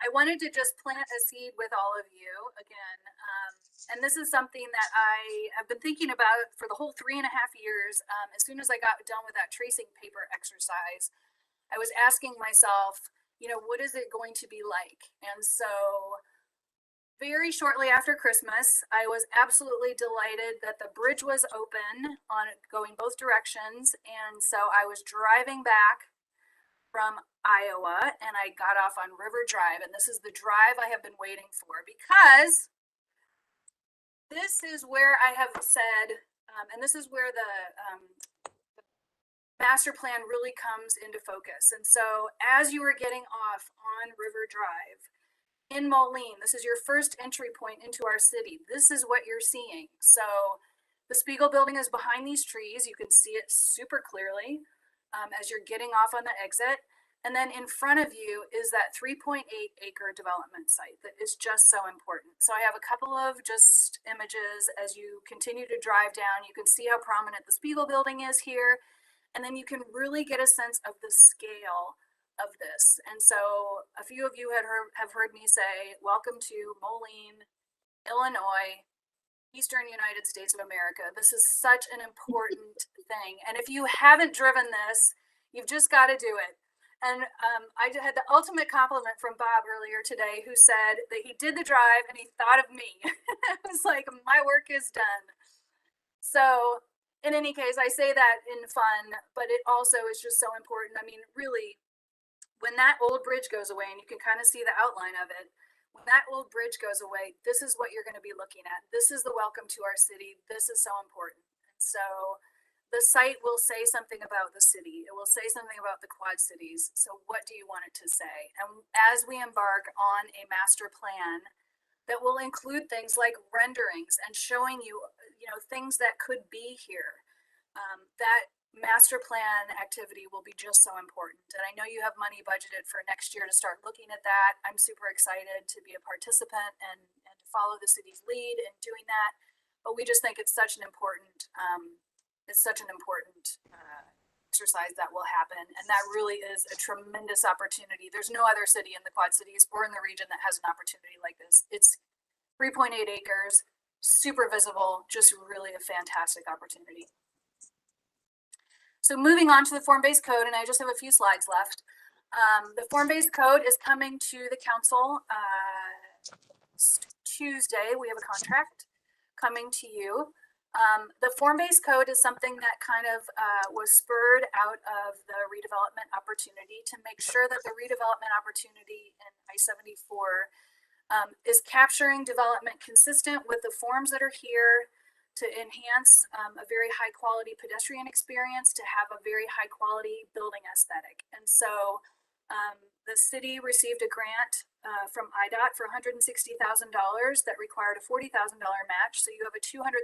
I wanted to just plant a seed with all of you again. And this is something that I have been thinking about for the whole 3.5 years. As soon as I got done with that tracing paper exercise, I was asking myself, you know, what is it going to be like? And so very shortly after Christmas, I was absolutely delighted that the bridge was open on going both directions. And so I was driving back from Iowa and I got off on River Drive. And this is the drive I have been waiting for because this is where I have said, and this is where the master plan really comes into focus. And so as you were getting off on River Drive, in Moline, this is your first entry point into our city. This is what you're seeing. So the Spiegel building is behind these trees. You can see it super clearly as you're getting off on the exit. And then in front of you is that 3.8 acre development site that is just so important. So I have a couple of just images as you continue to drive down. You can see how prominent the Spiegel building is here. And then you can really get a sense of the scale of this. And so a few of you have heard me say, welcome to Moline, Illinois, Eastern United States of America. This is such an important thing. And if you haven't driven this, you've just got to do it. And I had the ultimate compliment from Bob earlier today, who said that he did the drive and he thought of me. It was like, my work is done. So in any case, I say that in fun, but it also is just so important. I mean, really, when that old bridge goes away, and you can kind of see the outline of it, when that old bridge goes away, this is what you're going to be looking at. This is the welcome to our city. This is so important. And so the site will say something about the city. It will say something about the Quad Cities. So what do you want it to say? And as we embark on a master plan that will include things like renderings and showing you, things that could be here, that master plan activity will be just so important. And I know you have money budgeted for next year to start looking at that. I'm super excited to be a participant and to follow the city's lead in doing that. But we just think it's such an important exercise that will happen. And that really is a tremendous opportunity. There's no other city in the Quad Cities or in the region that has an opportunity like this. It's 3.8 acres, super visible, just really a fantastic opportunity. So moving on to the form-based code, and I just have a few slides left. The form-based code is coming to the council Tuesday. We have a contract coming to you. The form-based code is something that kind of was spurred out of the redevelopment opportunity to make sure that the redevelopment opportunity in I-74 is capturing development consistent with the forms that are here, to enhance a very high quality pedestrian experience, to have a very high quality building aesthetic. And so the city received a grant from IDOT for $160,000 that required a $40,000 match. So you have a $200,000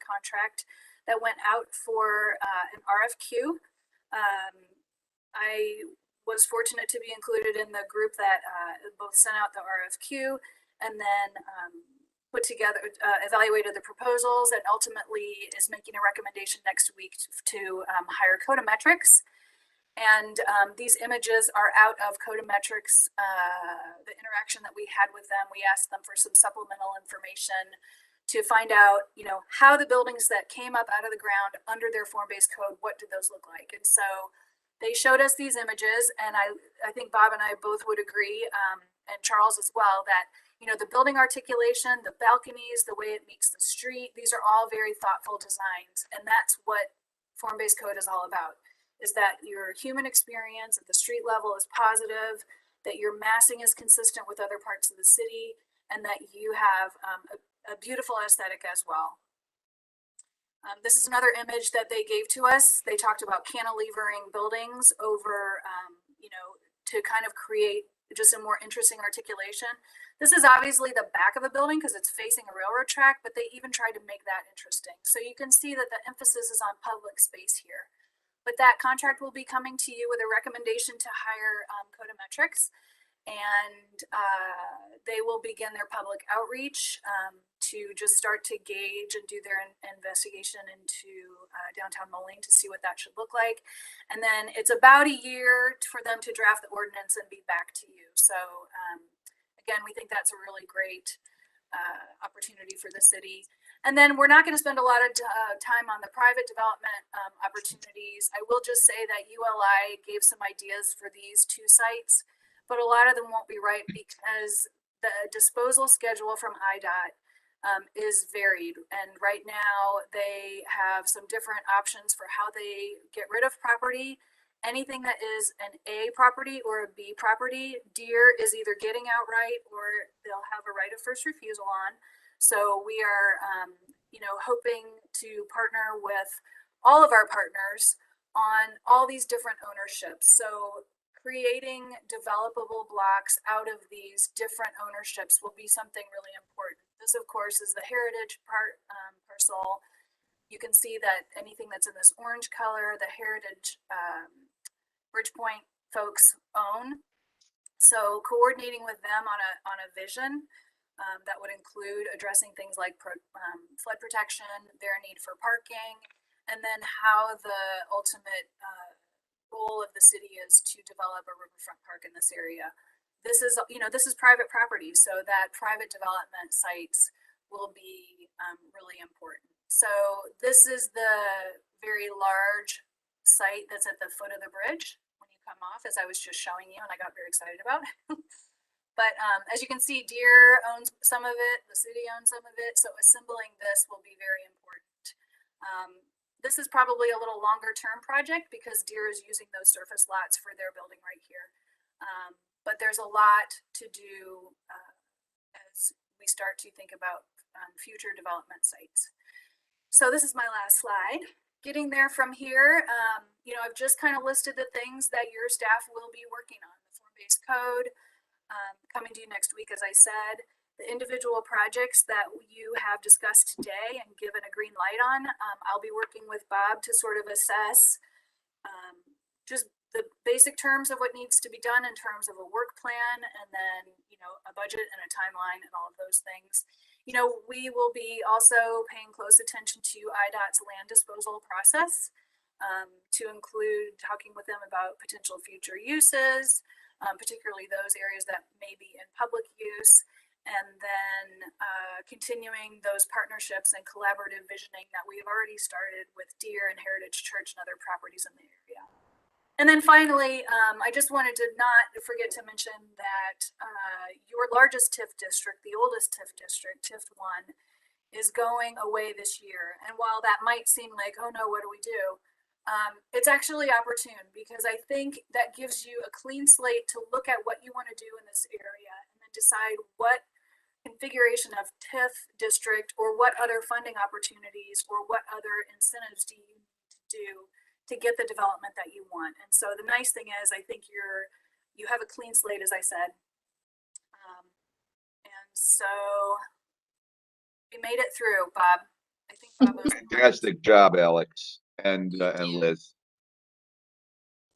contract that went out for an RFQ. I was fortunate to be included in the group that both sent out the RFQ and then put together, evaluated the proposals, and ultimately is making a recommendation next week to hire Codometrics. And these images are out of Codometrics. The interaction that we had with them, we asked them for some supplemental information to find out, you know, how the buildings that came up out of the ground under their form-based code, what did those look like? And so they showed us these images, and I think Bob and I both would agree, and Charles as well, that, you know, the building articulation, the balconies, the way it meets the street, these are all very thoughtful designs. And that's what form-based code is all about, is that your human experience at the street level is positive, that your massing is consistent with other parts of the city, and that you have a beautiful aesthetic as well. This is another image that they gave to us. They talked about cantilevering buildings over, you know, to kind of create just a more interesting articulation. This is obviously the back of the building because it's facing a railroad track, but they even tried to make that interesting. So you can see that the emphasis is on public space here. But that contract will be coming to you with a recommendation to hire Codometrics, and they will begin their public outreach to just start to gauge and do their investigation into downtown Moline to see what that should look like. And then it's about a year for them to draft the ordinance and be back to you. So again, we think that's a really great opportunity for the city. And then we're not going to spend a lot of time on the private development opportunities. I will just say that ULI gave some ideas for these two sites, but a lot of them won't be right because the disposal schedule from IDOT is varied. And right now they have some different options for how they get rid of property. Anything that is an A property or a B property, Deere is either getting outright or they'll have a right of first refusal on. So we are, you know, hoping to partner with all of our partners on all these different ownerships. So creating developable blocks out of these different ownerships will be something really important. This, of course, is the heritage parcel. You can see that anything that's in this orange color, the heritage Bridgepoint folks own. So coordinating with them on a vision that would include addressing things like flood protection, their need for parking, and then how the ultimate goal of the city is to develop a riverfront park in this area. This is, you know, this is private property, so that private development sites will be really important. So this is the very large site that's at the foot of the bridge when you come off, as I was just showing you and I got very excited about. But as you can see, Deere owns some of it, the city owns some of it, so assembling this will be very important. This is probably a little longer term project because Deere is using those surface lots for their building right here. But there's a lot to do as we start to think about future development sites. So this is my last slide. Getting there from here, you know, I've just kind of listed the things that your staff will be working on. The form-based code coming to you next week, as I said. The individual projects that you have discussed today and given a green light on, I'll be working with Bob to sort of assess just the basic terms of what needs to be done in terms of a work plan, and then, you know, a budget and a timeline and all of those things. You know, we will be also paying close attention to IDOT's land disposal process, to include talking with them about potential future uses, particularly those areas that may be in public use, and then continuing those partnerships and collaborative visioning that we have already started with Deer and Heritage Church and other properties in the area. And then finally, I just wanted to not forget to mention that your largest TIF district, the oldest TIF district, TIF 1, is going away this year. And while that might seem like, oh no, what do we do? It's actually opportune, because I think that gives you a clean slate to look at what you want to do in this area and then decide what configuration of TIF district or what other funding opportunities or what other incentives do you need to do to get the development that you want. And so the nice thing is, I think you have a clean slate, as I said. And so we made it through, Bob. I think Bob was Fantastic job, Alex and Liz.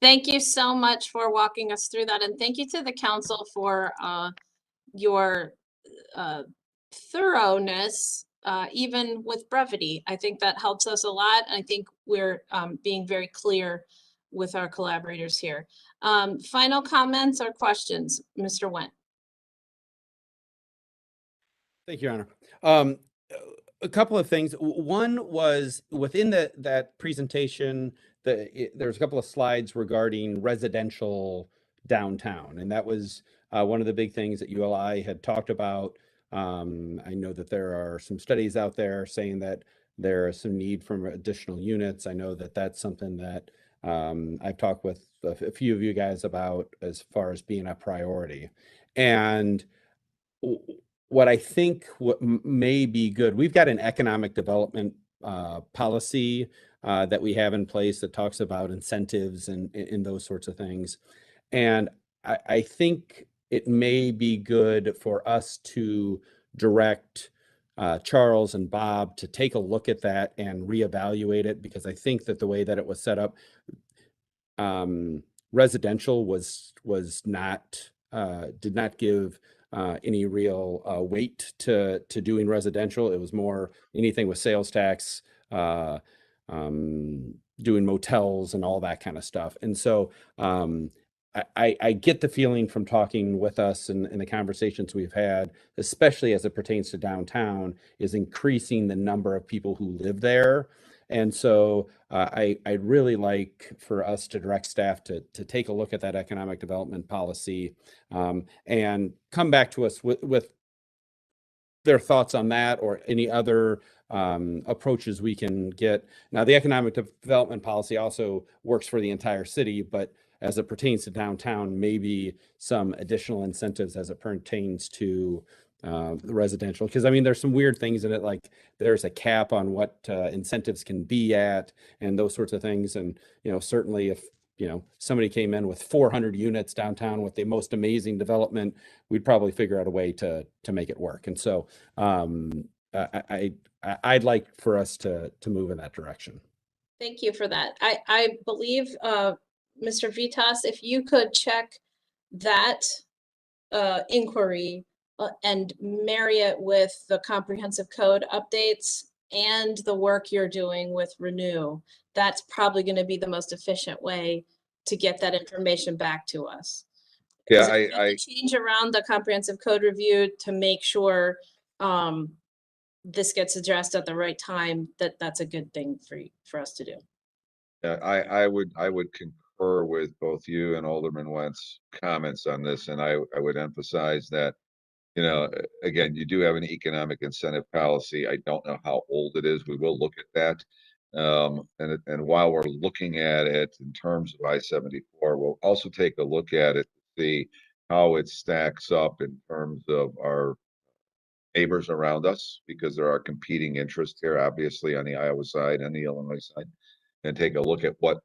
Thank you so much for walking us through that. And thank you to the council for your thoroughness, even with brevity. I think that helps us a lot. I think we're being very clear with our collaborators here. Final comments or questions, Mr. Wendt? Thank you, Your Honor. A couple of things. One was within that presentation, there's a couple of slides regarding residential downtown, and that was one of the big things that ULI had talked about. I know that there are some studies out there saying that there is some need for additional units. I know that that's something that I've talked with a few of you guys about as far as being a priority. And what I think may be good, we've got an economic development policy that we have in place that talks about incentives and those sorts of things. And I think it may be good for us to direct Charles and Bob to take a look at that and reevaluate it, because I think that the way that it was set up, residential was not did not give any real weight to doing residential. It was more anything with sales tax, doing motels and all that kind of stuff. And so I get the feeling from talking with us and the conversations we've had, especially as it pertains to downtown, is increasing the number of people who live there. And so I'd really like for us to direct staff to take a look at that economic development policy and come back to us with their thoughts on that or any other approaches we can get. Now, the economic development policy also works for the entire city, but as it pertains to downtown, maybe some additional incentives as it pertains to the residential, because I mean, there's some weird things in it, like there's a cap on what incentives can be at and those sorts of things. And, you know, certainly if, you know, somebody came in with 400 units downtown with the most amazing development, we'd probably figure out a way to make it work. And so I'd like for us to move in that direction. Thank you for that. I believe, Mr. Vitas, if you could check that inquiry and marry it with the comprehensive code updates and the work you're doing with Renew, that's probably going to be the most efficient way to get that information back to us. Yeah, I change around the comprehensive code review to make sure this gets addressed at the right time. That's a good thing for us to do. Yeah, I would concur with both you and Alderman Wendt's comments on this, and I would emphasize that, you know, again, you do have an economic incentive policy. I don't know how old it is. We will look at that. And while we're looking at it in terms of I-74, we'll also take a look at it to see how it stacks up in terms of our neighbors around us, because there are competing interests here, obviously, on the Iowa side and the Illinois side, and take a look at what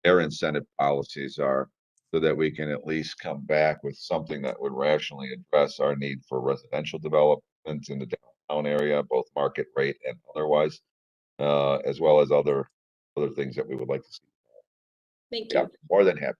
their incentive policies are, so that we can at least come back with something that would rationally address our need for residential development in the downtown area, both market rate and otherwise, as well as other things that we would like to see. Thank Yeah, you. more than happy.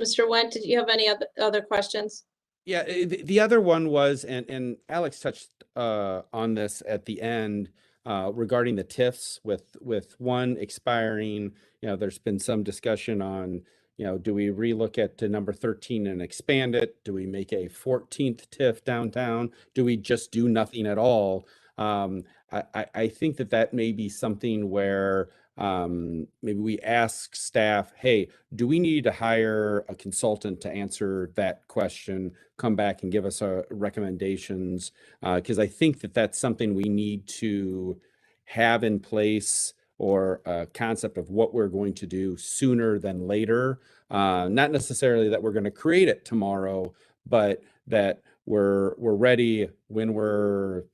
Mr. Wendt, did you have any other questions? Yeah, the other one was, and Alex touched on this at the end regarding the TIFs with one expiring. There's been some discussion on, do we relook at to number 13 and expand it? Do we make a 14th TIF downtown? Do we just do nothing at all? I think that may be something where maybe we ask staff, hey, do we need to hire a consultant to answer that question? Come back and give us recommendations, because I think that's something we need to have in place, or a concept of what we're going to do sooner than later. Not necessarily that we're going to create it tomorrow, but that we're ready when we're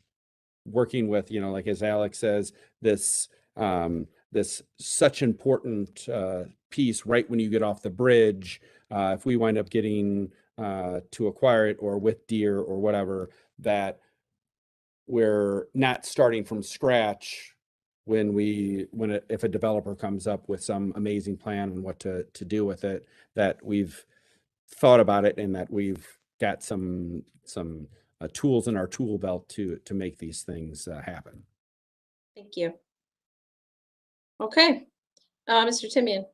working with, like as Alex says, this such important piece right when you get off the bridge. If we wind up getting to acquire it, or with Deere or whatever, that we're not starting from scratch if a developer comes up with some amazing plan on what to do with it, that we've thought about it and that we've got some tools in our tool belt to make these things happen. Thank you. Okay, Mr. Timian.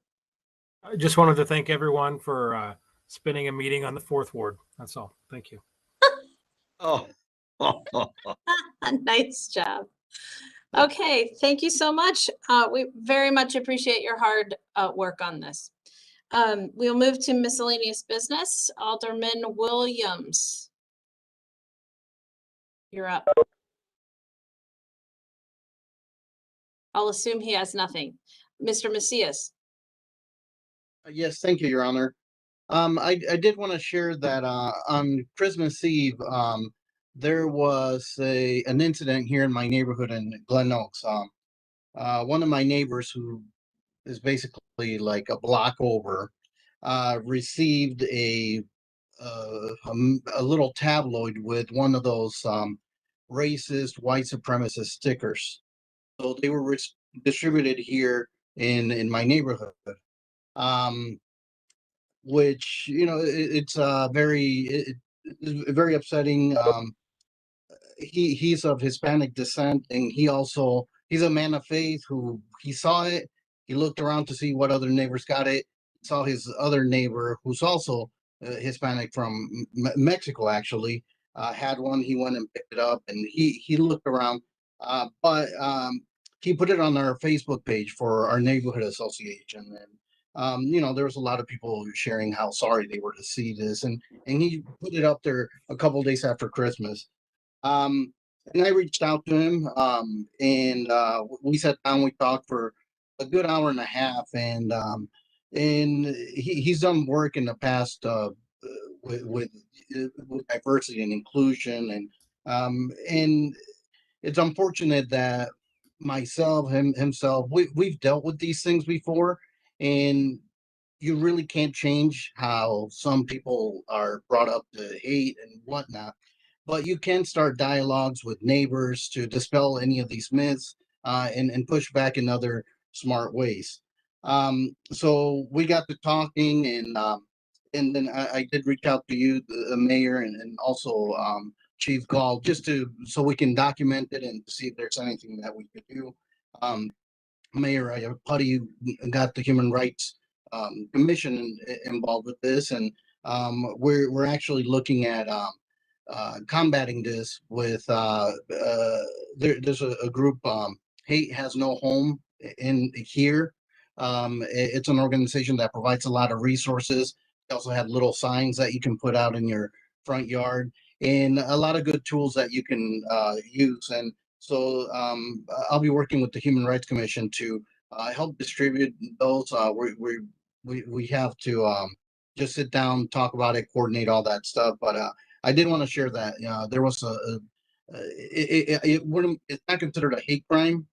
I just wanted to thank everyone for spinning a meeting on the 4th Ward. That's all. Thank you. Oh. Nice job. Okay, thank you so much. We very much appreciate your hard work on this. We'll move to miscellaneous business. Alderman Williams. You're up. I'll assume he has nothing. Mr. Macias. Yes, thank you, Your Honor. I did want to share that on Christmas Eve, there was an incident here in my neighborhood in Glen Oaks. One of my neighbors, who is basically like a block over, received a little tabloid with one of those racist white supremacist stickers. So they were distributed here in my neighborhood. Which it's very upsetting. He's of Hispanic descent, and he's a man of faith who he saw it. He looked around to see what other neighbors got it. Saw his other neighbor, who's also Hispanic from Mexico, actually had one. He went and picked it up, and he looked around, but he put it on our Facebook page for our neighborhood association, and there was a lot of people sharing how sorry they were to see this, and he put it up there a couple of days after Christmas. And I reached out to him, and we sat down, we talked for a good hour and a half, and he's done work in the past with diversity and inclusion, and it's unfortunate that himself, we've dealt with these things before, and you really can't change how some people are brought up to hate and whatnot, but you can start dialogues with neighbors to dispel any of these myths, and push back in other smart ways. So we got to talking, and then I did reach out to you, the mayor, and also Chief Gall, just so we can document it and see if there's anything that we could do. Mayor Putty got the Human Rights Commission involved with this, and we're actually looking at combating this with there's a group, Hate Has No Home in here. It's an organization that provides a lot of resources. They also have little signs that you can put out in your front yard, and a lot of good tools that you can use. And so I'll be working with the Human Rights Commission to help distribute those. We have to just sit down, talk about it, coordinate all that stuff. But I did want to share that there was it's not considered a hate crime.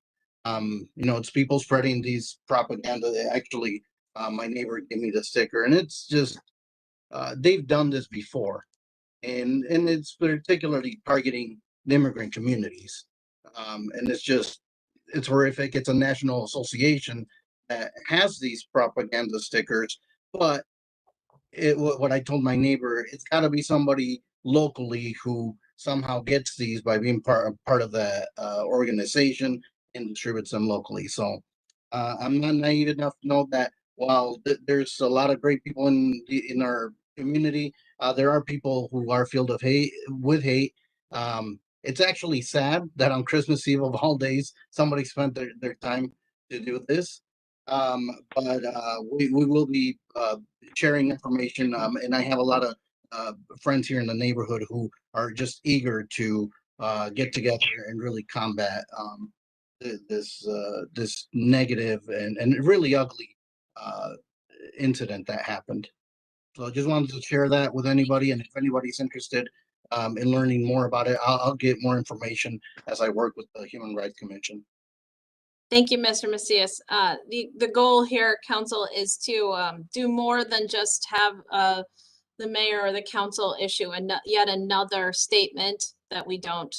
It's people spreading these propaganda. Actually, my neighbor gave me the sticker, and it's just they've done this before, and it's particularly targeting the immigrant communities, and it's horrific. It's a national association that has these propaganda stickers, but what I told my neighbor, it's got to be somebody locally who somehow gets these by being part of the organization and distributes them locally. So I'm not naive enough to know that while there's a lot of great people in our community, there are people who are filled of hate with hate. It's actually sad that on Christmas Eve of all days, somebody spent their time to do this. But we will be sharing information, and I have a lot of friends here in the neighborhood who are just eager to get together and really combat this negative and really ugly incident that happened. So I just wanted to share that with anybody, and if anybody's interested in learning more about it, I'll get more information as I work with the Human Rights Commission. Thank you, Mr. Macias. The goal here, council, is to do more than just have the mayor or the council issue and yet another statement that we don't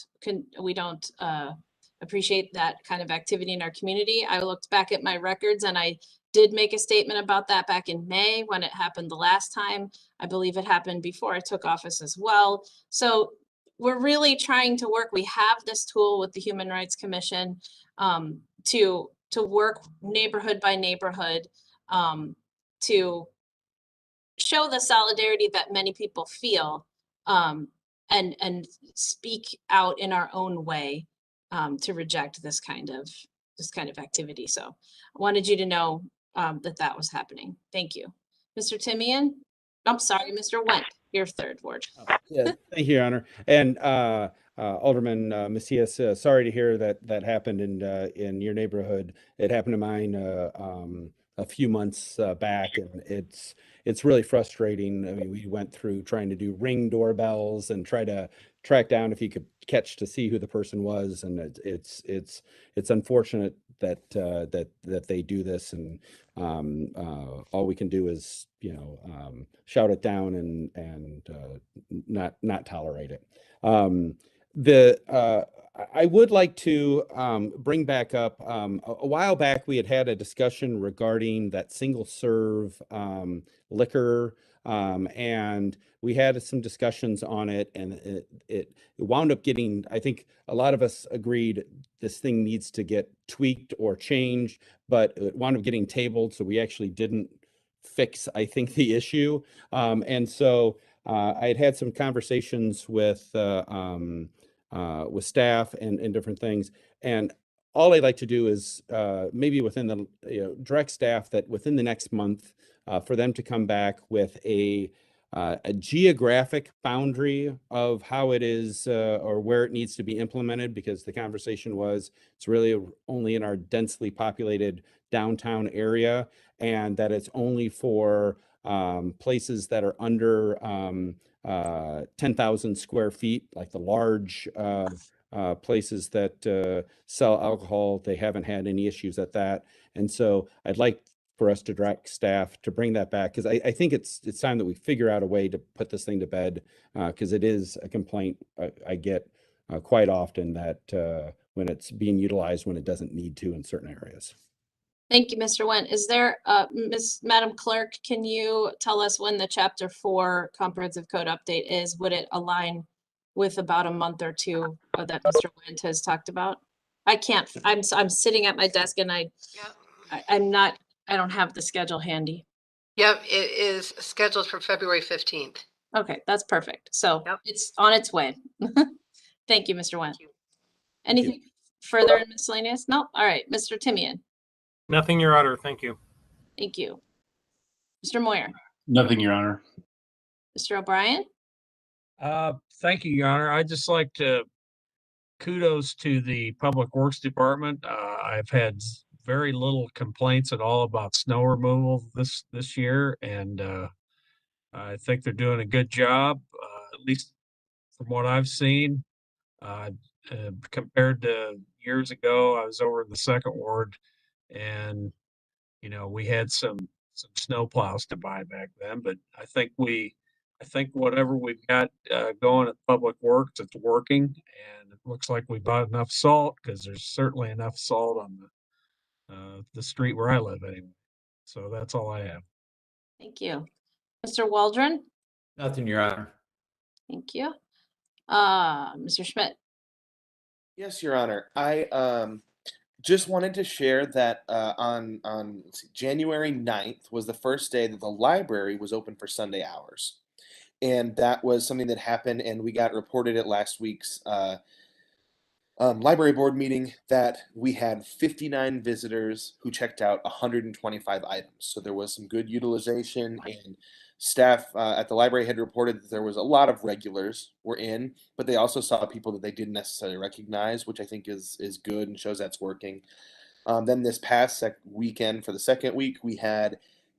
appreciate that kind of activity in our community. I looked back at my records and I did make a statement about that back in May when it happened the last time. I believe it happened before I took office as well. So we're really trying to work. We have this tool with the Human Rights Commission to work neighborhood by neighborhood to show the solidarity that many people feel and speak out in our own way to reject this kind of activity. So I wanted you to know that was happening. Thank you. Mr. Timian? I'm sorry, Mr. Wendt, your third ward. Yeah, thank you, Your Honor. And Alderman Macias, sorry to hear that happened in your neighborhood. It happened to mine a few months back, and it's really frustrating. I mean, we went through trying to do Ring doorbells and try to track down if you could catch to see who the person was, and it's unfortunate that they do this, and all we can do is shout it down and not tolerate it. I would like to bring back up a while back we had a discussion regarding that single serve liquor, and we had some discussions on it, and it wound up getting, I think a lot of us agreed this thing needs to get tweaked or changed, but it wound up getting tabled, so we actually didn't fix, I think, the issue. And so I had some conversations with staff and different things, and all I'd like to do is maybe within the direct staff that within the next month for them to come back with a geographic boundary of how it is or where it needs to be implemented, because the conversation was it's really only in our densely populated downtown area, and that it's only for places that are under 10,000 square feet, like the large places that sell alcohol. They haven't had any issues at that. And so I'd like for us to direct staff to bring that back, because I think it's time that we figure out a way to put this thing to bed, because it is a complaint I get quite often that when it's being utilized when it doesn't need to in certain areas. Thank you, Mr. Wendt. Is there, Madam Clerk, can you tell us when the Chapter 4 Comprehensive Code update is? Would it align with about a month or two that Mr. Wendt has talked about? I can't, I'm sitting at my desk and I don't have the schedule handy. Yep, it is scheduled for February 15th. Okay, that's perfect. So Yep. it's on its way. Thank you, Mr. Wendt. Anything further in miscellaneous? No? All right, Mr. Timian. Nothing, Your Honor. Thank you. Thank you. Mr. Moyer. Nothing, Your Honor. Mr. O'Brien. Thank you, Your Honor. I'd just like to kudos to the Public Works Department. I've had very little complaints at all about snow removal this year, and I think they're doing a good job, at least from what I've seen. Compared to years ago, I was over in the second ward, and we had some snow plows to buy back then. But I think whatever we've got going at Public Works, it's working, and it looks like we bought enough salt, because there's certainly enough salt on the street where I live anyway. So that's all I have. Thank you. Mr. Waldron? Nothing, Your Honor. Thank you. Mr. Schmidt? Yes, Your Honor. I just wanted to share that on let's see, January 9th was the first day that the library was open for Sunday hours. And that was something that happened, and we got reported at last week's library board meeting that we had 59 visitors who checked out 125 items. So there was some good utilization, and staff at the library had reported that there was a lot of regulars were in, but they also saw people that they didn't necessarily recognize, which I think is good and shows that's working. Then this past weekend, for the second week, we had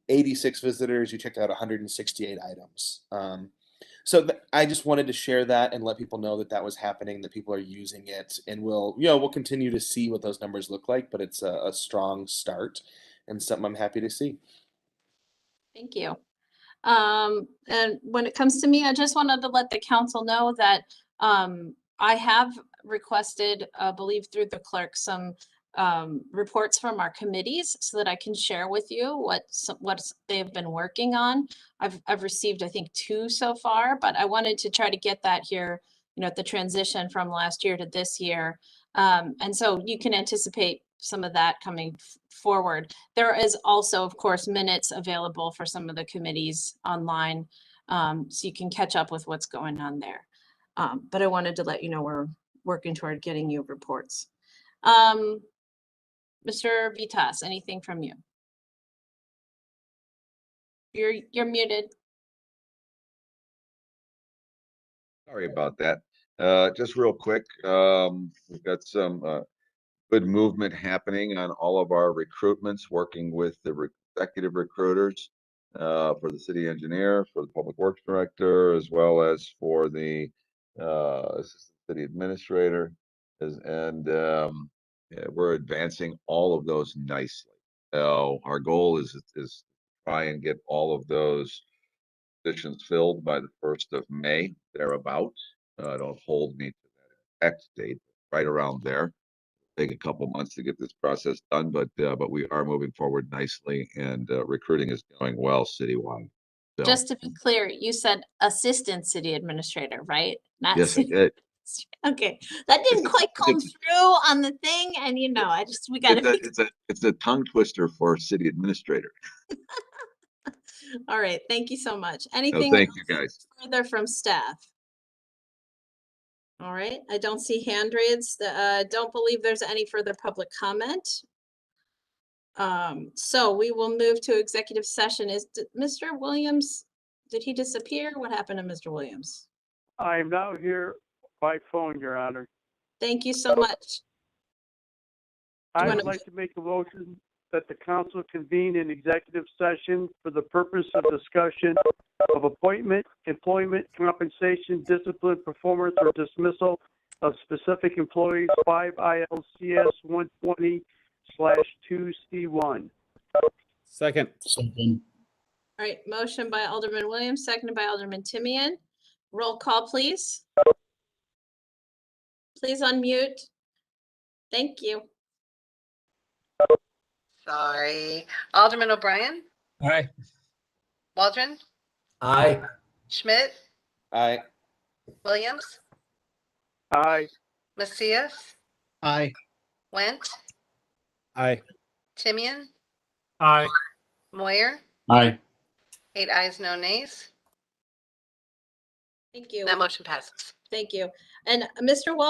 86 visitors who checked out 168 items. So I just wanted to share that and let people know that that was happening, that people are using it, and we'll continue to see what those numbers look like, but it's a strong start and something I'm happy to see. Thank you. And when it comes to me, I just wanted to let the council know that I have requested, I believe through the clerk, some reports from our committees so that I can share with you what they've been working on. I've received, I think, 2 so far, but I wanted to try to get that here, at the transition from last year to this year. And so you can anticipate some of that coming forward. There is also, of course, minutes available for some of the committees online, so you can catch up with what's going on there. But I wanted to let you know we're working toward getting you reports. Mr. Vitas, anything from you? You're muted. Sorry about that. Just real quick, we've got some good movement happening on all of our recruitments, working with the executive recruiters for the city engineer, for the public works director, as well as for the assistant city administrator. Yeah, we're advancing all of those nicely. Our goal is to try and get all of those positions filled by the 1st of May, thereabouts. Don't hold me to that exact date, right around there. Take a couple months to get this process done, but we are moving forward nicely, and recruiting is going well citywide. So, Just to be clear, you said assistant city administrator, right? Not yes, I city. did. Okay, that didn't quite come through on the thing, and we got to. It's a tongue twister for city administrator. All right, thank you so much. No, Anything thank you, guys. further from staff? All right, I don't see hand raised. Don't believe there's any further public comment. So we will move to executive session. Mr. Williams, did he disappear? What happened to Mr. Williams? I am now here by phone, Your Honor. Thank you so much. I would like to make a motion that the council convene an executive session for the purpose of discussion of appointment, employment, compensation, discipline, performance, or dismissal of specific employees, 5 ILCS 120/2C1. Second. All right, motion by Alderman Williams, seconded by Alderman Timian. Roll call, please. Please unmute. Thank you. Sorry. Alderman O'Brien? Aye. Waldron? Aye. Schmidt? Aye. Williams? Aye. Macias? Aye. Went? Aye. Timian? Aye. Moyer? Aye. 8 ayes, no nays. Thank you. That motion passes. Thank you. And Mr. Wald.